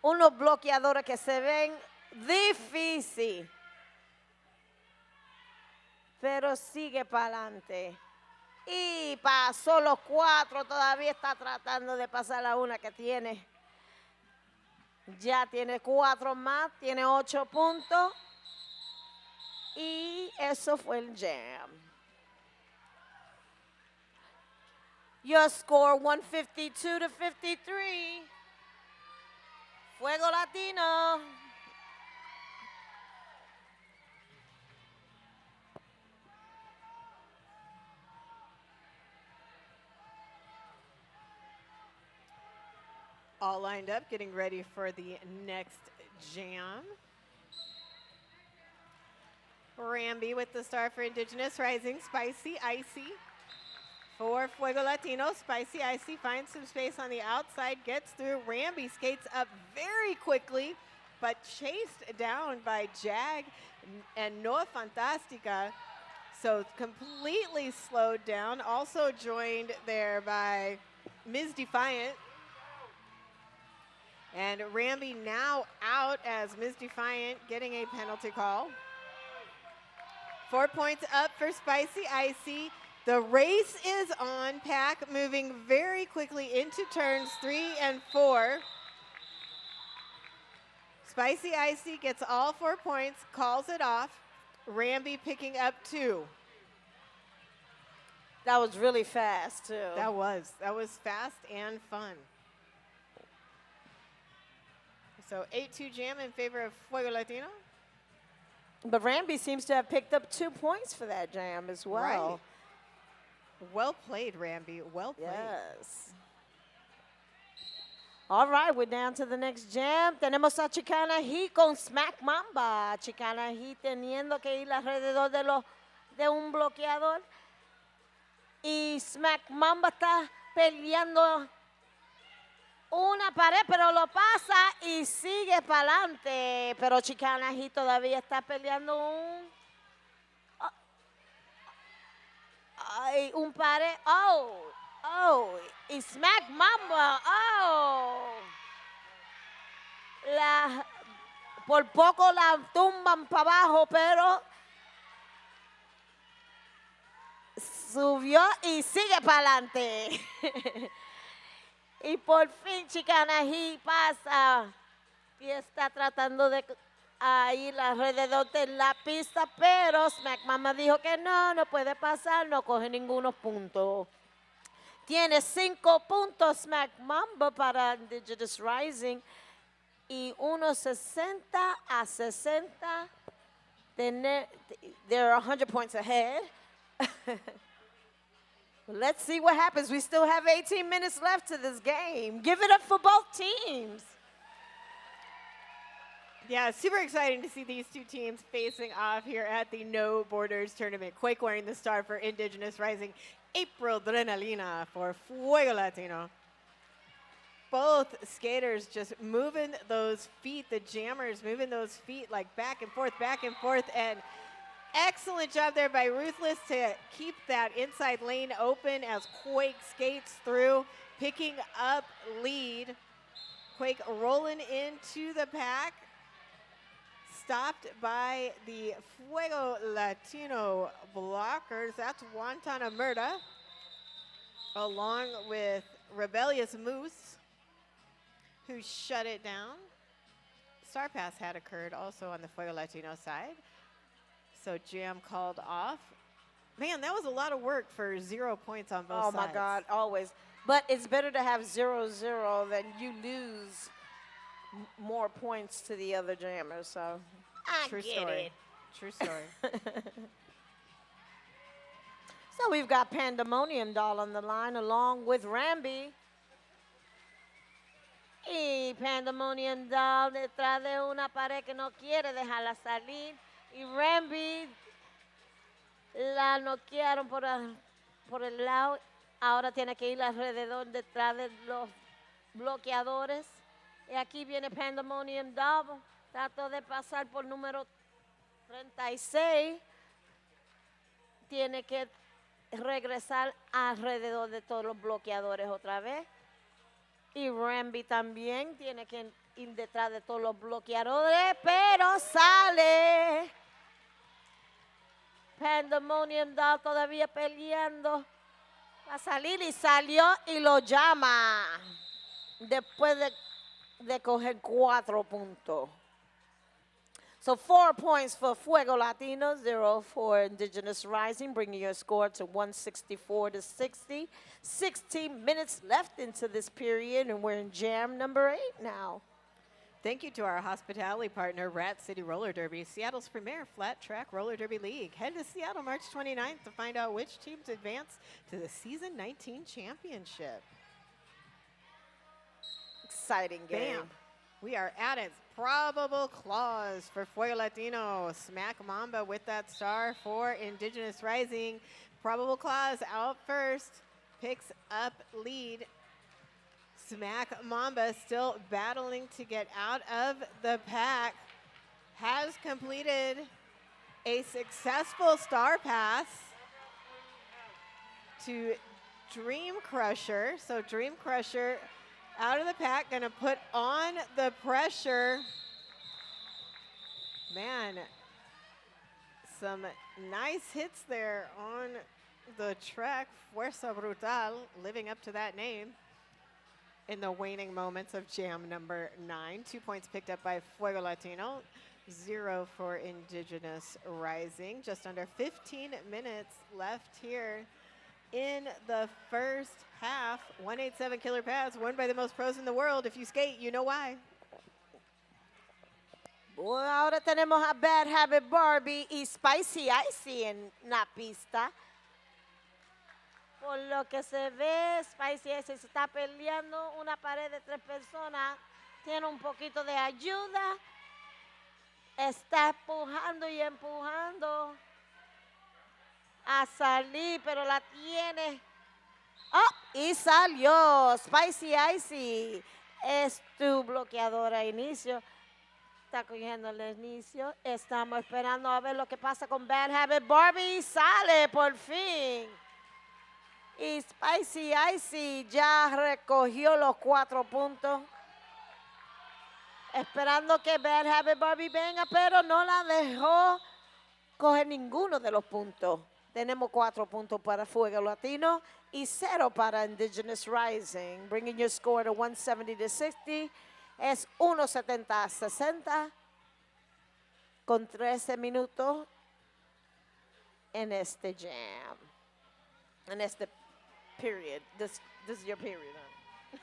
unos bloqueadores que se ven difícil, pero sigue para adelante. Y pasó los 4, todavía está tratando de pasar la una que tiene. Ya tiene 4 más, tiene 8 puntos. Y eso fue el jam. Your score 152 to 53. Fuego Latino. All lined up, getting ready for the next jam. Ramby with the star for Indigenous Rising, Spicy Icy. For Fuego Latino, Spicy Icy finds some space on the outside, gets through. Ramby skates up very quickly, but chased down by Jag and Noah Fantastica. So completely slowed down. Also joined there by Ms. Defiant. And Ramby now out as Ms. Defiant getting a penalty call. 4 points up for Spicy Icy. The race is on. Pack moving very quickly into turns 3 and 4. Spicy Icy gets all 4 points, calls it off. Ramby picking up 2. That was really fast, too. That was fast and fun. So 8-2 jam in favor of Fuego Latino. But Ramby seems to have picked up 2 points for that jam as well. Right. Well played, Ramby. Well played. Yes. All right, we're down to the next jam. Tenemos a Chicana Heat con Smack Mamba. Chicana Heat teniendo que ir alrededor de un bloqueador. Y Smack Mamba está peleando una pared, pero lo pasa y sigue para adelante. Pero Chicana Heat todavía está peleando un pared. Y Smack Mamba. Por poco la tumban para abajo, pero subió y sigue para adelante. Y por fin Chicana Heat pasa y está tratando de ir alrededor de la pista, pero Smack Mamba dijo que no puede pasar, no coge ningunos puntos. Tiene 5 puntos Smack Mamba para Indigenous Rising y unos 60 a 60. They're 100 points ahead. Let's see what happens. We still have 18 minutes left to this game. Give it up for both teams. Yeah, super exciting to see these two teams facing off here at the No Borders tournament. Quake wearing the star for Indigenous Rising. April Adrenalina for Fuego Latino. Both skaters just moving those feet, the jammers moving those feet like back and forth, and excellent job there by Ruthless to keep that inside lane open as Quake skates through, picking up lead. Quake rolling into the pack, stopped by the Fuego Latino blockers. That's Wantana Murda, along with Rebellious Moose, who shut it down. Star pass had occurred also on the Fuego Latino side. So jam called off. Man, that was a lot of work for 0 points on both sides. Oh, my God, always. But it's better to have 0-0 than you lose more points to the other jammers. So True story. True story. So we've got Pandemonium Doll on the line along with Ramby. Y Pandemonium Doll detrás de una pared que no quiere dejarla salir. Y Ramby la noquearon por el lado. Ahora tiene que ir alrededor detrás de los bloqueadores. Y aquí viene Pandemonium Doll. Trató de pasar por número 36. Tiene que regresar alrededor de todos los bloqueadores otra vez. Y Ramby también tiene que ir detrás de todos los bloqueadores, pero sale. Pandemonium Doll todavía peleando Va a salir y salió y lo llama. Después de coger 4 puntos. So 4 points for Fuego Latino, 0 for Indigenous Rising, bringing your score to 164-60. 16 minutes left into this period, and we're in jam number 8 now. Thank you to our hospitality partner, Rat City Roller Derby, Seattle's premier flat track roller derby league. Head to Seattle March 29th to find out which teams advance to the Season 19 championship. Exciting game. Bam. We are at its probable clause for Fuego Latino. Smack Mamba with that star for Indigenous Rising. Probable clause out first. Picks up lead. Smack Mamba still battling to get out of the pack. Has completed a successful star pass to Dream Crusher. So Dream Crusher out of the pack, gonna put on the pressure. Man, some nice hits there on the track. Fuerza Brutal, living up to that name in the waning moments of jam number 9. 2 points picked up by Fuego Latino, 0 for Indigenous Rising. Just under 15 minutes left here in the first half. 187 killer pads, won by the most pros in the world. If you skate, you know why. Bueno, ahora tenemos a Bad Habit Barbie y Spicy Icy en la pista. Por lo que se ve, Spicy Icy se está peleando una pared de 3 personas. Tiene un poquito de ayuda. Está empujando y empujando a salir, pero la tiene. ¡Oh! Y salió. Spicy Icy es tu bloqueadora a inicio. Está cogiendo el inicio. Estamos esperando a ver lo que pasa con Bad Habit Barbie. Y sale por fin. Y Spicy Icy ya recogió los 4 puntos. Esperando que Bad Habit Barbie venga, pero no la dejó coger ninguno de los puntos. Tenemos 4 puntos para Fuego Latino y 0 para Indigenous Rising. Bringing your score to 170-60. Es 170-60 con 13 minutos en este jam. En este period. This is your period.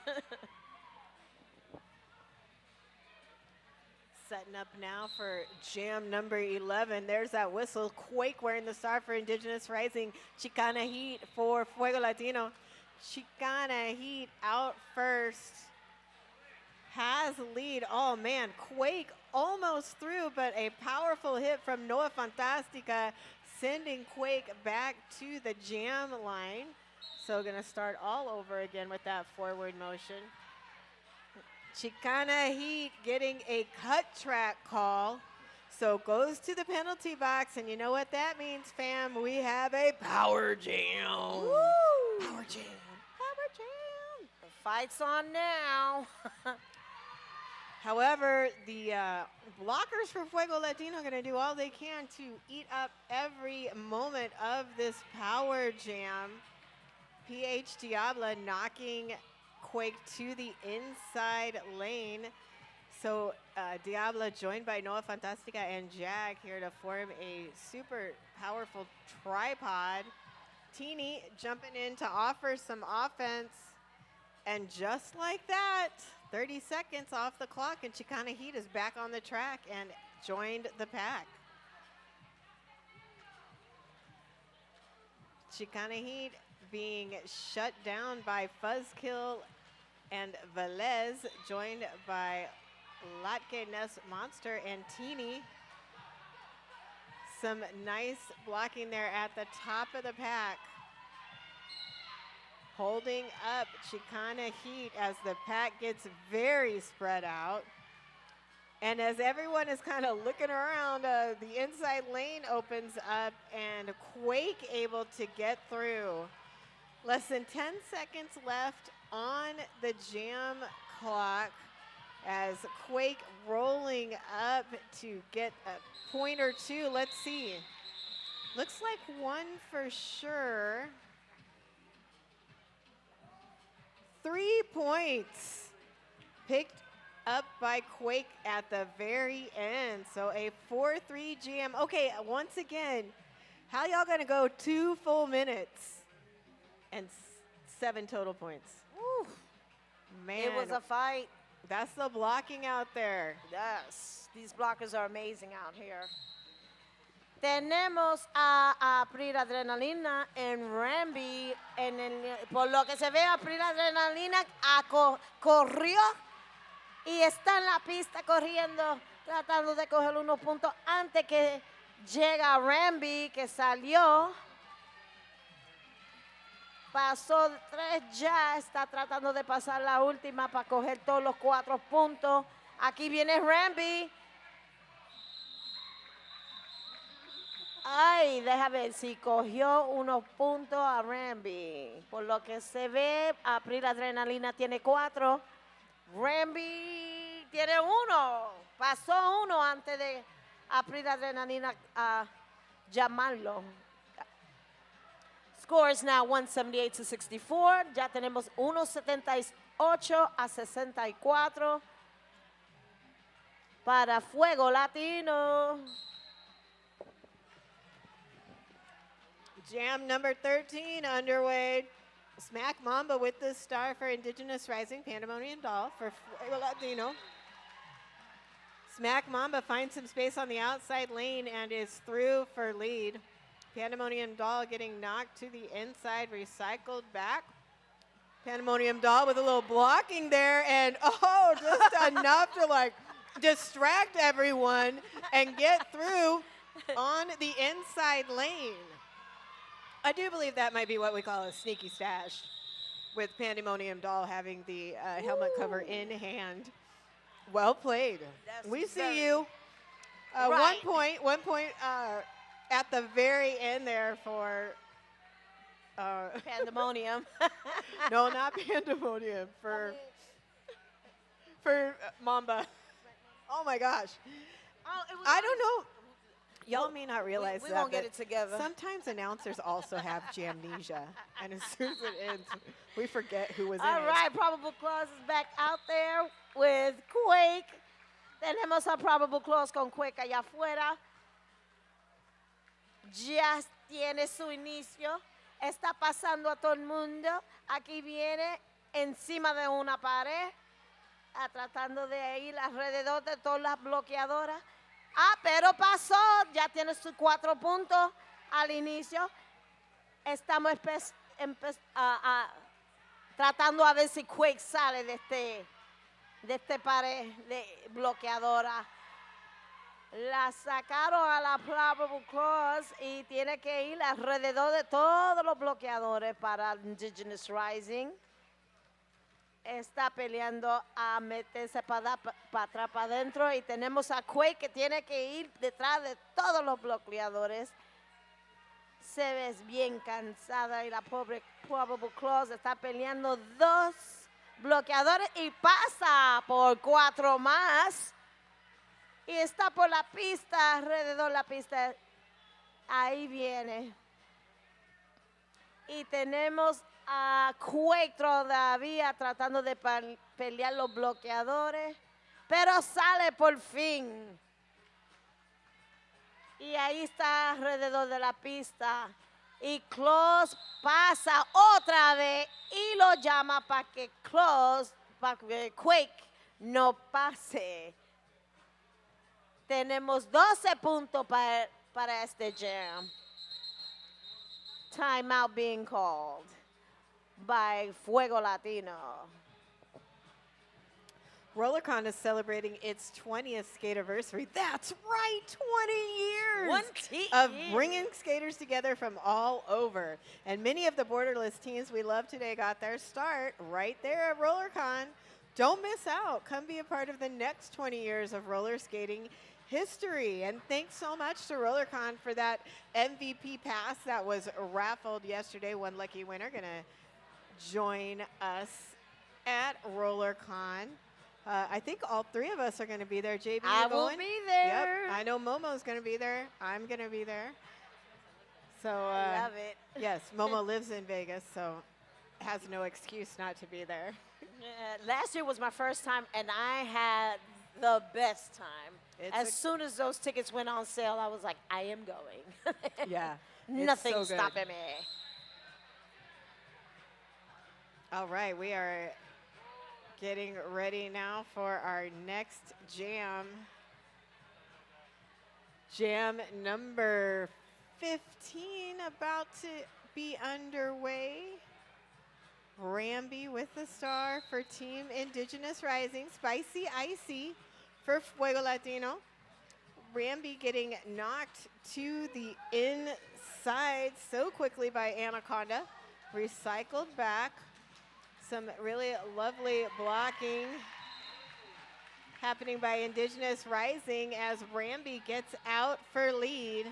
Huh? Setting up now for jam number 11. There's that whistle. Quake wearing the star for Indigenous Rising. Chicana Heat for Fuego Latino. Chicana Heat out first. Has lead. Oh man, Quake almost through, but a powerful hit from Noah Fantastica sending Quake back to the jam line. So gonna start all over again with that forward motion. Chicana Heat getting a cut track call. So goes to the penalty box, and you know what that means, fam? We have a power jam. Woo! Power jam. Power jam. The fight's on now. However, the blockers for Fuego Latino are going to do all they can to eat up every moment of this power jam. PH Diabla knocking Quake to the inside lane. So Diabla joined by Noah Fantastica and Jag here to form a super powerful tripod. Teeny jumping in to offer some offense. And just like that, 30 seconds off the clock, and Chicana Heat is back on the track and joined the pack. Chicana Heat being shut down by Fuzzkill and Velez, joined by Latke Ness Monster and Teeny. Some nice blocking there at the top of the pack. Holding up Chicana Heat as the pack gets very spread out. And as everyone is kind of looking around, the inside lane opens up and Quake able to get through. Less than 10 seconds left on the jam clock as Quake rolling up to get a point or two. Let's see. Looks like one for sure. 3 points picked up by Quake at the very end. So a 4-3 jam. Okay, once again, how y'all gonna go 2 full minutes and 7 total points? Woo. Man, It was a fight. that's the blocking out there. Yes, these blockers are amazing out here. Tenemos a April Adrenalina en Ramby. Por lo que se ve, April Adrenalina corrió y está en la pista corriendo, tratando de coger unos puntos antes que llega Ramby, que salió. Pasó 3 ya, está tratando de pasar la última para coger todos los 4 puntos. Aquí viene Ramby. Ay, deja ver si cogió unos puntos a Ramby. Por lo que se ve, April Adrenalina tiene 4. Ramby tiene 1. Pasó 1 antes de April Adrenalina llamarlo. Scores now 178 to 64. Ya tenemos 178 a 64 para Fuego Latino. Jam number 13 underway. Smack Mamba with the star for Indigenous Rising, Pandemonium Doll for Fuego Latino. Smack Mamba finds some space on the outside lane and is through for lead. Pandemonium Doll getting knocked to the inside, recycled back. Pandemonium Doll with a little blocking there, and oh, just enough to like distract everyone and get through on the inside lane. I do believe that might be what we call a sneaky stash, with Pandemonium Doll having the helmet cover in hand. Well played. We see you. Right. 1 point at the very end there for Pandemonium. no, not Pandemonium, for Mamba. Oh my gosh. I don't know. Y'all may not realize we that. won't get but it together. Sometimes announcers also have jamnesia, and as soon as it ends, we forget who was in All it. right, Probable Clause is back out there with Quake. Tenemos a Probable Clause con Quake allá afuera. Ya tiene su inicio. Está pasando a todo el mundo. Aquí viene encima de una pared, tratando de ir alrededor de todas las bloqueadoras. Pero pasó, ya tiene sus 4 puntos al inicio. Estamos tratando a ver si Quake sale de este pared de bloqueadora. La sacaron a la Probable Clause y tiene que ir alrededor de todos los bloqueadores para Indigenous Rising. Está peleando a meterse para atrás, para adentro, y tenemos a Quake que tiene que ir detrás de todos los bloqueadores. Se ve bien cansada y la pobre Probable Clause está peleando 2 bloqueadores y pasa por 4 más. Y está por la pista, alrededor de la pista. Ahí viene. Y tenemos a Quake todavía tratando de pelear los bloqueadores, pero sale por fin. Y ahí está alrededor de la pista. Y Claus pasa otra vez y lo llama para que Quake no pase. Tenemos 12 puntos para este jam. Timeout being called by Fuego Latino. RollerCon is celebrating its 20th skate-anniversary. That's right, 20 years of bringing skaters together from all over. And many of the borderless teams we love today got their start right there at RollerCon. Don't miss out. Come be a part of the next 20 years of roller skating history. And thanks so much to RollerCon for that MVP pass that was raffled yesterday. One lucky winner going to join us at RollerCon. I think all 3 of us are going to be there. JB, I you will going? be there. Yep. I know Momo's going to be there. I'm going to be there. So Love it. yes, Momo lives in Vegas, so has no excuse not to be there. Last year was my first time, and I had the best time. It's As a- soon as those tickets went on sale, I was like, I am going. Yeah. Nothing so good. stopping me. All right, we are getting ready now for our next jam. Jam number 15 about to be underway. Ramby with the star for Team Indigenous Rising. Spicy Icy for Fuego Latino. Ramby getting knocked to the inside so quickly by Anaconda. Recycled back. Some really lovely blocking happening by Indigenous Rising as Ramby gets out for lead.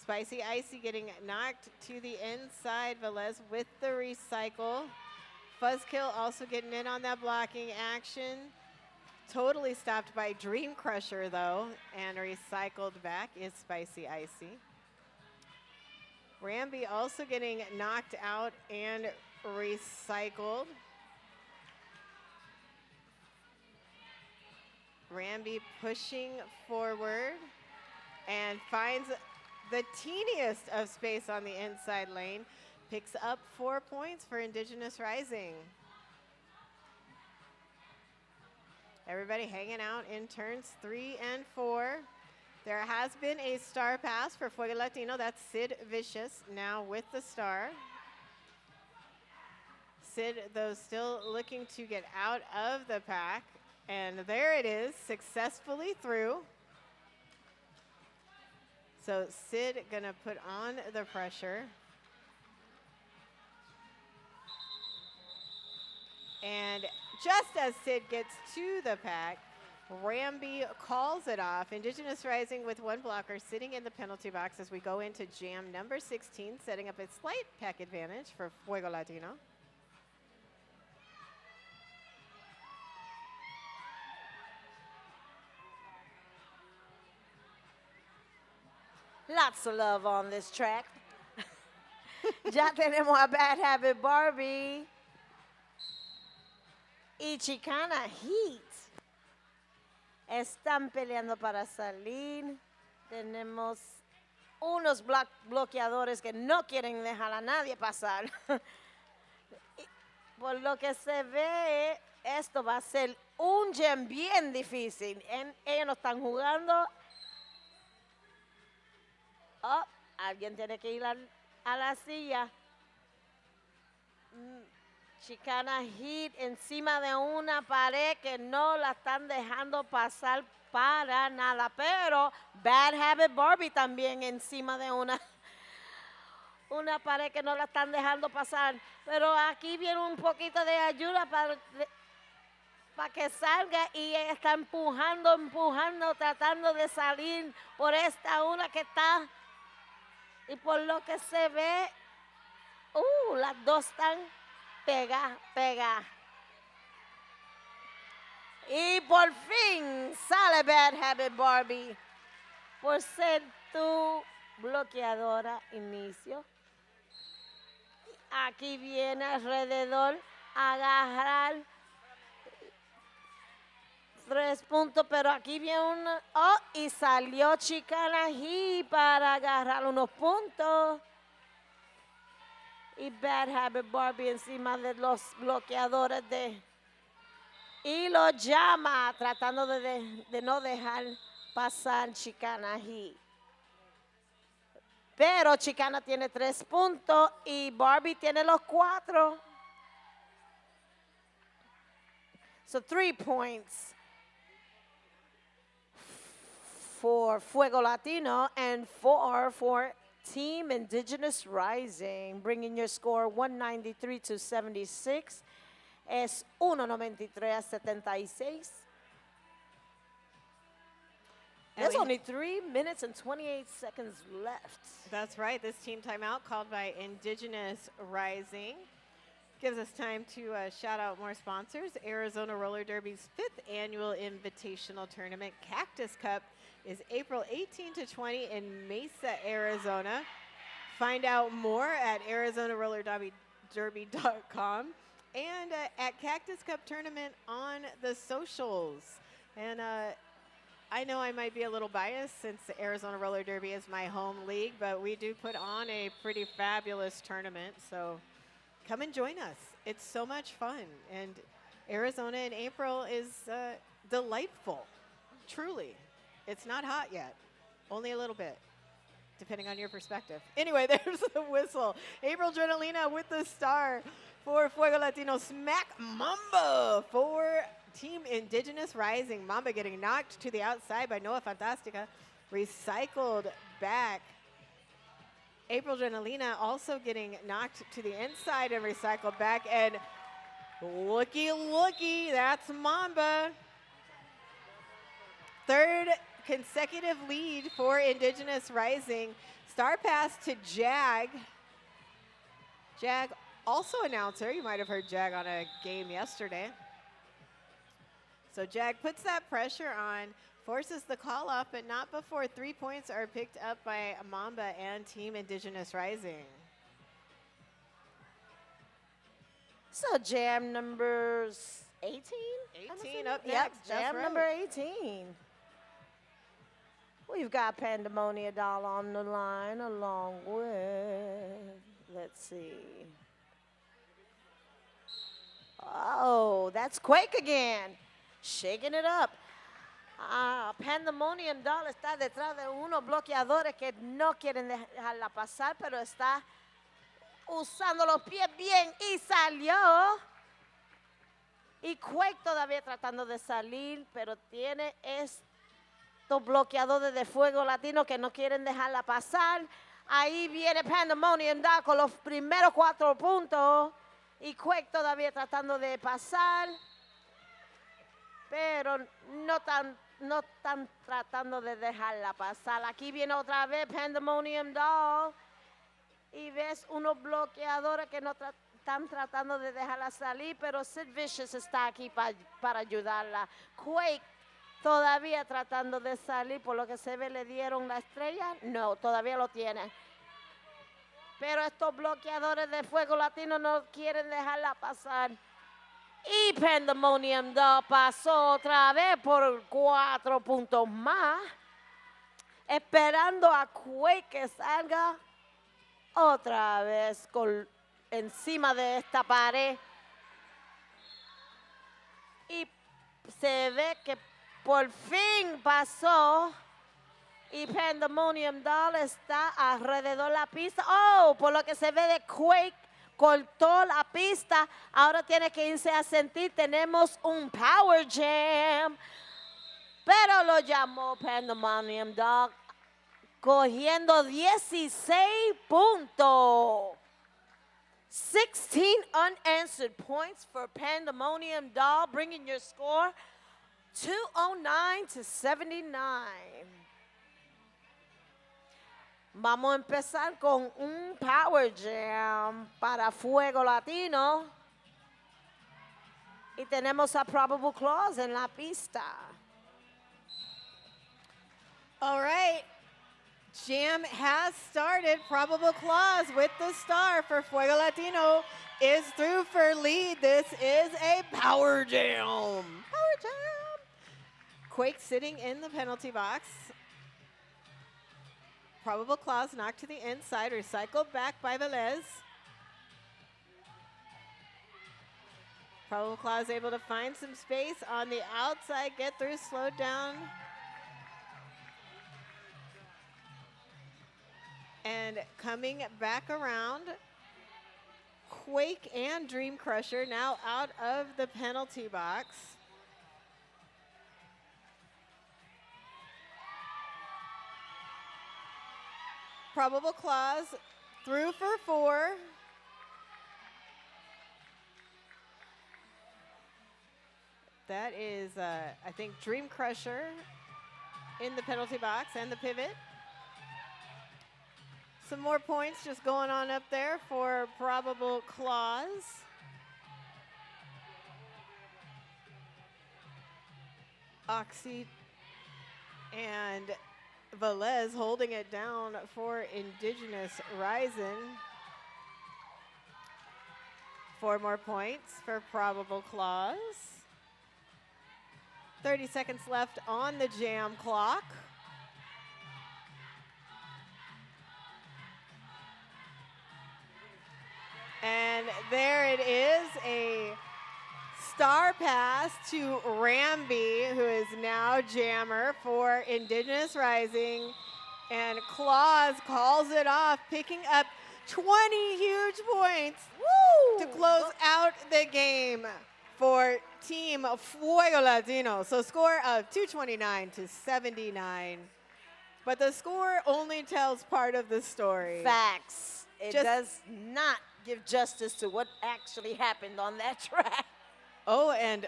Spicy Icy getting knocked to the inside. Velez with the recycle. Fuzzkill also getting in on that blocking action. Totally stopped by Dream Crusher though, and recycled back is Spicy Icy. Ramby also getting knocked out and recycled. Ramby pushing forward and finds the teeniest of space on the inside lane. Picks up 4 points for Indigenous Rising. Everybody hanging out in turns 3 and 4. There has been a star pass for Fuego Latino. That's Sid Vicious now with the star. Sid, though, still looking to get out of the pack. And there it is, successfully through. So Sid gonna put on the pressure. And just as Sid gets to the pack, Ramby calls it off. Indigenous Rising with one blocker sitting in the penalty box as we go into jam number 16, setting up a slight pack advantage for Fuego Latino. Lots of love on this track. Ya tenemos a Bad Habit Barbie y Chicana Heat. Están peleando para salir. Tenemos unos bloqueadores que no quieren dejar a nadie pasar. Por lo que se ve, esto va a ser un jam bien difícil. Ellos no están jugando. Oh, alguien tiene que ir a la silla. Chicana Heat encima de una pared que no la están dejando pasar para nada. Pero Bad Habit Barbie también encima de una pared que no la están dejando pasar. Pero aquí viene un poquito de ayuda para que salga y ella está empujando, tratando de salir por esta una que está. Y por lo que se ve, las dos están pegadas. Y por fin sale Bad Habit Barbie por ser tu bloqueadora inicio. Aquí viene alrededor a agarrar 3 puntos, pero aquí viene una. Oh, y salió Chicana Heat para agarrar unos puntos. Y Bad Habit Barbie encima de los bloqueadores y lo llama tratando de no dejar pasar Chicana Heat. Pero Chicana tiene 3 puntos y Barbie tiene los 4. So 3 points for Fuego Latino and 4 for Team Indigenous Rising, bringing your score 193 to 76. Es 193 a 76. There's only 3 minutes and 28 seconds left. That's right. This team timeout called by Indigenous Rising gives us time to shout out more sponsors. Arizona Roller Derby's 5th annual invitational tournament, Cactus Cup, is April 18 to 20 in Mesa, Arizona. Find out more at ArizonaRollerDerby.com and at Cactus Cup Tournament on the socials. And I know I might be a little biased since the Arizona Roller Derby is my home league, but we do put on a pretty fabulous tournament. So come and join us. It's so much fun. And Arizona in April is delightful, truly. It's not hot yet, only a little bit, depending on your perspective. Anyway, there's the whistle. April Jonalina with the star for Fuego Latino. Smack Mamba for Team Indigenous Rising. Mamba getting knocked to the outside by Noah Fantastica. Recycled back. April Jonalina also getting knocked to the inside and recycled back. And looky, looky, that's Mamba. Third consecutive lead for Indigenous Rising. Star pass to Jag. Jag, also announcer. You might have heard Jag on a game yesterday. So Jag puts that pressure on, forces the call off, but not before 3 points are picked up by Mamba and Team Indigenous Rising. So jam number 18? 18 up Yep, next. jam right. number 18. We've got Pandemonia Doll on the line along with, let's see. Oh, that's Quake again. Shaking it up. Pandemonium Doll está detrás de unos bloqueadores que no quieren dejarla pasar, pero está usando los pies bien y salió. Y Quake todavía tratando de salir, pero tiene estos bloqueadores de Fuego Latino que no quieren dejarla pasar. Ahí viene Pandemonium Doll con los primeros 4 puntos. Y Quake todavía tratando de pasar. Pero no están tratando de dejarla pasar. Aquí viene otra vez Pandemonium Doll. Y ves unos bloqueadores que no están tratando de dejarla salir, pero Sid Vicious está aquí para ayudarla. Quake todavía tratando de salir, por lo que se ve le dieron la estrella. No, todavía lo tiene. Pero estos bloqueadores de Fuego Latino no quieren dejarla pasar. Y Pandemonium Doll pasó otra vez por 4 puntos más. Esperando a Quake que salga otra vez encima de esta pared. Y se ve que por fin pasó. Y Pandemonium Doll está alrededor de la pista. Oh, por lo que se ve de Quake, cortó la pista. Ahora tiene que irse a sentir. Tenemos un Power Jam. Pero lo llamó Pandemonium Doll, cogiendo 16 puntos. 16 unanswered points for Pandemonium Doll, bringing your score 209 to 79. Vamos a empezar con un Power Jam para Fuego Latino. Y tenemos a Probable Clause en la pista. All right. Jam has started. Probable Clause with the star for Fuego Latino is through for lead. This is a Power Jam. Power Jam. Quake sitting in the penalty box. Probable Clause knocked to the inside, recycled back by Velez. Probable Clause able to find some space on the outside, get through, slowed down. And coming back around, Quake and Dream Crusher now out of the penalty box. Probable Clause through for 4. That is, I think, Dream Crusher in the penalty box and the pivot. Some more points just going on up there for Probable Clause. Oxy and Velez holding it down for Indigenous Rising. 4 more points for Probable Clause. 30 seconds left on the jam clock. And there it is, a star pass to Ramby, who is now jammer for Indigenous Rising. And Claus calls it off, picking up 20 huge points to close out the game for Team Fuego Latino. So score of 229 to 79. But the score only tells part of the story. Facts. It does not give justice to what actually happened on that track. Oh, and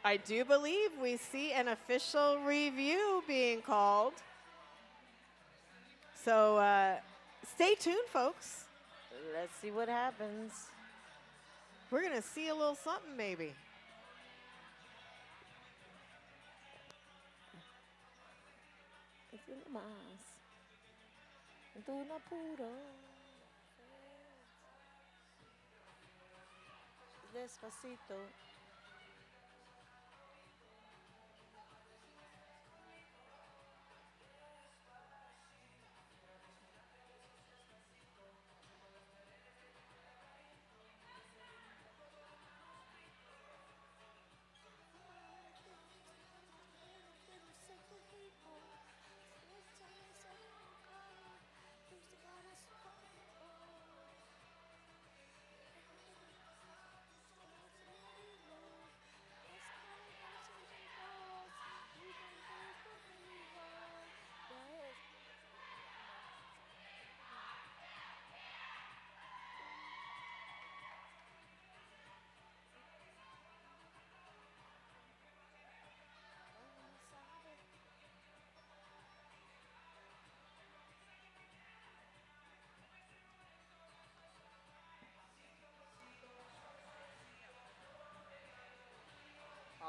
I do believe we see an official review being called. So stay tuned, folks. Let's see what happens. We're going to see a little something, maybe. It's in the mass. Tú no puro. Despacito.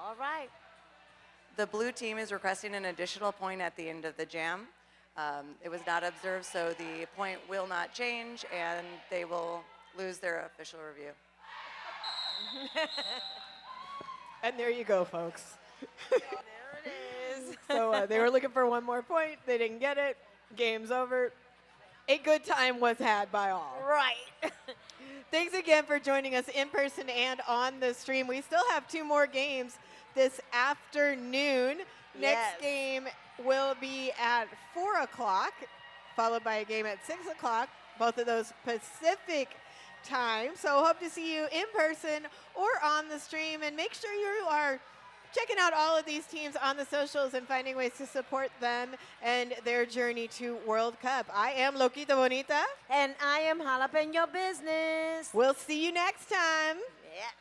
All right. The blue team is requesting an additional point at the end of the jam. It was not observed, so the point will not change, and they will lose their official review. And there you go, folks. There it is. So they were looking for one more point. They didn't get it. Game's over. A good time was had by all. Right. Thanks again for joining us in person and on the stream. We still have 2 more games this afternoon. Next game will be at 4 o'clock, followed by a game at 6 o'clock, both of those Pacific time. So hope to see you in person or on the stream. And make sure you are checking out all of these teams on the socials and finding ways to support them and their journey to World Cup. I am Loquita Bonita. And I am Jalapeno Business. We'll see you next time. Yes.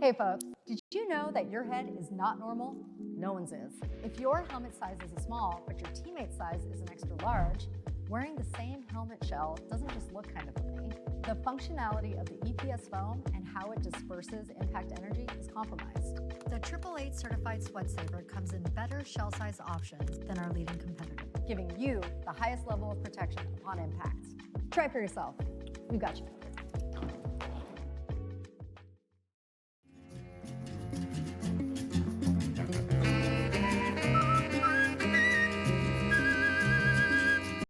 Hey folks, did you know that your head is not normal? No one's is. If your helmet size is a small, but your teammate's size is an extra large, wearing the same helmet shell doesn't just look kind of funny. The functionality of the EPS foam and how it disperses impact energy is compromised. The 888 certified sweat saver comes in better shell size options than our leading competitor, giving you the highest level of protection upon impact. Try for yourself. We've got you.